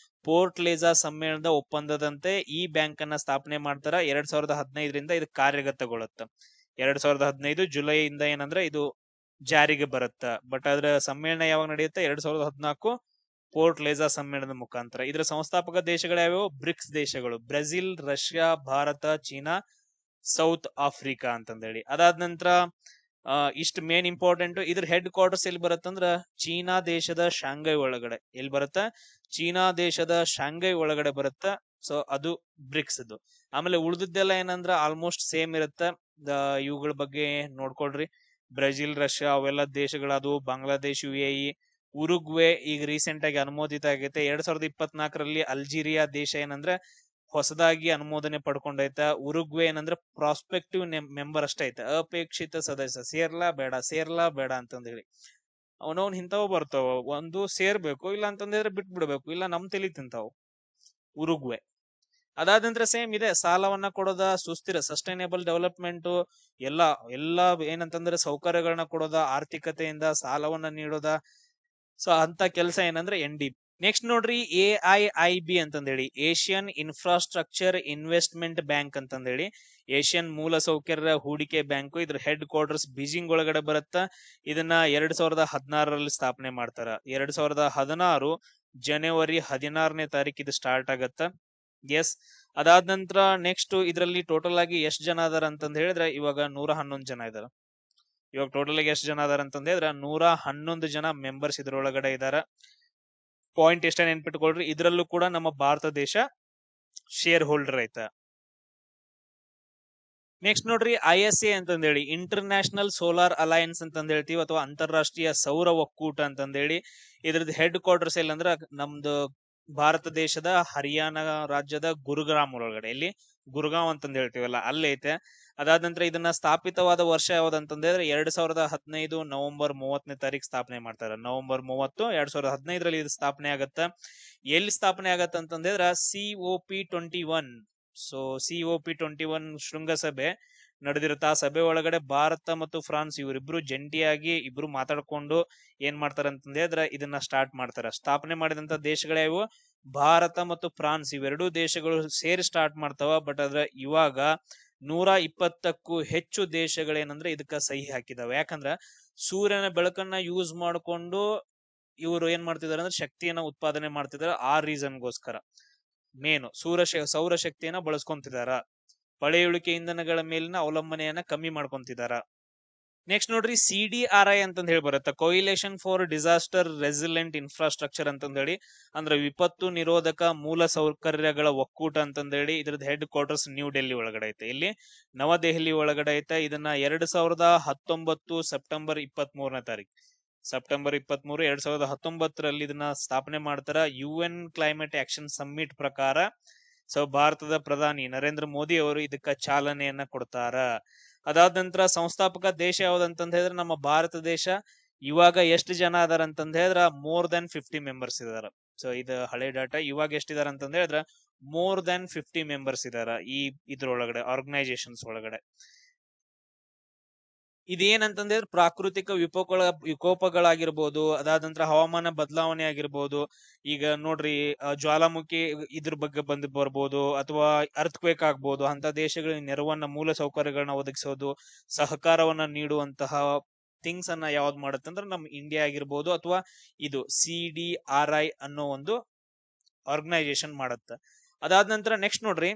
ಪೋರ್ಟ್ ಲೇಜಾ ಸಮ್ಮೇಳನದ ಒಪ್ಪಂದದಂತೆ ಈ ಬ್ಯಾಂಕ್ ಅನ್ನ ಸ್ಥಾಪನೆ ಮಾಡ್ತಾರ. 2015ರಿಂದ ಇದು ಕಾರ್ಯಗತಗೊಳ್ಳುತ್ತ. 2015 ಜುಲೈಯಿಂದ ಏನಂದ್ರೆ ಇದು ಜಾರಿಗೆ ಬರುತ್ತ. ಬಟ್ ಅದ್ರ ಸಮ್ಮೇಳನ ಯಾವಾಗ ನಡೆಯುತ್ತೆ? 2014 ಪೋರ್ಟ್ ಲೇಜಾ ಸಮ್ಮೇಳನದ ಮುಖಾಂತರ. ಇದರ ಸಂಸ್ಥಾಪಕ ದೇಶಗಳು ಯಾವ್ಯಾವು? ಬ್ರಿಕ್ಸ್ ದೇಶಗಳು: Brazil, Russia, Bharat, China, south Africa ಅಂತಂದೇಳಿ. ಅದಾದ ನಂತರ ಇಷ್ಟು ಮೇನ್ ಇಂಪಾರ್ಟೆಂಟ್. ಇದ್ರ ಹೆಡ್ ಕ್ವಾರ್ಟರ್ಸ್ ಎಲ್ಲಿ ಬರುತ್ತಂದ್ರ ಚೀನಾ ದೇಶದ ಶಾಂಘೈ ಒಳಗಡೆ. ಎಲ್ಲಿ ಬರುತ್ತ? ಚೀನಾ ದೇಶದ ಶಾಂಘೈ ಒಳಗಡೆ ಬರುತ್ತ. ಸೊ ಅದು ಬ್ರಿಕ್ಸ್. ಆಮೇಲೆ ಉಳಿದದ್ದೆಲ್ಲ ಏನಂದ್ರ ಆಲ್ಮೋಸ್ಟ್ ಸೇಮ್ ಇರುತ್ತೆ. ಇವುಗಳ ಬಗ್ಗೆ ನೋಡ್ಕೊಳ್ರಿ. ಬ್ರೆಜಿಲ್, ರಷ್ಯಾ ಅವೆಲ್ಲ ದೇಶಗಳದು. ಬಾಂಗ್ಲಾದೇಶ್, UAE, ಉರುಗ್ವೆ ಈಗ ರೀಸೆಂಟ್ ಆಗಿ ಅನುಮೋದಿತ ಆಗೈತೆ. 2024ರಲ್ಲಿ ಅಲ್ಜೀರಿಯಾ ದೇಶ ಏನಂದ್ರೆ ಹೊಸದಾಗಿ ಅನುಮೋದನೆ ಪಡ್ಕೊಂಡೈತೆ. ಉರುಗ್ವೆ ಏನಂದ್ರೆ ಪ್ರಾಸ್ಪೆಕ್ಟಿವ್ ಮೆಂಬರ್ ಅಷ್ಟೇ ಐತೆ, ಅಪೇಕ್ಷಿತ ಸದಸ್ಯ. ಸೇರ್ಲಾ ಬೇಡ ಅಂತಂದ ಹೇಳಿ ಅವನವನ್ ಇಂಥವು ಬರ್ತಾವ. ಒಂದು ಸೇರ್ಬೇಕು, ಇಲ್ಲ ಅಂತಂದ್ರೆ ಬಿಟ್ ಬಿಡ್ಬೇಕು, ಇಲ್ಲ ನಮ್ ತಲಿ ತಿಂತಾವು ಉರುಗ್ವೆ. ಅದಾದ ನಂತರ ಸೇಮ್ ಇದೆ, ಸಾಲವನ್ನ ಕೊಡೋದ, ಸುಸ್ಥಿರ ಸಸ್ಟೈನೇಬಲ್ ಡೆವಲಪ್ಮೆಂಟ್, ಎಲ್ಲಾ ಏನಂತಂದ್ರೆ ಸೌಕರ್ಯಗಳನ್ನ ಕೊಡೋದ, ಆರ್ಥಿಕತೆಯಿಂದ ಸಾಲವನ್ನ ನೀಡೋದ. ಸೊ ಅಂತ ಕೆಲಸ ಏನಂದ್ರೆ NDB. ನೆಕ್ಸ್ಟ್ ನೋಡ್ರಿ AIIB ಅಂತಂದೇಳಿ, ಏಷ್ಯನ್ ಇನ್ಫ್ರಾಸ್ಟ್ರಕ್ಚರ್ ಇನ್ವೆಸ್ಟ್ಮೆಂಟ್ ಬ್ಯಾಂಕ್ ಅಂತಂದೇಳಿ, ಏಷ್ಯನ್ ಮೂಲ ಸೌಕರ್ಯ ಹೂಡಿಕೆ ಬ್ಯಾಂಕು. ಇದ್ರ ಹೆಡ್ ಕ್ವಾರ್ಟರ್ಸ್ ಬೀಜಿಂಗ್ ಒಳಗಡೆ ಬರುತ್ತ. ಇದನ್ನ 2016ರಲ್ಲಿ ಸ್ಥಾಪನೆ ಮಾಡ್ತಾರ. 2016 ಜನವರಿ 16ನೇ ತಾರೀಕು ಇದು ಸ್ಟಾರ್ಟ್ ಆಗತ್ತ. ಎಸ್. ಅದಾದ ನಂತರ ನೆಕ್ಸ್ಟ್ ಇದ್ರಲ್ಲಿ ಟೋಟಲ್ ಆಗಿ ಎಷ್ಟು ಜನ ಅದಾರ ಅಂತಂದ ಹೇಳಿದ್ರೆ ಇವಾಗ 111 ಜನ ಇದಾರ. ಇವಾಗ ಟೋಟಲ್ ಆಗಿ ಎಷ್ಟು ಜನ ಅದಾರ ಅಂತಂದ ಹೇಳಿದ್ರೆ 111 ಜನ ಮೆಂಬರ್ಸ್ ಇದ್ರೊಳಗಡೆ ಇದಾರ. ಪಾಯಿಂಟ್ ಎಷ್ಟ ನೆನ್ಪಿಟ್ಕೊಳ್ರಿ, ಇದ್ರಲ್ಲೂ ಕೂಡ ನಮ್ಮ ಭಾರತ ದೇಶ ಶೇರ್ ಹೋಲ್ಡರ್ ಐತ. ನೆಕ್ಸ್ಟ್ ನೋಡ್ರಿ ISA ಅಂತಂದೇಳಿ, ಇಂಟರ್ನ್ಯಾಷನಲ್ ಸೋಲಾರ್ ಅಲಯನ್ಸ್ ಅಂತಂದ ಹೇಳ್ತೀವಿ, ಅಥವಾ ಅಂತಾರಾಷ್ಟ್ರೀಯ ಸೌರ ಒಕ್ಕೂಟ ಅಂತಂದೇಳಿ. ಇದ್ರದ್ದು ಹೆಡ್ ಕ್ವಾರ್ಟರ್ಸ್ ಎಲ್ಲಂದ್ರ ನಮ್ದು ಭಾರತ ದೇಶದ ಹರಿಯಾಣ ರಾಜ್ಯದ ಗುರುಗ್ರಾಮ್ ಒಳಗಡೆ, ಇಲ್ಲಿ ಗುರುಗಾಂವ್ ಅಂತಂದ ಹೇಳ್ತೀವಲ್ಲ ಅಲ್ಲಿ ಐತೆ. ಅದಾದ ನಂತರ ಇದನ್ನ ಸ್ಥಾಪಿತವಾದ ವರ್ಷ ಯಾವ್ದಂತಂದ್ರೆ 2015 ನವೆಂಬರ್ 30ನೇ ತಾರೀಕು ಸ್ಥಾಪನೆ ಮಾಡ್ತಾರೆ. ನವೆಂಬರ್ 30, 2015ರಲ್ಲಿ ಇದು ಸ್ಥಾಪನೆ ಆಗತ್ತ. ಎಲ್ಲಿ ಸ್ಥಾಪನೆ ಆಗತ್ತ ಅಂತಂದ್ರೆ COP21. ಸೊ COP21 ಶೃಂಗಸಭೆ ನಡೆದಿರುತ್ತೆ. ಆ ಸಭೆ ಒಳಗಡೆ ಭಾರತ ಮತ್ತು ಫ್ರಾನ್ಸ್ ಇವರಿಬ್ರು ಜಂಟಿಯಾಗಿ ಇಬ್ರು ಮಾತಾಡ್ಕೊಂಡು ಏನ್ ಮಾಡ್ತಾರ ಅಂತಂದ್ರೆ ಇದನ್ನ ಸ್ಟಾರ್ಟ್ ಮಾಡ್ತಾರ. ಸ್ಥಾಪನೆ ಮಾಡಿದಂತ ದೇಶಗಳೇವು? ಭಾರತ ಮತ್ತು ಫ್ರಾನ್ಸ್ ಇವೆರಡೂ ದೇಶಗಳು ಸೇರಿ ಸ್ಟಾರ್ಟ್ ಮಾಡ್ತಾವ. ಬಟ್ ಅದ್ರ ಇವಾಗ 120ಕ್ಕೂ ಹೆಚ್ಚು ದೇಶಗಳೇನಂದ್ರೆ ಇದಕ್ಕ ಸಹಿ ಹಾಕಿದಾವೆ. ಯಾಕಂದ್ರ ಸೂರ್ಯನ ಬೆಳಕನ್ನ ಯೂಸ್ ಮಾಡ್ಕೊಂಡು ಇವರು ಏನ್ ಮಾಡ್ತಿದಾರೆ ಅಂದ್ರೆ ಶಕ್ತಿಯನ್ನ ಉತ್ಪಾದನೆ ಮಾಡ್ತಿದಾರೆ. ಆ ರೀಸನ್ಗೋಸ್ಕರ ಮೇನು ಸೌರ ಶಕ್ತಿಯನ್ನ ಬಳಸ್ಕೊಂತಿದಾರ. ಪಳೆಯುಳಿಕೆ ಇಂಧನಗಳ ಮೇಲಿನ ಅವಲಂಬನೆಯನ್ನ ಕಮ್ಮಿ ಮಾಡ್ಕೊಂತಿದಾರ. ನೆಕ್ಸ್ಟ್ ನೋಡ್ರಿ CDRI ಅಂತಂದ ಹೇಳಿ ಬರುತ್ತೆ, ಕೊಯಿಲೇಷನ್ ಫಾರ್ ಡಿಸಾಸ್ಟರ್ ರೆಸಿಲೆಂಟ್ ಇನ್ಫ್ರಾಸ್ಟ್ರಕ್ಚರ್ ಅಂತಂದೇಳಿ. ಅಂದ್ರೆ ವಿಪತ್ತು ನಿರೋಧಕ ಮೂಲ ಸೌಕರ್ಯಗಳ ಒಕ್ಕೂಟ ಅಂತಂದೇಳಿ. ಇದ್ರದ್ದು ಹೆಡ್ ಕ್ವಾರ್ಟರ್ಸ್ ನ್ಯೂ ಡೆಲ್ಲಿ ಒಳಗಡೆ ಐತೆ, ಇಲ್ಲಿ ನವದೆಹಲಿ ಒಳಗಡೆ ಐತೆ. ಇದನ್ನ 2019 ಸೆಪ್ಟೆಂಬರ್ 23ನೇ ತಾರೀಕು, ಸೆಪ್ಟೆಂಬರ್ 23, 2019ರಲ್ಲಿ ಇದನ್ನ ಸ್ಥಾಪನೆ ಮಾಡ್ತಾರ. UN ಕ್ಲೈಮೇಟ್ ಆಕ್ಷನ್ ಸಮ್ಮಿಟ್ ಪ್ರಕಾರ. ಸೊ ಭಾರತದ ಪ್ರಧಾನಿ ನರೇಂದ್ರ ಮೋದಿ ಅವರು ಇದಕ್ಕ ಚಾಲನೆಯನ್ನ ಕೊಡ್ತಾರ. ಅದಾದ ನಂತರ ಸಂಸ್ಥಾಪಕ ದೇಶ ಯಾವ್ದಂತಂದ ಹೇಳಿದ್ರೆ ನಮ್ಮ ಭಾರತ ದೇಶ. ಇವಾಗ ಎಷ್ಟು ಜನ ಅದಾರ ಅಂತಂದ ಹೇಳಿದ್ರ more than 50 ಮೆಂಬರ್ಸ್ ಇದಾರ. ಸೊ ಇದು ಹಳೆ ಡಾಟಾ. ಇವಾಗ ಎಷ್ಟಿದಾರ ಅಂತಂದ ಹೇಳಿದ್ರ more than 50 ಮೆಂಬರ್ಸ್ ಇದಾರ ಈ ಇದ್ರೊಳಗಡೆ, ಆರ್ಗನೈಸೇಷನ್ಸ್ ಒಳಗಡೆ. ಇದೇನಂತಂದ್ರೆ ಪ್ರಾಕೃತಿಕ ವಿಕೋಪಗಳಾಗಿರ್ಬೋದು, ಅದಾದ ನಂತರ ಹವಾಮಾನ ಬದಲಾವಣೆ ಆಗಿರ್ಬೋದು. ಈಗ ನೋಡ್ರಿ ಜ್ವಾಲಾಮುಖಿ ಇದ್ರ ಬಗ್ಗೆ ಬರ್ಬೋದು, ಅಥವಾ ಅರ್ಥಕ್ವೇಕ್ ಆಗ್ಬೋದು. ಅಂತ ದೇಶಗಳಿಗೆ ನೆರವನ್ನ, ಮೂಲ ಸೌಕರ್ಯಗಳನ್ನ ಒದಗಿಸೋದು, ಸಹಕಾರವನ್ನ ನೀಡುವಂತಹ ಥಿಂಗ್ಸ್ ಅನ್ನ ಯಾವ್ದು ಮಾಡುತ್ತಂದ್ರೆ ನಮ್ ಇಂಡಿಯಾ ಆಗಿರ್ಬೋದು, ಅಥವಾ ಇದು CDRI ಅನ್ನೋ ಒಂದು ಆರ್ಗನೈಸೇಷನ್ ಮಾಡುತ್ತೆ. ಅದಾದ ನಂತರ ನೆಕ್ಸ್ಟ್ ನೋಡ್ರಿ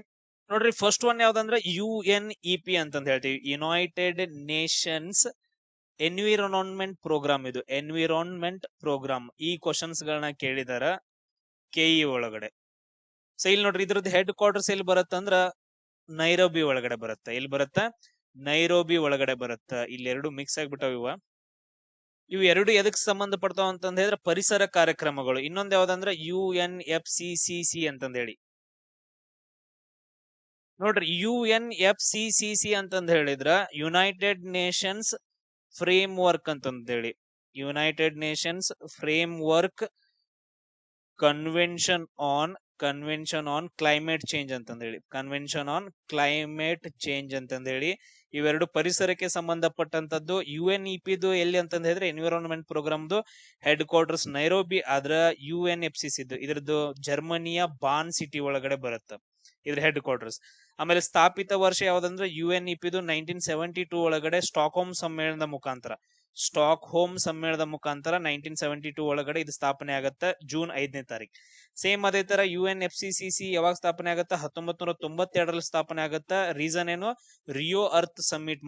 ಫಸ್ಟ್ ಒನ್ ಯಾವ್ದಂದ್ರೆ UNEP ಅಂತಂದ ಹೇಳ್ತೀವಿ, ಯುನೈಟೆಡ್ ನೇಷನ್ಸ್ ಎನ್ವಿರಾನ್ಮೆಂಟ್ ಪ್ರೋಗ್ರಾಮ್, ಇದು ಎನ್ವಿರಾನ್ಮೆಂಟ್ ಪ್ರೋಗ್ರಾಮ್. ಈ ಕ್ವಶನ್ಸ್ ಗಳನ್ನ ಕೇಳಿದಾರ ಕೆಇ ಒಳಗಡೆ. ಸೊ ಇಲ್ಲಿ ನೋಡ್ರಿ, ಇದ್ರದ್ದು ಹೆಡ್ ಕ್ವಾರ್ಟರ್ಸ್ ಎಲ್ಲಿ ಬರುತ್ತಂದ್ರ ನೈರೋಬಿ ಒಳಗಡೆ ಬರುತ್ತ. ಎಲ್ಲಿ ಬರುತ್ತ? ನೈರೋಬಿ ಒಳಗಡೆ ಬರುತ್ತ. ಇಲ್ಲಿ ಎರಡು ಮಿಕ್ಸ್ ಆಗ್ಬಿಟ್ಟಾವ. ಇವು ಎರಡು ಎದಕ್ ಸಂಬಂಧ ಪಡ್ತಾವ ಅಂತಂದ ಹೇಳಿದ್ರೆ ಪರಿಸರ ಕಾರ್ಯಕ್ರಮಗಳು. ಇನ್ನೊಂದ್ ಯಾವ್ದಂದ್ರ UNFCCC ಅಂತಂದ ಹೇಳಿ. ನೋಡ್ರಿ, UNFCCC ಅಂತಂದ ಹೇಳಿದ್ರ ಯುನೈಟೆಡ್ ನೇಷನ್ಸ್ ಫ್ರೇಮ್ ವರ್ಕ್ ಅಂತಂದ ಹೇಳಿ. United Nations frame work convention on climate change ಅಂತಂದ ಹೇಳಿ. ಕನ್ವೆನ್ಷನ್ ಆನ್ ಕ್ಲೈಮೇಟ್ ಚೇಂಜ್ ಅಂತಂದ ಹೇಳಿ. ಇವೆರಡು ಪರಿಸರಕ್ಕೆ ಸಂಬಂಧಪಟ್ಟಂತದ್ದು. UNEP ಎಲ್ಲಿ ಅಂತಂದ ಹೇಳಿದ್ರೆ ಎನ್ವಿರಾನ್ಮೆಂಟ್ ಪ್ರೋಗ್ರಾಮ್ದು ಹೆಡ್ ಕ್ವಾರ್ಟರ್ಸ್ ನೈರೋಬಿ. ಆದ್ರ UNFCC ಇದ್ರದ್ದು ಜರ್ಮನಿಯ ಬಾನ್ ಸಿಟಿ ಒಳಗಡೆ ಬರುತ್ತ ಇದ್ರ ಹೆಡ್ ಕ್ವಾರ್ಟರ್ಸ್. ಆಮೇಲೆ ಸ್ಥಾಪಿತ ವರ್ಷ ಯಾವ್ದಂದ್ರೆ UNEP 1972 ಒಳಗಡೆ ಸ್ಟಾಕ್ ಹೋಮ್ ಸಮ್ಮೇಳನದ ಮುಖಾಂತರ 1972 ಒಳಗಡೆ ಇದು ಸ್ಥಾಪನೆ ಆಗತ್ತ, ಜೂನ್ 5ನೇ ತಾರೀಕು. ಸೇಮ್ ಅದೇ ತರ UNFCCC ಯಾವಾಗ ಸ್ಥಾಪನೆ ಆಗತ್ತ? 1992 ಸ್ಥಾಪನೆ ಆಗತ್ತ. ರೀಸನ್ ಏನು? ರಿಯೋ ಅರ್ತ್ ಸಮ್ಮಿಟ್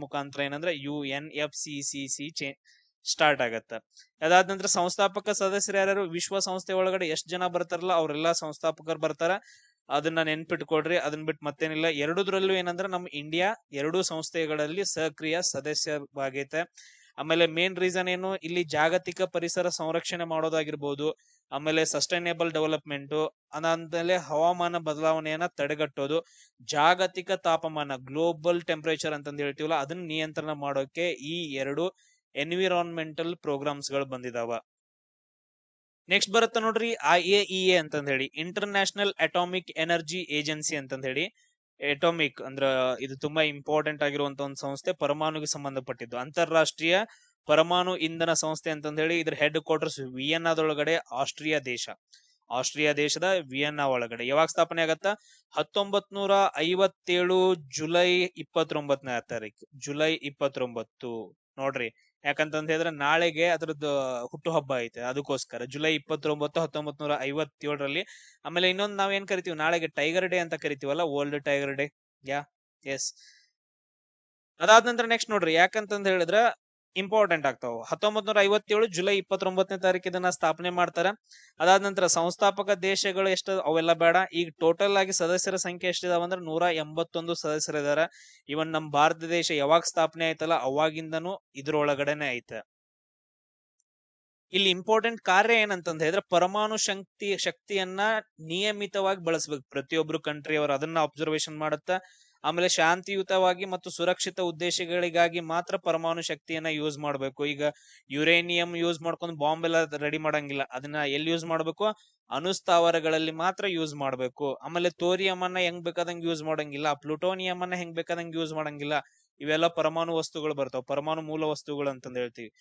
ಮುಖಾಂತರ ಏನಂದ್ರೆ UNFCCC ಸ್ಟಾರ್ಟ್ ಆಗತ್ತ. ಅದಾದ ನಂತರ ಸಂಸ್ಥಾಪಕ ಸದಸ್ಯರು ಯಾರು? ವಿಶ್ವಸಂಸ್ಥೆ ಒಳಗಡೆ ಎಷ್ಟು ಜನ ಬರ್ತಾರಲ್ಲ ಅವರೆಲ್ಲಾ ಸಂಸ್ಥಾಪಕರು ಬರ್ತಾರ. ಅದನ್ನ ನೆನ್ಪಿಟ್ಕೊಡ್ರಿ. ಅದನ್ನ ಬಿಟ್ಟು ಮತ್ತೇನಿಲ್ಲ. ಎರಡೂದ್ರಲ್ಲೂ ಏನಂದ್ರೆ ನಮ್ಮ ಇಂಡಿಯಾ ಎರಡೂ ಸಂಸ್ಥೆಗಳಲ್ಲಿ ಸಕ್ರಿಯ ಸದಸ್ಯವಾಗೈತೆ. ಆಮೇಲೆ ಮೇನ್ ರೀಸನ್ ಏನು? ಇಲ್ಲಿ ಜಾಗತಿಕ ಪರಿಸರ ಸಂರಕ್ಷಣೆ ಮಾಡೋದಾಗಿರ್ಬೋದು, ಆಮೇಲೆ ಸಸ್ಟೈನೇಬಲ್ ಡೆವಲಪ್ಮೆಂಟ್, ಅದಾದ್ಮೇಲೆ ಹವಾಮಾನ ಬದಲಾವಣೆಯನ್ನ ತಡೆಗಟ್ಟೋದು, ಜಾಗತಿಕ ತಾಪಮಾನ ಗ್ಲೋಬಲ್ ಟೆಂಪರೇಚರ್ ಅಂತಂದು ಹೇಳ್ತೀವಲ್ಲ ಅದನ್ನ ನಿಯಂತ್ರಣ ಮಾಡೋಕೆ ಈ ಎರಡು ಎನ್ವಿರಾನ್ಮೆಂಟಲ್ ಪ್ರೋಗ್ರಾಮ್ಸ್ ಗಳು ಬಂದಿದಾವ. ನೆಕ್ಸ್ಟ್ ಬರುತ್ತೆ ನೋಡ್ರಿ IAEA ಅಂತಂದ ಹೇಳಿ, ಇಂಟರ್ನ್ಯಾಷನಲ್ ಅಟಾಮಿಕ್ ಎನರ್ಜಿ ಏಜೆನ್ಸಿ ಅಂತಂದ ಹೇಳಿ. ಅಟಾಮಿಕ್ ಅಂದ್ರ ಇದು ತುಂಬಾ ಇಂಪಾರ್ಟೆಂಟ್ ಆಗಿರುವಂತ ಒಂದು ಸಂಸ್ಥೆ, ಪರಮಾಣುಗೆ ಸಂಬಂಧಪಟ್ಟಿದ್ದು. ಅಂತಾರಾಷ್ಟ್ರೀಯ ಪರಮಾಣು ಇಂಧನ ಸಂಸ್ಥೆ ಅಂತಂದ ಹೇಳಿ. ಇದ್ರ ಹೆಡ್ ಕ್ವಾರ್ಟರ್ಸ್ ವಿಯೆನ್ನಾದೊಳಗಡೆ, ಆಸ್ಟ್ರಿಯಾ ದೇಶದ ವಿಯೆನ್ನಾ ಒಳಗಡೆ. ಯಾವಾಗ ಸ್ಥಾಪನೆ ಆಗತ್ತ? 1957 ಜುಲೈ 29ನೇ ತಾರೀಕು. ಜುಲೈ 29 ನೋಡ್ರಿ. ಯಾಕಂತಂದ ಹೇಳಿದ್ರೆ ನಾಳೆಗೆ ಅದ್ರದ್ದು ಹುಟ್ಟು ಹಬ್ಬ ಐತೆ, ಅದಕ್ಕೋಸ್ಕರ ಜುಲೈ 29, 1957ರಲ್ಲಿ. ಆಮೇಲೆ ಇನ್ನೊಂದು ನಾವೇನ್ ಕರಿತೀವಿ ನಾಳೆಗೆ? ಟೈಗರ್ ಡೇ ಅಂತ ಕರಿತೀವಲ್ಲ, ವರ್ಲ್ಡ್ ಟೈಗರ್ ಡೇ. ಎಸ್. ಅದಾದ ನಂತರ ನೆಕ್ಸ್ಟ್ ನೋಡ್ರಿ, ಯಾಕಂತಂದ ಹೇಳಿದ್ರ ಇಂಪಾರ್ಟೆಂಟ್ ಆಗ್ತಾವ. 1957 ಜುಲೈ 29ನೇ ತಾರೀಕು ಇದನ್ನ ಸ್ಥಾಪನೆ ಮಾಡ್ತಾರ. ಅದಾದ ನಂತರ ಸಂಸ್ಥಾಪಕ ದೇಶಗಳು ಎಷ್ಟು ಅವೆಲ್ಲ ಬೇಡ. ಈಗ ಟೋಟಲ್ ಆಗಿ ಸದಸ್ಯರ ಸಂಖ್ಯೆ ಎಷ್ಟಿದಾವ ಅಂದ್ರೆ 181 ಸದಸ್ಯರಿದಾರ. ಇವನ್ ನಮ್ ಭಾರತ ದೇಶ ಯಾವಾಗ ಸ್ಥಾಪನೆ ಆಯ್ತಲ್ಲ ಅವಾಗಿಂದನು ಇದ್ರೊಳಗಡೆನೆ ಐತೆ. ಇಲ್ಲಿ ಇಂಪಾರ್ಟೆಂಟ್ ಕಾರ್ಯ ಏನಂತಂದ ಹೇಳಿದ್ರೆ ಪರಮಾಣು ಶಕ್ತಿಯನ್ನ ನಿಯಮಿತವಾಗಿ ಬಳಸಬೇಕು. ಪ್ರತಿಯೊಬ್ರು ಕಂಟ್ರಿ ಅವರು ಅದನ್ನ ಅಬ್ಸರ್ವೇಷನ್ ಮಾಡುತ್ತ. ಆಮೇಲೆ ಶಾಂತಿಯುತವಾಗಿ ಮತ್ತು ಸುರಕ್ಷಿತ ಉದ್ದೇಶಗಳಿಗಾಗಿ ಮಾತ್ರ ಪರಮಾಣು ಶಕ್ತಿಯನ್ನ ಯೂಸ್ ಮಾಡ್ಬೇಕು. ಈಗ ಯುರೇನಿಯಂ ಯೂಸ್ ಮಾಡ್ಕೊಂಡು ಬಾಂಬ್ ಎಲ್ಲ ರೆಡಿ ಮಾಡಂಗಿಲ್ಲ. ಅದನ್ನ ಎಲ್ಲಿ ಯೂಸ್ ಮಾಡ್ಬೇಕು? ಅಣುಸ್ಥಾವರಗಳಲ್ಲಿ ಮಾತ್ರ ಯೂಸ್ ಮಾಡ್ಬೇಕು. ಆಮೇಲೆ ಥೋರಿಯಂ ಅನ್ನ ಹೆಂಗ್ ಬೇಕಾದಂಗ್ ಯೂಸ್ ಮಾಡಂಗಿಲ್ಲ. ಪ್ಲುಟೋನಿಯಂ ಅನ್ನ ಹೆಂಗ್ ಬೇಕಾದಂಗ್ ಯೂಸ್ ಮಾಡಂಗಿಲ್ಲ. ಇವೆಲ್ಲ ಪರಮಾಣು ವಸ್ತುಗಳು ಬರ್ತಾವ, ಪರಮಾಣು ಮೂಲ ವಸ್ತುಗಳು ಅಂತಂದ ಹೇಳ್ತೀವಿ.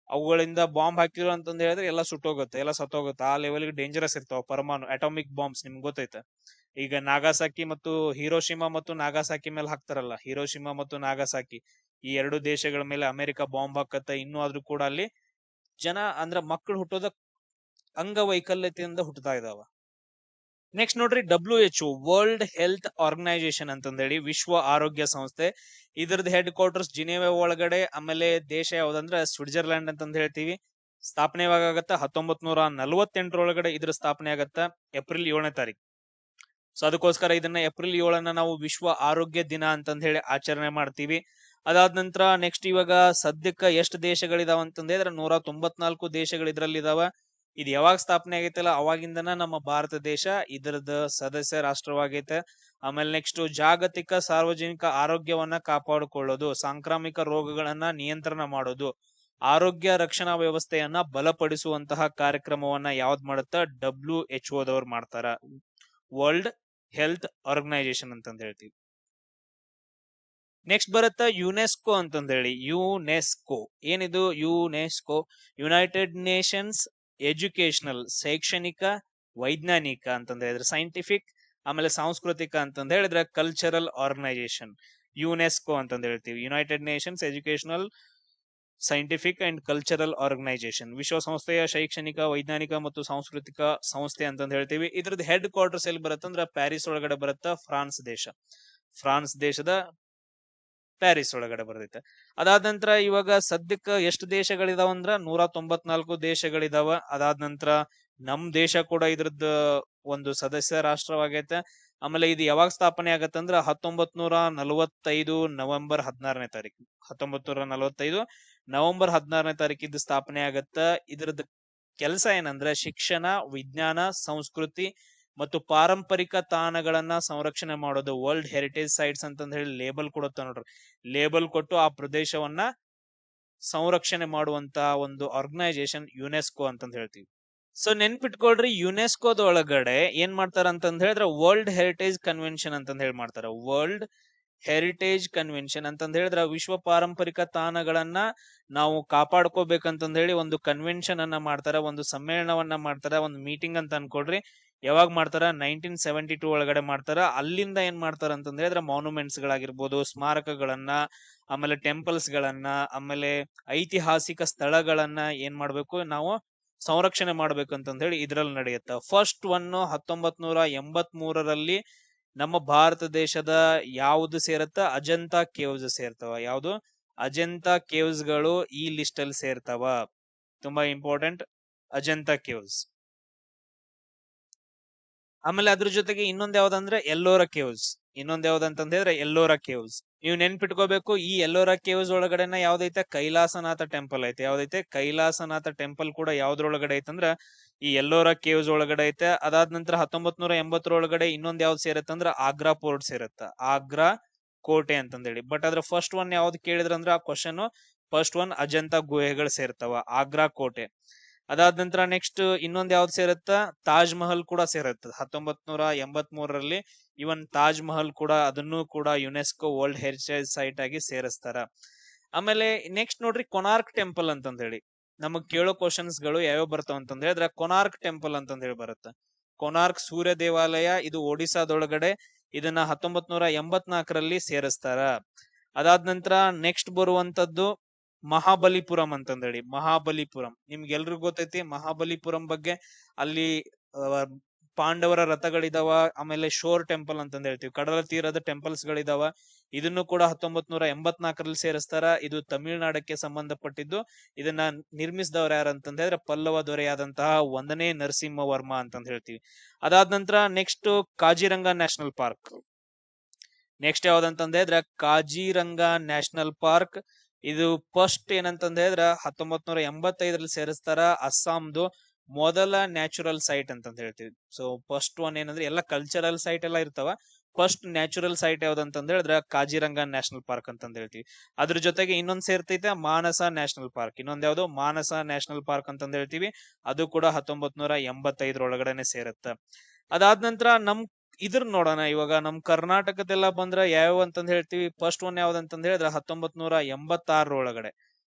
ಅವುಗಳಿಂದ ಬಾಂಬ್ ಹಾಕಿರೋ ಅಂತಂದ ಹೇಳಿದ್ರೆ ಎಲ್ಲ ಸುಟ್ಟೋಗುತ್ತೆ, ಎಲ್ಲ ಸತ್ತೋಗುತ್ತೆ. ಆ ಲೆವೆಲ್ಗೆ ಡೇಂಜರಸ್ ಇರ್ತಾವ ಪರಮಾಣು ಅಟಾಮಿಕ್ ಬಾಂಬ್ಸ್. ನಿಮ್ಗೆ ಗೊತ್ತೈತೆ. ಈಗ ನಾಗಾಸಾಕಿ ಮತ್ತು ಹಿರೋಶಿಮಾ ಮತ್ತು ನಾಗಾಸಾಕಿ ಮೇಲೆ ಹಾಕ್ತಾರಲ್ಲ, ಹಿರೋಶಿಮಾ ಮತ್ತು ನಾಗಾಸಾಕಿ ಈ ಎರಡು ದೇಶಗಳ ಮೇಲೆ ಅಮೆರಿಕ ಬಾಂಬ್ ಹಾಕತ್ತ. ಇನ್ನೂ ಆದ್ರೂ ಕೂಡ ಅಲ್ಲಿ ಜನ ಅಂದ್ರ ಮಕ್ಕಳು ಹುಟ್ಟೋದ ಅಂಗವೈಕಲ್ಯತೆಯಿಂದ ಹುಟ್ಟತಾ ಇದಾವ. ನೆಕ್ಸ್ಟ್ ನೋಡ್ರಿ, WHO ವರ್ಲ್ಡ್ ಹೆಲ್ತ್ ಆರ್ಗನೈಸೇಷನ್ ಅಂತಂದೇಳಿ, ವಿಶ್ವ ಆರೋಗ್ಯ ಸಂಸ್ಥೆ. ಇದ್ರದ್ದು ಹೆಡ್ ಕ್ವಾರ್ಟರ್ಸ್ ಜಿನೇವಾ ಒಳಗಡೆ. ಆಮೇಲೆ ದೇಶ ಯಾವ್ದಂದ್ರ ಸ್ವಿಟ್ಜರ್ಲ್ಯಾಂಡ್ ಅಂತಂದ ಹೇಳ್ತೀವಿ. ಸ್ಥಾಪನೆ ಯಾವಾಗ ಆಗತ್ತ? 1948 ಇದ್ರ ಸ್ಥಾಪನೆ ಆಗತ್ತ, ಏಪ್ರಿಲ್ 7ನೇ ತಾರೀಕು. ಸೊ ಅದಕ್ಕೋಸ್ಕರ ಇದನ್ನ ಏಪ್ರಿಲ್ 7 ನಾವು ವಿಶ್ವ ಆರೋಗ್ಯ ದಿನ ಅಂತಂದ ಹೇಳಿ ಆಚರಣೆ ಮಾಡ್ತೀವಿ. ಅದಾದ ನಂತರ ನೆಕ್ಸ್ಟ್ ಇವಾಗ ಸದ್ಯಕ್ಕ ಎಷ್ಟು ದೇಶಗಳಿದಾವ ಅಂತಂದ್ರೆ 194 ದೇಶಗಳು ಇದ್ರಲ್ಲಿ ಇದಾವ. ಇದು ಯಾವಾಗ ಸ್ಥಾಪನೆ ಆಗೈತಲ್ಲ ಅವಾಗಿಂದನ ನಮ್ಮ ಭಾರತ ದೇಶ ಇದರದ ಸದಸ್ಯ ರಾಷ್ಟ್ರವಾಗೈತೆ. ಆಮೇಲೆ ನೆಕ್ಸ್ಟ್ ಜಾಗತಿಕ ಸಾರ್ವಜನಿಕ ಆರೋಗ್ಯವನ್ನ ಕಾಪಾಡಿಕೊಳ್ಳೋದು, ಸಾಂಕ್ರಾಮಿಕ ರೋಗಗಳನ್ನ ನಿಯಂತ್ರಣ ಮಾಡೋದು, ಆರೋಗ್ಯ ರಕ್ಷಣಾ ವ್ಯವಸ್ಥೆಯನ್ನ ಬಲಪಡಿಸುವಂತಹ ಕಾರ್ಯಕ್ರಮವನ್ನ ಯಾವ್ದ್ ಮಾಡುತ್ತ? WHO ದವ್ರು ಮಾಡ್ತಾರ, ವರ್ಲ್ಡ್ ಹೆಲ್ತ್ ಆರ್ಗನೈಸೇಷನ್ ಅಂತಂದ ಹೇಳ್ತೀವಿ. ನೆಕ್ಸ್ಟ್ ಬರುತ್ತ ಯುನೆಸ್ಕೋ ಅಂತಂದ ಹೇಳಿ. ಯುನೆಸ್ಕೋ ಏನಿದು? ಯುನೆಸ್ಕೋ ಯುನೈಟೆಡ್ ನೇಷನ್ಸ್ ಎಜುಕೇಶನಲ್, ಶೈಕ್ಷಣಿಕ, ವೈಜ್ಞಾನಿಕ ಅಂತಂದ ಹೇಳಿದ್ರೆ ಸೈಂಟಿಫಿಕ್, ಆಮೇಲೆ ಸಾಂಸ್ಕೃತಿಕ ಅಂತಂದ ಹೇಳಿದ್ರೆ ಕಲ್ಚರಲ್ ಆರ್ಗನೈಸೇಷನ್. ಯುನೆಸ್ಕೋ ಅಂತಂದ ಹೇಳ್ತೀವಿ. United Nations educational, scientific and cultural organisation. ವಿಶ್ವಸಂಸ್ಥೆಯ ಶೈಕ್ಷಣಿಕ, ವೈಜ್ಞಾನಿಕ ಮತ್ತು ಸಾಂಸ್ಕೃತಿಕ ಸಂಸ್ಥೆ ಅಂತಂದ ಹೇಳ್ತೀವಿ. ಇದ್ರದ್ದು ಹೆಡ್ ಕ್ವಾರ್ಟರ್ಸ್ ಎಲ್ಲಿ ಬರುತ್ತೆ ಅಂದ್ರೆ ಪ್ಯಾರಿಸ್ ಒಳಗಡೆ ಬರುತ್ತ, ಫ್ರಾನ್ಸ್ ದೇಶದ ಪ್ಯಾರಿಸ್ ಒಳಗಡೆ ಬರ್ತೈತೆ. ಅದಾದ ನಂತರ ಇವಾಗ ಸದ್ಯಕ್ಕ ಎಷ್ಟು ದೇಶಗಳಿದಾವ ಅಂದ್ರ 194 ದೇಶಗಳಿದಾವ. ಅದಾದ ನಂತರ ನಮ್ ದೇಶ ಕೂಡ ಇದ್ರದ್ದು ಒಂದು ಸದಸ್ಯ ರಾಷ್ಟ್ರವಾಗೈತೆ. ಆಮೇಲೆ ಇದು ಯಾವಾಗ ಸ್ಥಾಪನೆ ಆಗತ್ತಂದ್ರ 1945 ನವೆಂಬರ್ 16ನೇ ತಾರೀಕು. 1945 ನವೆಂಬರ್ 16ನೇ ತಾರೀಕಿದ್ದು ಸ್ಥಾಪನೆ ಆಗತ್ತ. ಇದ್ರದ್ದು ಕೆಲಸ ಏನಂದ್ರೆ ಶಿಕ್ಷಣ, ವಿಜ್ಞಾನ, ಸಂಸ್ಕೃತಿ ಮತ್ತು ಪಾರಂಪರಿಕ ತಾಣಗಳನ್ನ ಸಂರಕ್ಷಣೆ ಮಾಡೋದು. ವರ್ಲ್ಡ್ ಹೆರಿಟೇಜ್ ಸೈಟ್ಸ್ ಅಂತಂದ ಹೇಳಿ ಲೇಬಲ್ ಕೊಡುತ್ತ ನೋಡ್ರಿ. ಲೇಬಲ್ ಕೊಟ್ಟು ಆ ಪ್ರದೇಶವನ್ನ ಸಂರಕ್ಷಣೆ ಮಾಡುವಂತ ಒಂದು ಆರ್ಗನೈಸೇಷನ್ ಯುನೆಸ್ಕೋ ಅಂತಂದ ಹೇಳ್ತೀವಿ. ಸೊ ನೆನ್ಪಿಟ್ಕೊಳ್ರಿ, ಯುನೆಸ್ಕೋದ ಒಳಗಡೆ ಏನ್ ಮಾಡ್ತಾರ ಅಂತಂದ ಹೇಳಿದ್ರೆ ವರ್ಲ್ಡ್ ಹೆರಿಟೇಜ್ ಕನ್ವೆನ್ಷನ್ ಅಂತಂದ ಹೇಳಿ ಮಾಡ್ತಾರ. ವರ್ಲ್ಡ್ ಹೆರಿಟೇಜ್ ಕನ್ವೆನ್ಷನ್ ಅಂತಂದ ಹೇಳಿದ್ರ ವಿಶ್ವ ಪಾರಂಪರಿಕ ತಾಣಗಳನ್ನ ನಾವು ಕಾಪಾಡ್ಕೋಬೇಕಂತಂದ ಹೇಳಿ ಒಂದು ಕನ್ವೆನ್ಷನ್ ಅನ್ನ ಮಾಡ್ತಾರ, ಒಂದು ಸಮ್ಮೇಳನವನ್ನ ಮಾಡ್ತಾರ, ಒಂದು ಮೀಟಿಂಗ್ ಅಂತ ಅನ್ಕೊಳ್ರಿ. ಯಾವಾಗ ಮಾಡ್ತಾರ? 1972 ಒಳಗಡೆ ಮಾಡ್ತಾರ. ಅಲ್ಲಿಂದ ಏನ್ ಮಾಡ್ತಾರ ಅಂತಂದ ಹೇಳಿದ್ರೆ ಮಾನ್ಯುಮೆಂಟ್ಸ್ ಗಳಾಗಿರ್ಬೋದು, ಸ್ಮಾರಕಗಳನ್ನ, ಆಮೇಲೆ ಟೆಂಪಲ್ಸ್ ಗಳನ್ನ, ಆಮೇಲೆ ಐತಿಹಾಸಿಕ ಸ್ಥಳಗಳನ್ನ ಏನ್ ಮಾಡ್ಬೇಕು ನಾವು ಸಂರಕ್ಷಣೆ ಮಾಡ್ಬೇಕಂತಂದ ಹೇಳಿ ಇದ್ರಲ್ಲಿ ನಡೆಯುತ್ತ. ಫಸ್ಟ್ ಒನ್ 1983ರಲ್ಲಿ ನಮ್ಮ ಭಾರತ ದೇಶದ ಯಾವ್ದು ಸೇರತ್ತ? ಅಜಂತಾ ಕೇವ್ಸ್ ಸೇರ್ತಾವ. ಯಾವ್ದು? ಅಜಂತಾ ಕೇವ್ಸ್ ಗಳು ಈ ಲಿಸ್ಟ್ ಅಲ್ಲಿ ಸೇರ್ತಾವ. ತುಂಬಾ ಇಂಪಾರ್ಟೆಂಟ್, ಅಜಂತಾ ಕೇವ್ಸ್. ಆಮೇಲೆ ಅದ್ರ ಜೊತೆಗೆ ಇನ್ನೊಂದ್ ಯಾವ್ದಂದ್ರೆ ಎಲ್ಲೋರಾ ಕೇವ್ಸ್. ಇನ್ನೊಂದ್ ಯಾವ್ದಂತಂದ ಹೇಳಿದ್ರೆ ಎಲ್ಲೋರಾ ಕೇವ್ಸ್. ನೀವು ನೆನ್ಪಿಟ್ಕೋಬೇಕು, ಈ ಎಲ್ಲೋರಾ ಕೇವ್ಸ್ ಒಳಗಡೆನ ಯಾವ್ದೈತೆ? ಕೈಲಾಸನಾಥ ಟೆಂಪಲ್ ಐತೆ. ಯಾವ್ದೈತೆ? ಕೈಲಾಸನಾಥ ಟೆಂಪಲ್ ಕೂಡ ಯಾವ್ದ್ರೊಳಗಡೆ ಐತಂದ್ರ ಈ ಎಲ್ಲೋರಾ ಕೇವ್ಸ್ ಒಳಗಡೆ ಐತೆ. ಅದಾದ ನಂತರ 1980 ಇನ್ನೊಂದ್ ಯಾವ್ದು ಸೇರತ್ತಂದ್ರ ಆಗ್ರಾ ಪೋರ್ಟ್ ಸೇರತ್ತ. ಆಗ್ರಾ ಕೋಟೆ ಅಂತಂದೇಳಿ. ಬಟ್ ಅದ್ರ ಫಸ್ಟ್ ಒನ್ ಯಾವ್ದು ಕೇಳಿದ್ರಂದ್ರ ಆ ಕ್ವಶನ್ ಫಸ್ಟ್ ಒನ್ ಅಜಂತಾ ಗುಹೆಗಳು ಸೇರ್ತಾವ, ಆಗ್ರಾ ಕೋಟೆ. ಅದಾದ ನಂತರ ನೆಕ್ಸ್ಟ್ ಇನ್ನೊಂದ್ ಯಾವ್ದು ಸೇರತ್ತ? ತಾಜ್ ಮಹಲ್ ಕೂಡ ಸೇರತ್ತ. 1983ರಲ್ಲಿ ಇವನ್ ತಾಜ್ ಮಹಲ್ ಕೂಡ, ಅದನ್ನು ಕೂಡ ಯುನೆಸ್ಕೋ ವರ್ಲ್ಡ್ ಹೆರಿಟೇಜ್ ಸೈಟ್ ಆಗಿ ಸೇರಿಸ್ತಾರ. ಆಮೇಲೆ ನೆಕ್ಸ್ಟ್ ನೋಡ್ರಿ, ಕೊನಾರ್ಕ್ ಟೆಂಪಲ್ ಅಂತಂದ ಹೇಳಿ ನಮಗ್ ಕೇಳೋ ಕ್ವಶನ್ಸ್ ಗಳು ಯಾವ್ಯಾವ ಬರ್ತಾವ ಅಂತಂದ ಹೇಳಿದ್ರೆ ಕೊನಾರ್ಕ್ ಟೆಂಪಲ್ ಅಂತಂದ ಹೇಳಿ ಬರುತ್ತ. ಕೊನಾರ್ಕ್ ಸೂರ್ಯ ದೇವಾಲಯ, ಇದು ಒಡಿಸಾದೊಳಗಡೆ. ಇದನ್ನ 1984ರಲ್ಲಿ ಸೇರಿಸ್ತಾರ. ಅದಾದ ನಂತರ ನೆಕ್ಸ್ಟ್ ಬರುವಂತದ್ದು ಮಹಾಬಲಿಪುರಂ ಅಂತಂದೇಳಿ. ಮಹಾಬಲಿಪುರಂ ನಿಮ್ಗೆಲ್ರಿಗೂ ಗೊತ್ತೈತಿ ಮಹಾಬಲಿಪುರಂ ಬಗ್ಗೆ. ಅಲ್ಲಿ ಪಾಂಡವರ ರಥಗಳಿದಾವ. ಆಮೇಲೆ ಶೋರ್ ಟೆಂಪಲ್ ಅಂತಂದ ಹೇಳ್ತೀವಿ, ಕಡಲ ತೀರದ ಟೆಂಪಲ್ಸ್ ಗಳಿದಾವ. ಇದನ್ನು ಕೂಡ 1984ರಲ್ಲಿ ಸೇರಿಸ್ತಾರ. ಇದು ತಮಿಳುನಾಡಕ್ಕೆ ಸಂಬಂಧಪಟ್ಟಿದ್ದು. ಇದನ್ನ ನಿರ್ಮಿಸಿದವ್ರು ಯಾರಂತಂದ ಹೇಳಿದ್ರೆ ಪಲ್ಲವ ದೊರೆಯಾದಂತಹ 1ನೇ ನರಸಿಂಹವರ್ಮ ಅಂತಂದ ಹೇಳ್ತೀವಿ. ಅದಾದ ನಂತರ next Kaziranga national park. Next ಯಾವ್ದಂತಂದ ಹೇಳಿದ್ರೆ ಕಾಜಿರಂಗ ನ್ಯಾಷನಲ್ ಪಾರ್ಕ್. ಇದು ಫಸ್ಟ್ ಏನಂತಂದ ಹೇಳಿದ್ರ 1985ರಲ್ಲಿ ಸೇರಿಸ್ತಾರ. ಅಸ್ಸಾಂದು ಮೊದಲ ನ್ಯಾಚುರಲ್ ಸೈಟ್ ಅಂತಂದ ಹೇಳ್ತೀವಿ. ಸೊ ಫಸ್ಟ್ ಒನ್ ಏನಂದ್ರೆ ಎಲ್ಲ ಕಲ್ಚರಲ್ ಸೈಟ್ ಎಲ್ಲ ಇರ್ತಾವ. ಫಸ್ಟ್ ನ್ಯಾಚುರಲ್ ಸೈಟ್ ಯಾವ್ದಂತಂದ ಹೇಳಿದ್ರೆ ಕಾಜಿರಂಗ ನ್ಯಾಷನಲ್ ಪಾರ್ಕ್ ಅಂತಂದ ಹೇಳ್ತೀವಿ. ಅದ್ರ ಜೊತೆಗೆ ಇನ್ನೊಂದ್ ಸೇರ್ತೈತೆ ಮಾನಸ ನ್ಯಾಷನಲ್ ಪಾರ್ಕ್. ಇನ್ನೊಂದ್ ಯಾವ್ದು? ಮಾನಸ ನ್ಯಾಷನಲ್ ಪಾರ್ಕ್ ಅಂತಂದ ಹೇಳ್ತೀವಿ. ಅದು ಕೂಡ 1985 ಸೇರತ್ತ. ಅದಾದ ನಂತರ ನಮ್ ಇದ್ರ ನೋಡೋಣ. ಇವಾಗ ನಮ್ ಕರ್ನಾಟಕದೆಲ್ಲ ಬಂದ್ರ ಯಾವ ಅಂತಂದ ಹೇಳ್ತೀವಿ. ಫಸ್ಟ್ ಒನ್ ಯಾವ್ದಂತಂದ ಹೇಳಿದ್ರೆ 1986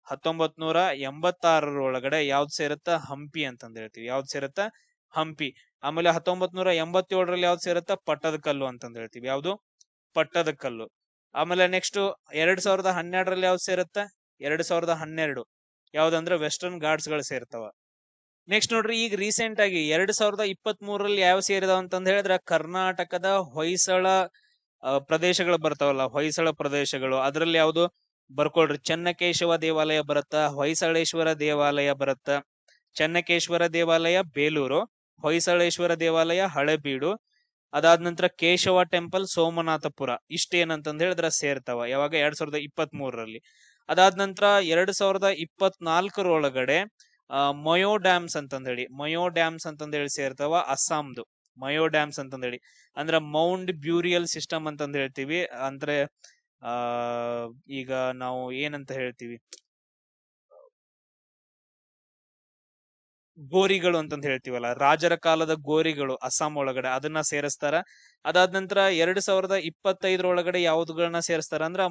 1986 ಯಾವ್ದು ಸೇರತ್ತ? ಹಂಪಿ ಅಂತಂದ ಹೇಳ್ತೀವಿ. ಯಾವ್ದು ಸೇರತ್ತ? ಹಂಪಿ. ಆಮೇಲೆ 1987ರಲ್ಲಿ ಯಾವ್ದು ಸೇರತ್ತ? ಪಟ್ಟದಕಲ್ಲು ಅಂತಂದ ಹೇಳ್ತೀವಿ. ಯಾವ್ದು? ಪಟ್ಟದಕಲ್ಲು. ಆಮೇಲೆ ನೆಕ್ಸ್ಟ್ 2012ರಲ್ಲಿ ಯಾವ್ದು ಸೇರತ್ತ? 2012 ಯಾವ್ದಂದ್ರೆ ವೆಸ್ಟರ್ನ್ ಘಾಟ್ಸ್ ಗಳು ಸೇರ್ತಾವ. ನೆಕ್ಸ್ಟ್ ನೋಡ್ರಿ, ಈಗ ರೀಸೆಂಟ್ ಆಗಿ 2023ರಲ್ಲಿ ಯಾವ ಸೇರಿದಾವ ಅಂತಂದ ಹೇಳಿದ್ರೆ ಕರ್ನಾಟಕದ ಹೊಯ್ಸಳ ಪ್ರದೇಶಗಳು ಬರ್ತಾವಲ್ಲ, ಹೊಯ್ಸಳ ಪ್ರದೇಶಗಳು. ಅದ್ರಲ್ಲಿ ಯಾವ್ದು ಬರ್ಕೊಳ್ರಿ? ಚೆನ್ನಕೇಶವ ದೇವಾಲಯ ಬರುತ್ತ, ಹೊಯ್ಸಳೇಶ್ವರ ದೇವಾಲಯ ಬರುತ್ತ. ಚೆನ್ನಕೇಶ್ವರ ದೇವಾಲಯ ಬೇಲೂರು, ಹೊಯ್ಸಳೇಶ್ವರ ದೇವಾಲಯ ಹಳೆಬೀಡು. ಅದಾದ ನಂತರ ಕೇಶವ ಟೆಂಪಲ್ ಸೋಮನಾಥಪುರ. ಇಷ್ಟೇನಂತಂದ ಹೇಳಿದ್ರೆ ಸೇರ್ತಾವ. ಯಾವಾಗ? 2023ರಲ್ಲಿ. ಅದಾದ ನಂತರ 2024 ಮಯೋ ಡ್ಯಾಮ್ಸ್ ಅಂತಂದ ಹೇಳಿ, ಮಯೋ ಡ್ಯಾಮ್ಸ್ ಅಂತಂದ ಹೇಳಿ ಸೇರ್ತಾವ. ಅಸ್ಸಾಂದು ಮಯೋ ಡ್ಯಾಮ್ಸ್ ಅಂತಂದ ಹೇಳಿ ಅಂದ್ರೆ ಮೌಂಟ್ ಬ್ಯೂರಿಯಲ್ ಸಿಸ್ಟಮ್ ಅಂತಂದ ಹೇಳ್ತೀವಿ. ಅಂದ್ರೆ ಈಗ ನಾವು ಏನಂತ ಹೇಳ್ತೀವಿ, ಗೋರಿಗಳು ಅಂತಂದ ಹೇಳ್ತೀವಲ್ಲ, ರಾಜರ ಕಾಲದ ಗೋರಿಗಳು ಅಸ್ಸಾಂ ಒಳಗಡೆ, ಅದನ್ನ ಸೇರಿಸ್ತಾರ. ಅದಾದ ನಂತರ 2025 ಯಾವ್ದುಗಳನ್ನ ಸೇರಿಸ್ತಾರ ಅಂದ್ರ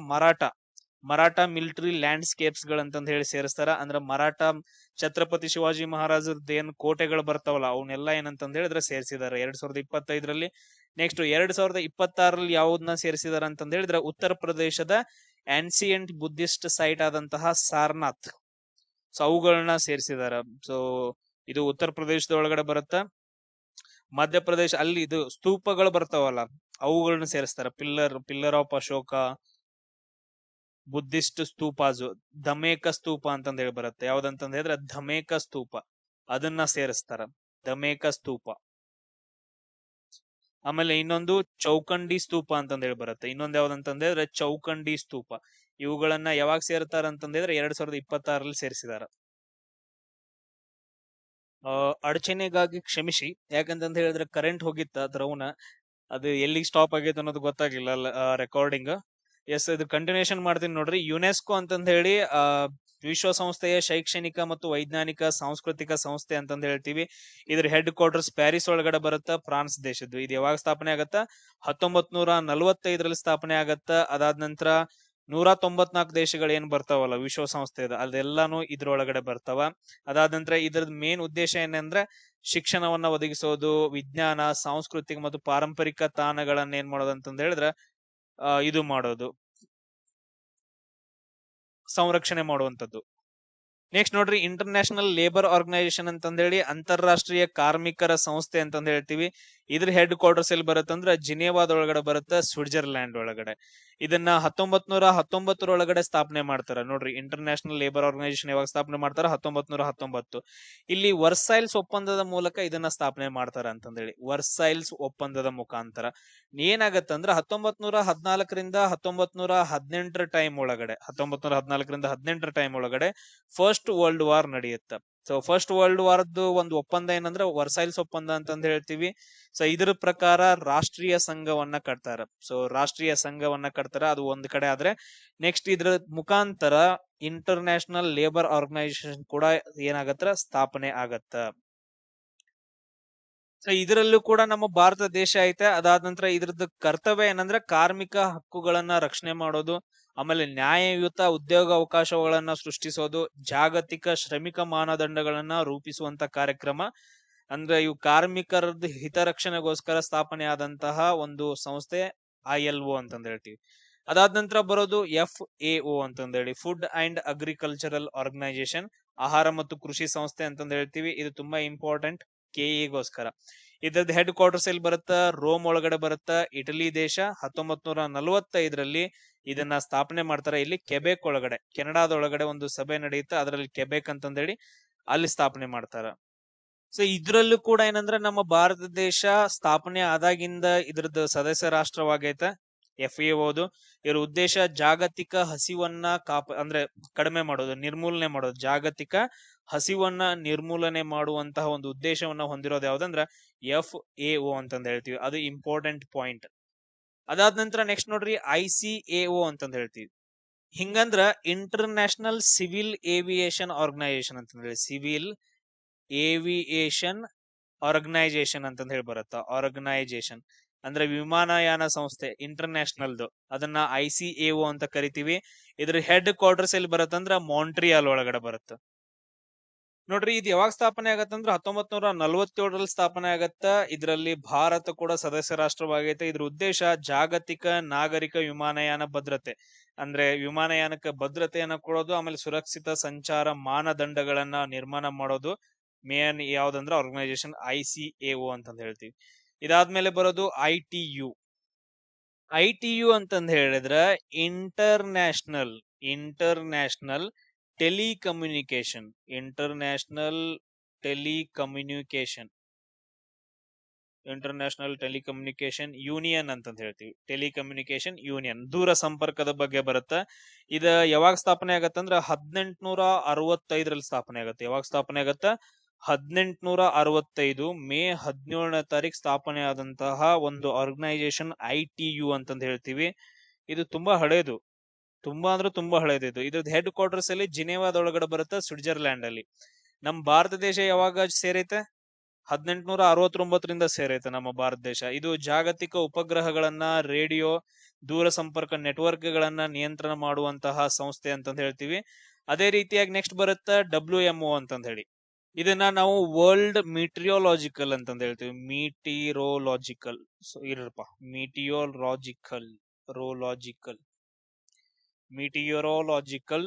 ಮರಾಠ ಮಿಲಿಟರಿ ಲ್ಯಾಂಡ್ಸ್ಕೇಪ್ಸ್ ಗಳಂತಂದ ಹೇಳಿ ಸೇರಿಸ್ತಾರ. ಅಂದ್ರ ಮರಾಠ ಛತ್ರಪತಿ ಶಿವಾಜಿ ಮಹಾರಾಜರದ್ದು ಏನ್ ಕೋಟೆಗಳು ಬರ್ತಾವಲ್ಲ ಅವನ್ನೆಲ್ಲ ಏನಂತಂದ ಹೇಳಿದ್ರೆ ಸೇರಿಸಿದಾರೆ 2025ರಲ್ಲಿ. ನೆಕ್ಸ್ಟ್ 2026ರಲ್ಲಿ ಯಾವ್ದನ್ನ ಸೇರಿಸಿದಾರ ಅಂತಂದ ಹೇಳಿದ್ರೆ ಉತ್ತರ ಪ್ರದೇಶದ ಆನ್ಸಿಯಂಟ್ ಬುದ್ಧಿಸ್ಟ್ ಸೈಟ್ ಆದಂತಹ ಸಾರನಾಥ್. ಸೊ ಅವುಗಳನ್ನ ಸೇರಿಸಿದಾರ. ಸೊ ಇದು ಉತ್ತರ ಪ್ರದೇಶದ ಒಳಗಡೆ ಬರುತ್ತ. ಮಧ್ಯಪ್ರದೇಶ ಅಲ್ಲಿ ಇದು ಸ್ತೂಪಗಳು ಬರ್ತಾವಲ್ಲ ಅವುಗಳನ್ನ ಸೇರಿಸ್ತಾರ. Pillar of Ashoka, Buddhist stupas, ಧಮೇಕ ಸ್ತೂಪ ಅಂತಂದ ಹೇಳಿ ಬರುತ್ತೆ. ಯಾವ್ದಂತಂದ ಹೇಳಿದ್ರೆ ಧಮೇಕ ಸ್ತೂಪ, ಅದನ್ನ ಸೇರಿಸ್ತಾರ, ಧಮೇಕ ಸ್ತೂಪ. ಆಮೇಲೆ ಇನ್ನೊಂದು ಚೌಕಂಡಿ ಸ್ತೂಪ ಅಂತಂದ ಹೇಳಿ ಬರುತ್ತೆ. ಇನ್ನೊಂದು ಯಾವ್ದಂತಂದ್ರೆ ಚೌಕಂಡಿ ಸ್ತೂಪ. ಇವುಗಳನ್ನ ಯಾವಾಗ ಸೇರ್ತಾರ ಅಂತಂದ್ರೆ 2026ರಲ್ಲಿ ಸೇರಿಸಿದಾರ. ಅಡಚಣೆಗಾಗಿ ಕ್ಷಮಿಸಿ, ಯಾಕಂತಂದ ಹೇಳಿದ್ರೆ ಕರೆಂಟ್ ಹೋಗಿತ್ತ ದ್ರೌನ, ಅದು ಎಲ್ಲಿಗೆ ಸ್ಟಾಪ್ ಆಗೈತೆ ಅನ್ನೋದು ಗೊತ್ತಾಗಿಲ್ಲ ರೆಕಾರ್ಡಿಂಗ್. ಎಸ್, ಇದು ಕಂಟಿನ್ಯೂಷನ್ ಮಾಡ್ತೀನಿ ನೋಡ್ರಿ. ಯುನೆಸ್ಕೋ ಅಂತಂದ ಹೇಳಿ ವಿಶ್ವಸಂಸ್ಥೆಯ ಶೈಕ್ಷಣಿಕ ಮತ್ತು ವೈಜ್ಞಾನಿಕ ಸಾಂಸ್ಕೃತಿಕ ಸಂಸ್ಥೆ ಅಂತಂದ ಹೇಳ್ತೀವಿ. ಇದ್ರ ಹೆಡ್ ಕ್ವಾರ್ಟರ್ಸ್ ಪ್ಯಾರಿಸ್ ಒಳಗಡೆ ಬರುತ್ತಾ, ಫ್ರಾನ್ಸ್ ದೇಶದ್ದು. ಇದು ಯಾವಾಗ ಸ್ಥಾಪನೆ ಆಗತ್ತ? 1945ರಲ್ಲಿ ಸ್ಥಾಪನೆ ಆಗತ್ತ. ಅದಾದ ನಂತರ 194 ದೇಶಗಳು ಏನ್ ಬರ್ತಾವಲ್ಲ ವಿಶ್ವಸಂಸ್ಥೆ, ಅದೆಲ್ಲಾನು ಇದ್ರೊಳಗಡೆ ಬರ್ತಾವ. ಅದಾದ ನಂತರ ಇದ್ರದ್ ಮೇನ್ ಉದ್ದೇಶ ಏನಂದ್ರೆ ಶಿಕ್ಷಣವನ್ನ ಒದಗಿಸೋದು, ವಿಜ್ಞಾನ, ಸಾಂಸ್ಕೃತಿಕ ಮತ್ತು ಪಾರಂಪರಿಕ ತಾಣಗಳನ್ನ ಏನ್ ಮಾಡೋದು ಅಂತಂದ ಹೇಳಿದ್ರೆ ಇದು ಮಾಡೋದು, ಸಂರಕ್ಷಣೆ ಮಾಡುವಂತದ್ದು. ನೆಕ್ಸ್ಟ್ ನೋಡ್ರಿ, ಇಂಟರ್ನ್ಯಾಷನಲ್ ಲೇಬರ್ ಆರ್ಗನೈಸೇಷನ್ ಅಂತಂದೇಳಿ ಅಂತಾರಾಷ್ಟ್ರೀಯ ಕಾರ್ಮಿಕರ ಸಂಸ್ಥೆ ಅಂತಂದ ಹೇಳ್ತೀವಿ. ಇದ್ರ ಹೆಡ್ ಕ್ವಾರ್ಟರ್ಸ್ ಎಲ್ಲಿ ಬರುತ್ತಂದ್ರ ಜಿನೇವಾದೊಳಗಡೆ ಬರುತ್ತೆ, ಸ್ವಿಟ್ಜರ್ಲ್ಯಾಂಡ್ ಒಳಗಡೆ. ಇದನ್ನ 1919 ಸ್ಥಾಪನೆ ಮಾಡ್ತಾರ. ನೋಡ್ರಿ, ಇಂಟರ್ನ್ಯಾಷನಲ್ ಲೇಬರ್ ಆರ್ಗನೈಸೇಷನ್ ಯಾವಾಗ ಸ್ಥಾಪನೆ ಮಾಡ್ತಾರ? 1919. ಇಲ್ಲಿ ವರ್ಸೈಲ್ಸ್ ಒಪ್ಪಂದದ ಮೂಲಕ ಇದನ್ನ ಸ್ಥಾಪನೆ ಮಾಡ್ತಾರ ಅಂತಂದೇಳಿ, ವರ್ಸೈಲ್ಸ್ ಒಪ್ಪಂದದ ಮುಖಾಂತರ. ಏನಾಗತ್ತಂದ್ರ 1914ರಿಂದ 1918 ಟೈಮ್ ಒಳಗಡೆ, 1914ರಿಂದ 18 ಟೈಮ್ ಒಳಗಡೆ ಫಸ್ಟ್ ವರ್ಲ್ಡ್ ವಾರ್ ನಡೆಯುತ್ತೆ. ಸೊ ಫಸ್ಟ್ ವರ್ಲ್ಡ್ ವಾರ್ದು ಒಂದು ಒಪ್ಪಂದ ಏನಂದ್ರೆ ವರ್ಸೈಲ್ಸ್ ಒಪ್ಪಂದ ಅಂತಂದ ಹೇಳ್ತೀವಿ. ಸೊ ಇದ್ರ ಪ್ರಕಾರ ರಾಷ್ಟ್ರೀಯ ಸಂಘವನ್ನ ಕಟ್ತಾರ. ಸೊ ರಾಷ್ಟ್ರೀಯ ಸಂಘವನ್ನ ಕಟ್ತಾರ, ಅದು ಒಂದ್ ಕಡೆ ಆದ್ರೆ ನೆಕ್ಸ್ಟ್ ಇದ್ರ ಮುಖಾಂತರ ಇಂಟರ್ನ್ಯಾಷನಲ್ ಲೇಬರ್ ಆರ್ಗನೈಸೇಷನ್ ಕೂಡ ಏನಾಗತ್ತ? ಸ್ಥಾಪನೆ ಆಗತ್ತ. ಸೊ ಇದರಲ್ಲೂ ಕೂಡ ನಮ್ಮ ಭಾರತ ದೇಶ ಐತೆ. ಅದಾದ ನಂತರ ಇದ್ರದ್ದು ಕರ್ತವ್ಯ ಏನಂದ್ರೆ ಕಾರ್ಮಿಕ ಹಕ್ಕುಗಳನ್ನ ರಕ್ಷಣೆ ಮಾಡೋದು, ಆಮೇಲೆ ನ್ಯಾಯಯುತ ಉದ್ಯೋಗ ಅವಕಾಶಗಳನ್ನ ಸೃಷ್ಟಿಸೋದು, ಜಾಗತಿಕ ಶ್ರಮಿಕ ಮಾನದಂಡಗಳನ್ನ ರೂಪಿಸುವಂತ ಕಾರ್ಯಕ್ರಮ. ಅಂದ್ರೆ ಇವು ಕಾರ್ಮಿಕರದ್ದು ಹಿತರಕ್ಷಣೆಗೋಸ್ಕರ ಸ್ಥಾಪನೆ ಆದಂತಹ ಒಂದು ಸಂಸ್ಥೆ ILO ಅಂತಂದ ಹೇಳ್ತೀವಿ. ಅದಾದ ನಂತರ ಬರೋದು FAO ಅಂತಂದ ಹೇಳಿ, ಫುಡ್ ಅಂಡ್ ಅಗ್ರಿಕಲ್ಚರಲ್ ಆರ್ಗನೈಸೇಷನ್, ಆಹಾರ ಮತ್ತು ಕೃಷಿ ಸಂಸ್ಥೆ ಅಂತಂದ ಹೇಳ್ತೀವಿ. ಇದು ತುಂಬಾ ಇಂಪಾರ್ಟೆಂಟ್ KE ಗೋಸ್ಕರ. ಇದ್ರದ್ದು ಹೆಡ್ ಕ್ವಾರ್ಟರ್ಸ್ ಎಲ್ಲಿ ಬರುತ್ತಾ? ರೋಮ್ ಒಳಗಡೆ ಬರುತ್ತಾ, ಇಟಲಿ ದೇಶ. 1945ರಲ್ಲಿ ಇದನ್ನ ಸ್ಥಾಪನೆ ಮಾಡ್ತಾರೆ. ಇಲ್ಲಿ ಕೆಬೆಕ್ ಒಳಗಡೆ, ಕೆನಡಾದೊಳಗಡೆ ಒಂದು ಸಭೆ ನಡೆಯುತ್ತೆ, ಅದರಲ್ಲಿ ಕೆಬೆಕ್ ಅಂತಂದೇಳಿ ಅಲ್ಲಿ ಸ್ಥಾಪನೆ ಮಾಡ್ತಾರ. ಸೊ ಇದ್ರಲ್ಲೂ ಕೂಡ ಏನಂದ್ರೆ ನಮ್ಮ ಭಾರತ ದೇಶ ಸ್ಥಾಪನೆ ಆದಾಗಿಂದ ಇದ್ರದ್ದು ಸದಸ್ಯ ರಾಷ್ಟ್ರವಾಗೈತೆ FAOದು. ಇವ್ರ ಉದ್ದೇಶ ಜಾಗತಿಕ ಹಸಿವನ್ನ ಅಂದ್ರೆ ಕಡಿಮೆ ಮಾಡೋದು, ನಿರ್ಮೂಲನೆ ಮಾಡೋದು. ಜಾಗತಿಕ ಹಸಿವನ್ನ ನಿರ್ಮೂಲನೆ ಮಾಡುವಂತಹ ಒಂದು ಉದ್ದೇಶವನ್ನ ಹೊಂದಿರೋದು ಯಾವ್ದಂದ್ರ FAO ಅಂತಂದ ಹೇಳ್ತೀವಿ. ಅದು ಇಂಪಾರ್ಟೆಂಟ್ ಪಾಯಿಂಟ್. ಅದಾದ ನಂತರ ನೆಕ್ಸ್ಟ್ ನೋಡ್ರಿ, ICAO ಅಂತಂದ ಹೇಳ್ತೀವಿ. ಹಿಂಗಂದ್ರ ಇಂಟರ್ನ್ಯಾಷನಲ್ ಸಿವಿಲ್ ಏವಿಯೇಷನ್ ಆರ್ಗನೈಸೇಷನ್ ಅಂತಂದ ಹೇಳಿ, ಸಿವಿಲ್ ಏವಿಯೇಷನ್ ಆರ್ಗನೈಸೇಷನ್ ಅಂತಂದ ಹೇಳಿ ಬರುತ್ತ. ಆರ್ಗನೈಸೇಷನ್ ಅಂದ್ರೆ ವಿಮಾನಯಾನ ಸಂಸ್ಥೆ ಇಂಟರ್ನ್ಯಾಷನಲ್ದು, ಅದನ್ನ ICAO ಅಂತ ಕರಿತೀವಿ. ಇದ್ರ ಹೆಡ್ ಕ್ವಾರ್ಟರ್ಸ್ ಎಲ್ಲಿ ಬರುತ್ತಂದ್ರ ಮಾಂಟ್ರಿಯಾಲ್ ಒಳಗಡೆ ಬರುತ್ತೆ. ನೋಡ್ರಿ, ಇದು ಯಾವಾಗ ಸ್ಥಾಪನೆ ಆಗತ್ತಂದ್ರ 1947ರಲ್ಲಿ ಸ್ಥಾಪನೆ ಆಗತ್ತ. ಇದರಲ್ಲಿ ಭಾರತ ಕೂಡ ಸದಸ್ಯ ರಾಷ್ಟ್ರವಾಗೈತೆ. ಇದ್ರ ಉದ್ದೇಶ ಜಾಗತಿಕ ನಾಗರಿಕ ವಿಮಾನಯಾನ ಭದ್ರತೆ, ಅಂದ್ರೆ ವಿಮಾನಯಾನಕ್ಕೆ ಭದ್ರತೆಯನ್ನ ಕೊಡೋದು, ಆಮೇಲೆ ಸುರಕ್ಷಿತ ಸಂಚಾರ ಮಾನದಂಡಗಳನ್ನ ನಿರ್ಮಾಣ ಮಾಡೋದು. ಮೇನ್ ಯಾವ್ದಂದ್ರ ಆರ್ಗನೈಸೇಷನ್ ICAO ಅಂತಂದ ಹೇಳ್ತೀವಿ. ಇದಾದ್ಮೇಲೆ ಬರೋದು ITU. ITU ಅಂತಂದ ಹೇಳಿದ್ರ international telecommunication, international telecommunication union ಅಂತಂದ ಹೇಳ್ತೀವಿ. ಟೆಲಿಕಮ್ಯುನಿಕೇಶನ್ ಯೂನಿಯನ್, ದೂರ ಸಂಪರ್ಕದ ಬಗ್ಗೆ ಬರುತ್ತ. ಇದ ಯಾವಾಗ ಸ್ಥಾಪನೆ ಆಗತ್ತಂದ್ರ 1865ರಲ್ಲಿ ಸ್ಥಾಪನೆ ಆಗತ್ತೆ. ಯಾವಾಗ ಸ್ಥಾಪನೆ ಆಗತ್ತ? 1865 ಮೇ 17ನೇ ತಾರೀಕು ಸ್ಥಾಪನೆ ಆದಂತಹ ಒಂದು ಆರ್ಗನೈಸೇಷನ್ ITU ಅಂತಂದ ಹೇಳ್ತೀವಿ. ಇದು ತುಂಬಾ ಹಳೇದು, ತುಂಬಾ ಅಂದ್ರೆ ತುಂಬಾ ಹಳೇದು. ಇದ್ರದ್ದು ಹೆಡ್ ಕ್ವಾರ್ಟರ್ಸ್ ಅಲ್ಲಿ ಜಿನೇವಾದೊಳಗಡೆ ಬರುತ್ತೆ, ಸ್ವಿಟ್ಜರ್ಲ್ಯಾಂಡ್ ಅಲ್ಲಿ. ನಮ್ ಭಾರತ ದೇಶ ಯಾವಾಗ ಸೇರೈತೆ? 1869ರಿಂದ ಸೇರೈತೆ ನಮ್ಮ ಭಾರತ ದೇಶ. ಇದು ಜಾಗತಿಕ ಉಪಗ್ರಹಗಳನ್ನ, ರೇಡಿಯೋ, ದೂರ ಸಂಪರ್ಕ ನೆಟ್ವರ್ಕ್ ಗಳನ್ನ ನಿಯಂತ್ರಣ ಮಾಡುವಂತಹ ಸಂಸ್ಥೆ ಅಂತಂದ ಹೇಳ್ತೀವಿ. ಅದೇ ರೀತಿಯಾಗಿ ನೆಕ್ಸ್ಟ್ ಬರುತ್ತೆ WMO ಅಂತಂದ ಹೇಳಿ. ಇದನ್ನ ನಾವು ವರ್ಲ್ಡ್ ಮೀಟಿಯೋಲಾಜಿಕಲ್ ಅಂತಂದ ಹೇಳ್ತೀವಿ. ಮೀಟಿಯೋರಾಲಜಿಕಲ್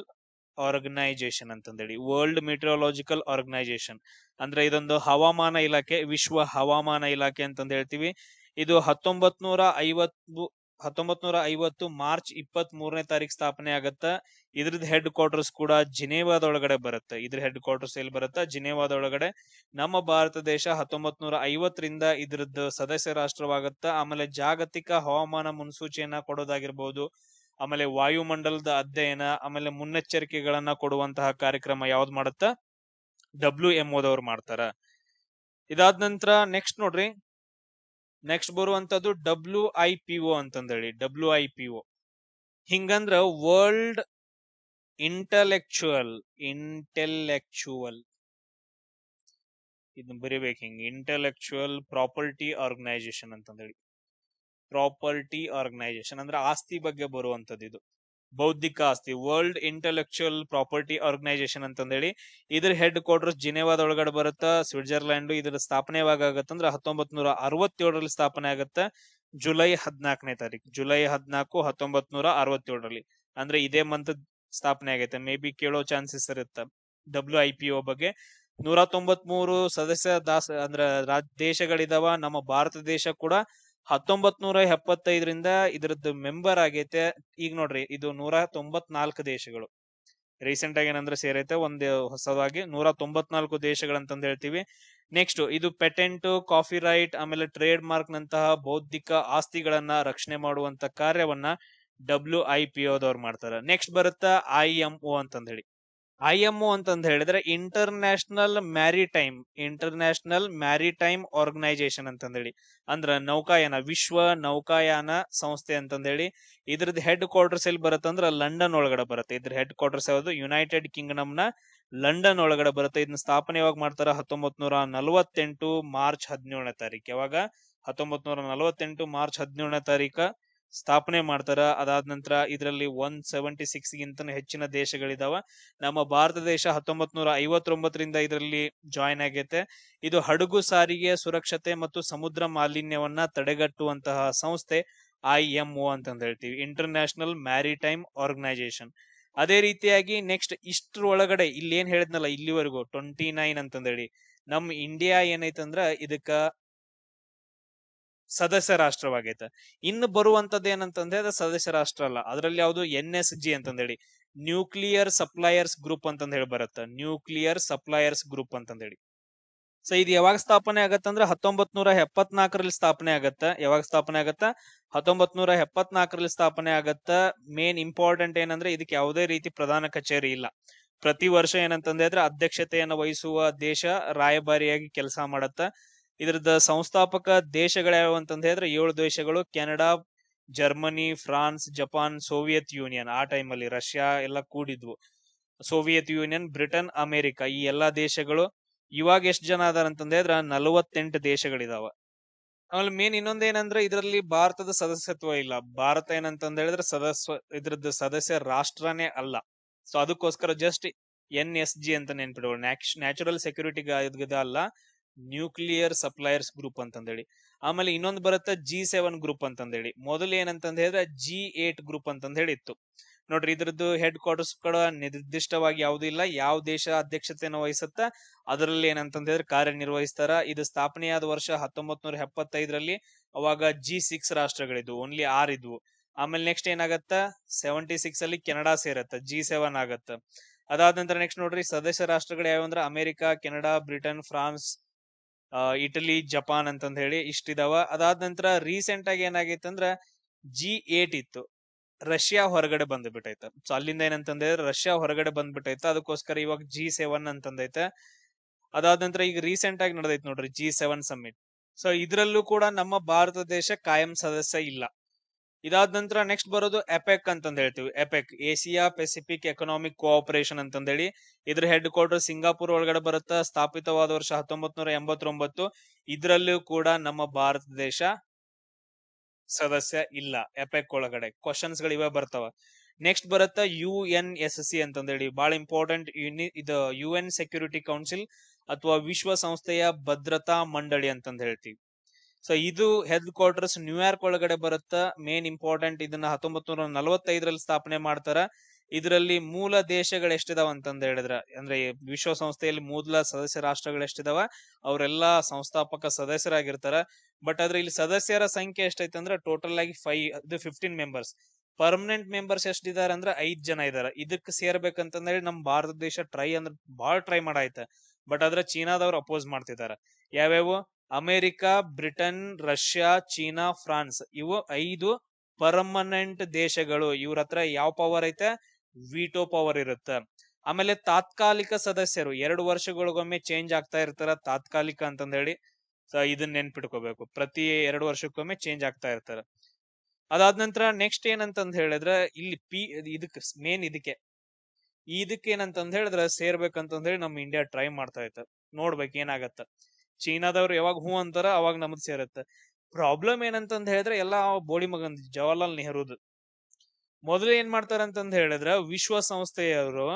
ಆರ್ಗನೈಸೇಷನ್ ಅಂತಂದೇಳಿ, ವರ್ಲ್ಡ್ ಮೀಟಿಯೋಲಾಜಿಕಲ್ ಆರ್ಗನೈಸೇಷನ್ ಅಂದ್ರೆ ಇದೊಂದು ಹವಾಮಾನ ಇಲಾಖೆ, ವಿಶ್ವ ಹವಾಮಾನ ಇಲಾಖೆ ಅಂತಂದ ಹೇಳ್ತೀವಿ. ಇದು 1950 1950 ಮಾರ್ಚ್ 23ನೇ ತಾರೀಕು ಸ್ಥಾಪನೆ ಆಗತ್ತ. ಇದ್ರದ್ದು ಹೆಡ್ ಕ್ವಾರ್ಟರ್ಸ್ ಕೂಡ ಜಿನೇವಾದೊಳಗಡೆ ಬರುತ್ತೆ. ಇದ್ರ ಹೆಡ್ ಕ್ವಾರ್ಟರ್ಸ್ ಎಲ್ಲಿ ಬರುತ್ತಾ? ಜಿನೇವಾದೊಳಗಡೆ. ನಮ್ಮ ಭಾರತ ದೇಶ 1950ರಿಂದ ಇದ್ರದ್ದು ಸದಸ್ಯ ರಾಷ್ಟ್ರವಾಗತ್ತ. ಆಮೇಲೆ ಜಾಗತಿಕ ಹವಾಮಾನ ಮುನ್ಸೂಚನೆಯನ್ನ ಕೊಡೋದಾಗಿರ್ಬಹುದು, ಆಮೇಲೆ ವಾಯುಮಂಡಲದ ಅಧ್ಯಯನ, ಆಮೇಲೆ ಮುನ್ನೆಚ್ಚರಿಕೆಗಳನ್ನ ಕೊಡುವಂತಹ ಕಾರ್ಯಕ್ರಮ ಯಾವ್ದು ಮಾಡುತ್ತ? WMOದವ್ರು ಮಾಡ್ತಾರ. ಇದಾದ ನಂತರ ನೆಕ್ಸ್ಟ್ ನೋಡ್ರಿ, ನೆಕ್ಸ್ಟ್ ಬರುವಂತದ್ದು WIPO ಅಂತಂದೇಳಿ. WIPO ಹಿಂಗಂದ್ರ ವರ್ಲ್ಡ್ ಇಂಟೆಲೆಕ್ಚುಯಲ್ ಇದನ್ನ ಬರಿಬೇಕು ಹಿಂಗ, ಇಂಟೆಲೆಕ್ಚುಯಲ್ ಪ್ರಾಪರ್ಟಿ ಆರ್ಗನೈಸೇಷನ್ ಅಂತಂದೇಳಿ. ಪ್ರಾಪರ್ಟಿ ಆರ್ಗನೈಸೇಷನ್ ಅಂದ್ರೆ ಆಸ್ತಿ ಬಗ್ಗೆ ಬರುವಂತದ್ದು. ಇದು ಬೌದ್ಧಿಕ ಆಸ್ತಿ, ವರ್ಲ್ಡ್ ಇಂಟೆಲೆಕ್ಚುಯಲ್ ಪ್ರಾಪರ್ಟಿ ಆರ್ಗನೈಸೇಷನ್ ಅಂತಂದೇಳಿ. ಇದ್ರ ಹೆಡ್ ಕ್ವಾರ್ಟರ್ಸ್ ಜಿನೇವಾದೊಳಗಡೆ ಬರುತ್ತಾ, ಸ್ವಿಟ್ಜರ್ಲ್ಯಾಂಡ್. ಇದ್ರ ಸ್ಥಾಪನೆ ಯಾವಾಗ ಆಗತ್ತಂದ್ರ 1967ರಲ್ಲಿ ಸ್ಥಾಪನೆ ಆಗತ್ತ, ಜುಲೈ 14ನೇ ತಾರೀಕು. ಜುಲೈ 14, 1967ರಲ್ಲಿ. ಅಂದ್ರೆ ಇದೇ ಮಂತ್ ಸ್ಥಾಪನೆ ಆಗೈತೆ. ಮೇ ಬಿ ಕೇಳೋ ಚಾನ್ಸಸ್ ಇರುತ್ತೆ WIPO ಬಗ್ಗೆ. 193 ಸದಸ್ಯ ದೇಶಗಳಿದಾವ. ನಮ್ಮ ಭಾರತ ದೇಶ ಕೂಡ 1975ರಿಂದ ಇದ್ರದ್ದು ಮೆಂಬರ್ ಆಗೈತೆ. ಈಗ ನೋಡ್ರಿ, ಇದು 194 ದೇಶಗಳು ರೀಸೆಂಟ್ ಆಗಿ ಏನಂದ್ರೆ ಸೇರೈತೆ ಒಂದು ಹೊಸದಾಗಿ 194 ದೇಶಗಳಂತಂದು ಹೇಳ್ತೀವಿ. ನೆಕ್ಸ್ಟ್ ಇದು ಪೇಟೆಂಟ್, ಕಾಪಿ ರೈಟ್, ಆಮೇಲೆ ಟ್ರೇಡ್ ಮಾರ್ಕ್ ನಂತಹ ಬೌದ್ಧಿಕ ಆಸ್ತಿಗಳನ್ನ ರಕ್ಷಣೆ ಮಾಡುವಂತ ಕಾರ್ಯವನ್ನ WIPOದವ್ರು ಮಾಡ್ತಾರೆ. ನೆಕ್ಸ್ಟ್ ಬರುತ್ತಾ IMO ಅಂತಂದ ಹೇಳಿ. IMO ಅಂತಂದ ಹೇಳಿದ್ರೆ ಇಂಟರ್ನ್ಯಾಷನಲ್ ಮ್ಯಾರಿಟೈಮ್ ಆರ್ಗನೈಸೇಷನ್ ಅಂತಂದೇಳಿ. ಅಂದ್ರ ನೌಕಾಯಾನ, ವಿಶ್ವ ನೌಕಾಯಾನ ಸಂಸ್ಥೆ ಅಂತಂದೇಳಿ. ಇದ್ರದ್ದು ಹೆಡ್ ಕ್ವಾರ್ಟರ್ಸ್ ಎಲ್ಲಿ ಬರುತ್ತೆ ಅಂದ್ರೆ ಲಂಡನ್ ಒಳಗಡೆ ಬರುತ್ತೆ. ಇದ್ರ ಹೆಡ್ ಕ್ವಾರ್ಟರ್ಸ್ ಯಾವುದು? ಯುನೈಟೆಡ್ ಕಿಂಗ್ಡಮ್ ನ ಲಂಡನ್ ಒಳಗಡೆ ಬರುತ್ತೆ. ಇದನ್ನ ಸ್ಥಾಪನೆ ಯಾವಾಗ ಮಾಡ್ತಾರ? 1948 ಮಾರ್ಚ್ 17ನೇ ತಾರೀಕು. ಯಾವಾಗ? 1948 ಮಾರ್ಚ್ 17ನೇ ತಾರೀಕ ಸ್ಥಾಪನೆ ಮಾಡ್ತಾರ. ಅದಾದ ನಂತರ ಇದರಲ್ಲಿ 176 ಗಿಂತ ಹೆಚ್ಚಿನ ದೇಶಗಳಿದಾವ. ನಮ್ಮ ಭಾರತ ದೇಶ 1959ರಿಂದ ಇದರಲ್ಲಿ ಜಾಯಿನ್ ಆಗೈತೆ. ಇದು ಹಡಗು ಸಾರಿಗೆ ಸುರಕ್ಷತೆ ಮತ್ತು ಸಮುದ್ರ ಮಾಲಿನ್ಯವನ್ನ ತಡೆಗಟ್ಟುವಂತಹ ಸಂಸ್ಥೆ IMO ಅಂತಂದ ಹೇಳ್ತೀವಿ, ಇಂಟರ್ನ್ಯಾಷನಲ್ ಮ್ಯಾರಿಟೈಮ್ ಆರ್ಗನೈಸೇಷನ್. ಅದೇ ರೀತಿಯಾಗಿ ನೆಕ್ಸ್ಟ್ ಇಷ್ಟ್ರೊಳಗಡೆ ಇಲ್ಲಿ ಏನ್ ಹೇಳಿದ್ನಲ್ಲ ಇಲ್ಲಿವರೆಗೂ 29 ಅಂತಂದೇಳಿ, ನಮ್ ಇಂಡಿಯಾ ಏನೈತಂದ್ರ ಇದಕ್ಕ ಸದಸ್ಯ ರಾಷ್ಟ್ರವಾಗೈತೆ. ಇನ್ನು ಬರುವಂತದ್ದು ಏನಂತಂದ್ರೆ ಅದು ಸದಸ್ಯ ರಾಷ್ಟ್ರ ಅಲ್ಲ. ಅದರಲ್ಲಿ ಯಾವುದು? NSG ಅಂತಂದೇಳಿ, ನ್ಯೂಕ್ಲಿಯರ್ ಸಪ್ಲೈಯರ್ಸ್ ಗ್ರೂಪ್ ಅಂತಂದ ಹೇಳಿ ಬರುತ್ತೆ. ನ್ಯೂಕ್ಲಿಯರ್ ಸಪ್ಲೈಯರ್ಸ್ ಗ್ರೂಪ್ ಅಂತಂದೇಳಿ. ಸೊ ಇದು ಯಾವಾಗ ಸ್ಥಾಪನೆ ಆಗತ್ತಂದ್ರೆ 1974ರಲ್ಲಿ ಸ್ಥಾಪನೆ ಆಗತ್ತ. ಯಾವಾಗ ಸ್ಥಾಪನೆ ಆಗತ್ತ? 1974ರಲ್ಲಿ ಸ್ಥಾಪನೆ ಆಗತ್ತ. ಮೇನ್ ಇಂಪಾರ್ಟೆಂಟ್ ಏನಂದ್ರೆ ಇದಕ್ಕೆ ಯಾವುದೇ ರೀತಿ ಪ್ರಧಾನ ಕಚೇರಿ ಇಲ್ಲ. ಪ್ರತಿ ವರ್ಷ ಏನಂತಂದ್ರೆ ಅಧ್ಯಕ್ಷತೆಯನ್ನು ವಹಿಸುವ ದೇಶ ರಾಯಭಾರಿಯಾಗಿ ಕೆಲಸ ಮಾಡತ್ತ. ಇದ್ರದ್ದು ಸಂಸ್ಥಾಪಕ ದೇಶಗಳು ಯಾವ ಅಂತಂದ ಹೇಳಿದ್ರೆ 7 ದೇಶಗಳು: Canada, Germany, France, Japan, Soviet union. ಆ ಟೈಮಲ್ಲಿ ರಷ್ಯಾ ಎಲ್ಲ ಕೂಡಿದ್ವು. ಸೋವಿಯತ್ ಯೂನಿಯನ್, ಬ್ರಿಟನ್, ಅಮೆರಿಕ, ಈ ಎಲ್ಲಾ ದೇಶಗಳು. ಇವಾಗ ಎಷ್ಟು ಜನ ಅದಾರ ಅಂತಂದ್ರೆ 48 ದೇಶಗಳಿದಾವ. ಆಮೇಲೆ ಮೇನ್ ಇನ್ನೊಂದೇನಂದ್ರೆ ಇದರಲ್ಲಿ ಭಾರತದ ಸದಸ್ಯತ್ವ ಇಲ್ಲ. ಭಾರತ ಏನಂತಂದ ಹೇಳಿದ್ರೆ ಇದ್ರದ್ದು ಸದಸ್ಯ ರಾಷ್ಟ್ರನೇ ಅಲ್ಲ. ಸೊ ಅದಕ್ಕೋಸ್ಕರ ಜಸ್ಟ್ NSG ಅಂತ ನೆನ್ಪಿಡುವ, ನ್ಯಾಚುರಲ್ ಸೆಕ್ಯೂರಿಟಿ ಅಲ್ಲ, ನ್ಯೂಕ್ಲಿಯರ್ ಸಪ್ಲೈಯರ್ಸ್ ಗ್ರೂಪ್ ಅಂತಂದೇಳಿ. ಆಮೇಲೆ ಇನ್ನೊಂದು ಬರುತ್ತೆ G7 ಗ್ರೂಪ್ ಅಂತಂದೇಳಿ. ಮೊದಲು ಏನಂತಂದ ಹೇಳಿದ್ರೆ G8 ಗ್ರೂಪ್ ಅಂತಂದ ಹೇಳಿ ಇತ್ತು. ನೋಡ್ರಿ, ಇದ್ರದ್ದು ಹೆಡ್ ಕ್ವಾರ್ಟರ್ಸ್ ಕೂಡ ನಿರ್ದಿಷ್ಟವಾಗಿ ಯಾವ್ದು ಇಲ್ಲ. ಯಾವ ದೇಶ ಅಧ್ಯಕ್ಷತೆಯನ್ನು ವಹಿಸುತ್ತ ಅದರಲ್ಲಿ ಏನಂತಂದ ಹೇಳಿದ್ರೆ ಕಾರ್ಯನಿರ್ವಹಿಸ್ತಾರ. ಇದು ಸ್ಥಾಪನೆಯಾದ ವರ್ಷ 1975ರಲ್ಲಿ. ಅವಾಗ G6 ರಾಷ್ಟ್ರಗಳಿದ್ವು, ಓನ್ಲಿ 6 ಇದ್ವು. ಆಮೇಲೆ ನೆಕ್ಸ್ಟ್ ಏನಾಗತ್ತ? 76 ಅಲ್ಲಿ ಕೆನಡಾ ಸೇರತ್ತ, G7 ಆಗತ್ತ. ಅದಾದ ನಂತರ ನೆಕ್ಸ್ಟ್ ನೋಡ್ರಿ, ಸದಸ್ಯ ರಾಷ್ಟ್ರಗಳು ಯಾವಂದ್ರ America, Canada, Britain, France, Italy, Japan ಅಂತಂದ ಹೇಳಿ ಇಷ್ಟಿದಾವ. ಅದಾದ ನಂತರ ರೀಸೆಂಟ್ ಆಗಿ ಏನಾಗೈತೆ ಅಂದ್ರ G8 ಇತ್ತು, ರಷ್ಯಾ ಹೊರಗಡೆ ಬಂದ್ಬಿಟ್ಟೈತೆ. ಸೊ ಅಲ್ಲಿಂದ ಏನಂತಂದ್ರೆ ರಷ್ಯಾ ಹೊರಗಡೆ ಬಂದ್ಬಿಟ್ಟೈತೆ. ಅದಕ್ಕೋಸ್ಕರ ಇವಾಗ G7 ಅಂತಂದೈತೆ. ಅದಾದ ನಂತರ ಈಗ ರೀಸೆಂಟ್ ಆಗಿ ನಡೆದೈತೆ ನೋಡ್ರಿ G7 ಸಮ್ಮಿಟ್. ಸೊ ಇದ್ರಲ್ಲೂ ಕೂಡ ನಮ್ಮ ಭಾರತ ದೇಶ ಕಾಯಂ ಸದಸ್ಯ ಇಲ್ಲ. ಇದಾದ ನಂತರ ನೆಕ್ಸ್ಟ್ ಬರೋದು ಎಪೆಕ್ ಅಂತಂದ ಹೇಳ್ತೀವಿ. ಎಪೆಕ್, ಏಸಿಯಾ ಪೆಸಿಫಿಕ್ ಎಕನಾಮಿಕ್ ಕೋಆಪರೇಷನ್ ಅಂತಂದೇಳಿ. ಇದ್ರ ಹೆಡ್ ಕ್ವಾರ್ಟರ್ ಸಿಂಗಾಪುರ್ ಒಳಗಡೆ ಬರುತ್ತಾ. ಸ್ಥಾಪಿತವಾದ ವರ್ಷ 1989. ಇದ್ರಲ್ಲೂ ಕೂಡ ನಮ್ಮ ಭಾರತ ದೇಶ ಸದಸ್ಯ ಇಲ್ಲ ಎಪೆಕ್ ಒಳಗಡೆ. ಕ್ವಶನ್ಸ್ ಗಳು ಇವೇ ಬರ್ತಾವ. ನೆಕ್ಸ್ಟ್ ಬರುತ್ತಾ UNSC ಅಂತಂದೇಳಿ, ಬಹಳ ಇಂಪಾರ್ಟೆಂಟ್. ಇದು UN ಸೆಕ್ಯೂರಿಟಿ ಕೌನ್ಸಿಲ್ ಅಥವಾ ವಿಶ್ವಸಂಸ್ಥೆಯ ಭದ್ರತಾ ಮಂಡಳಿ ಅಂತಂದ ಹೇಳ್ತೀವಿ. ಸೊ ಇದು ಹೆಡ್ ಕ್ವಾರ್ಟರ್ಸ್ ನ್ಯೂಯಾರ್ಕ್ ಒಳಗಡೆ ಬರುತ್ತಾ. ಮೇನ್ ಇಂಪಾರ್ಟೆಂಟ್, ಇದನ್ನ 1945ರಲ್ಲಿ ಸ್ಥಾಪನೆ ಮಾಡ್ತಾರ. ಇದರಲ್ಲಿ ಮೂಲ ದೇಶಗಳು ಎಷ್ಟಿದಾವ ಅಂತಂದ ಹೇಳಿದ್ರ, ಅಂದ್ರೆ ವಿಶ್ವಸಂಸ್ಥೆಯಲ್ಲಿ ಮೂಲ ಸದಸ್ಯ ರಾಷ್ಟ್ರಗಳು ಎಷ್ಟಿದಾವ ಅವರೆಲ್ಲಾ ಸಂಸ್ಥಾಪಕ ಸದಸ್ಯರಾಗಿರ್ತಾರ. ಬಟ್ ಆದ್ರೆ ಇಲ್ಲಿ ಸದಸ್ಯರ ಸಂಖ್ಯೆ ಎಷ್ಟೈತೆ ಅಂದ್ರೆ ಟೋಟಲ್ ಆಗಿ 15 ಮೆಂಬರ್ಸ್. ಪರ್ಮನೆಂಟ್ ಮೆಂಬರ್ಸ್ ಎಷ್ಟಿದಾರೆ ಅಂದ್ರೆ 5 ಜನ ಇದಾರೆ. ಇದಕ್ಕೆ ಸೇರ್ಬೇಕಂತಂದೇಳಿ ನಮ್ ಭಾರತ ದೇಶ ಬಾಳ್ ಟ್ರೈ ಮಾಡಾಯ್ತ. ಬಟ್ ಆದ್ರೆ ಚೀನಾದವ್ರು ಅಪೋಸ್ ಮಾಡ್ತಿದಾರ. ಯಾವ್ಯಾವು? America, Britain, Russia, China, France, ಇವು 5 ಪರ್ಮನೆಂಟ್ ದೇಶಗಳು. ಇವ್ರ ಹತ್ರ ಯಾವ ಪವರ್ ಐತೆ? ವಿಟೋ ಪವರ್ ಇರುತ್ತೆ. ಆಮೇಲೆ ತಾತ್ಕಾಲಿಕ ಸದಸ್ಯರು 2 ವರ್ಷಗಳಿಗೊಮ್ಮೆ ಚೇಂಜ್ ಆಗ್ತಾ ಇರ್ತಾರ, ತಾತ್ಕಾಲಿಕ ಅಂತಂದ ಹೇಳಿ. ಸೊ ಇದನ್ನ ನೆನ್ಪಿಟ್ಕೋಬೇಕು, ಪ್ರತಿ 2 ವರ್ಷಕ್ಕೊಮ್ಮೆ ಚೇಂಜ್ ಆಗ್ತಾ ಇರ್ತಾರ. ಅದಾದ ನಂತರ ನೆಕ್ಸ್ಟ್ ಏನಂತಂದ್ ಹೇಳಿದ್ರೆ ಇಲ್ಲಿ ಇದಕ್ಕೆ ಏನಂತಂದ್ ಹೇಳಿದ್ರೆ ಸೇರ್ಬೇಕಂತಂದ್ ಹೇಳಿ ನಮ್ ಇಂಡಿಯಾ ಟ್ರೈ ಮಾಡ್ತಾ ಇತ್ತ. ನೋಡ್ಬೇಕು ಏನಾಗತ್ತ. ಚೀನಾದವ್ರು ಯಾವಾಗ ಹೂ ಅಂತಾರ ಅವಾಗ ನಮ್ದು ಸೇರತ್ತೆ. ಪ್ರಾಬ್ಲಮ್ ಏನಂತಂದ್ ಹೇಳಿದ್ರೆ ಎಲ್ಲಾ ಬೋಳಿ ಮಗನ್ ಜವಾಹರ್ಲಾಲ್ ನೆಹರೂದು. ಮೊದಲು ಏನ್ ಮಾಡ್ತಾರಂತಂದ್ ಹೇಳಿದ್ರ ವಿಶ್ವಸಂಸ್ಥೆಯವರು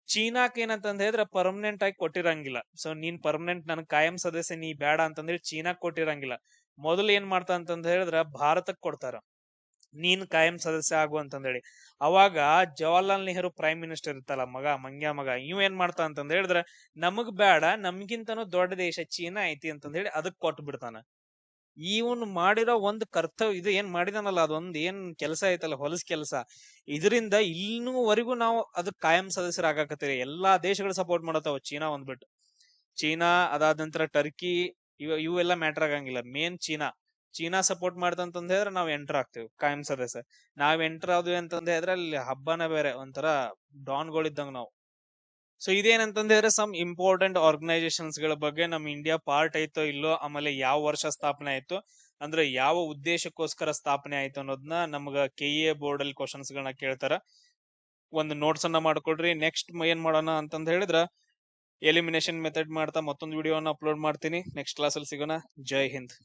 ಚೀನಾಕ್ ಏನಂತಂದ್ ಹೇಳಿದ್ರೆ ಪರ್ಮನೆಂಟ್ ಆಗಿ ಕೊಟ್ಟಿರಂಗಿಲ್ಲ. ಸೊ ನೀನ್ ಪರ್ಮನೆಂಟ್ ನನ್ ಕಾಯಂ ಸದಸ್ಯ ನೀ ಬೇಡ ಅಂತಂದೇಳಿ ಚೀನಾಕ್ ಕೊಟ್ಟಿರಂಗಿಲ್ಲ. ಮೊದಲು ಏನ್ ಮಾಡ್ತಾ ಅಂತಂದ್ ಹೇಳಿದ್ರ ಭಾರತಕ್ ಕೊಡ್ತಾರ, ನೀನ್ ಕಾಯಂ ಸದಸ್ಯ ಆಗು ಅಂತಂದೇಳಿ. ಅವಾಗ ಜವಾಹರ್ಲಾಲ್ ನೆಹರು ಪ್ರೈಮ್ ಮಿನಿಸ್ಟರ್ ಇರ್ತಲ್ಲ, ಮಂಗ್ಯ ಮಗ, ಇವ್ ಏನ್ ಮಾಡ್ತಾ ಅಂತಂದ್ ಹೇಳಿದ್ರ ನಮಗ್ ಬೇಡ, ನಮ್ಗಿಂತನೂ ದೊಡ್ಡ ದೇಶ ಚೀನಾ ಐತಿ ಅಂತಂದ್ ಹೇಳಿ ಅದಕ್ ಕೊಟ್ಟು ಬಿಡ್ತಾನ. ಇವನ್ ಮಾಡಿರೋ ಒಂದ್ ಕರ್ತವ್ಯ ಇದು ಏನ್ ಮಾಡಿದಾನಲ್ಲ, ಅದೊಂದ್ ಏನ್ ಕೆಲಸ ಐತಲ್ಲ, ಹೊಲಸ್ ಕೆಲಸ. ಇದರಿಂದ ಇನ್ನೂವರೆಗೂ ನಾವು ಅದಕ್ ಕಾಯಂ ಸದಸ್ಯರಾಗಕತ್ತೀವಿ. ಎಲ್ಲಾ ದೇಶಗಳು ಸಪೋರ್ಟ್ ಮಾಡತಾವ, ಚೀನಾ ಒಂದ್ಬಿಟ್ಟು. ಚೀನಾ ಅದಾದ ನಂತರ ಟರ್ಕಿ, ಇವೆಲ್ಲ ಮ್ಯಾಟರ್ ಆಗಂಗಿಲ್ಲ. ಮೇನ್ ಚೀನಾ ಸಪೋರ್ಟ್ ಮಾಡ್ತಂತಂದ್ ಹೇಳಿದ್ರೆ ನಾವ್ ಎಂಟರ್ ಆಗ್ತೇವೆ ಕಾಯಂ ಸದಸ್ಯ. ನಾವ್ ಎಂಟರ್ ಆದ್ವಿ ಅಂತಂದ್ ಹೇಳಿದ್ರೆ ಅಲ್ಲಿ ಹಬ್ಬನ ಬೇರೆ, ಒಂಥರ ಡಾನ್ಗಳಿದ್ದಂಗ ನಾವು. ಸೊ ಇದೇನಂತಂದ್ ಹೇಳಿದ್ರೆ ಸಮ್ ಇಂಪಾರ್ಟೆಂಟ್ ಆರ್ಗನೈಸೇಷನ್ಸ್ ಗಳ ಬಗ್ಗೆ ನಮ್ ಇಂಡಿಯಾ ಪಾರ್ಟ್ ಐತೋ ಇಲ್ಲೋ, ಆಮೇಲೆ ಯಾವ ವರ್ಷ ಸ್ಥಾಪನೆ ಆಯ್ತು, ಅಂದ್ರೆ ಯಾವ ಉದ್ದೇಶಕ್ಕೋಸ್ಕರ ಸ್ಥಾಪನೆ ಆಯ್ತು ಅನ್ನೋದನ್ನ ನಮ್ಗ KEA ಬೋರ್ಡ್ ಅಲ್ಲಿ ಕ್ವಶನ್ಸ್ ಗಳನ್ನ ಕೇಳ್ತಾರ. ಒಂದು ನೋಟ್ಸ್ ಅನ್ನ ಮಾಡ್ಕೊಡ್ರಿ. ನೆಕ್ಸ್ಟ್ ಏನ್ ಮಾಡೋಣ ಅಂತಂದ್ ಹೇಳಿದ್ರ ಎಲಿಮಿನೇಷನ್ ಮೆಥಡ್ ಮಾಡ್ತಾ ಮತ್ತೊಂದು ವಿಡಿಯೋನ ಅಪ್ಲೋಡ್ ಮಾಡ್ತೀನಿ. ನೆಕ್ಸ್ಟ್ ಕ್ಲಾಸ್ ಅಲ್ಲಿ ಸಿಗೋಣ. ಜೈ ಹಿಂದ್.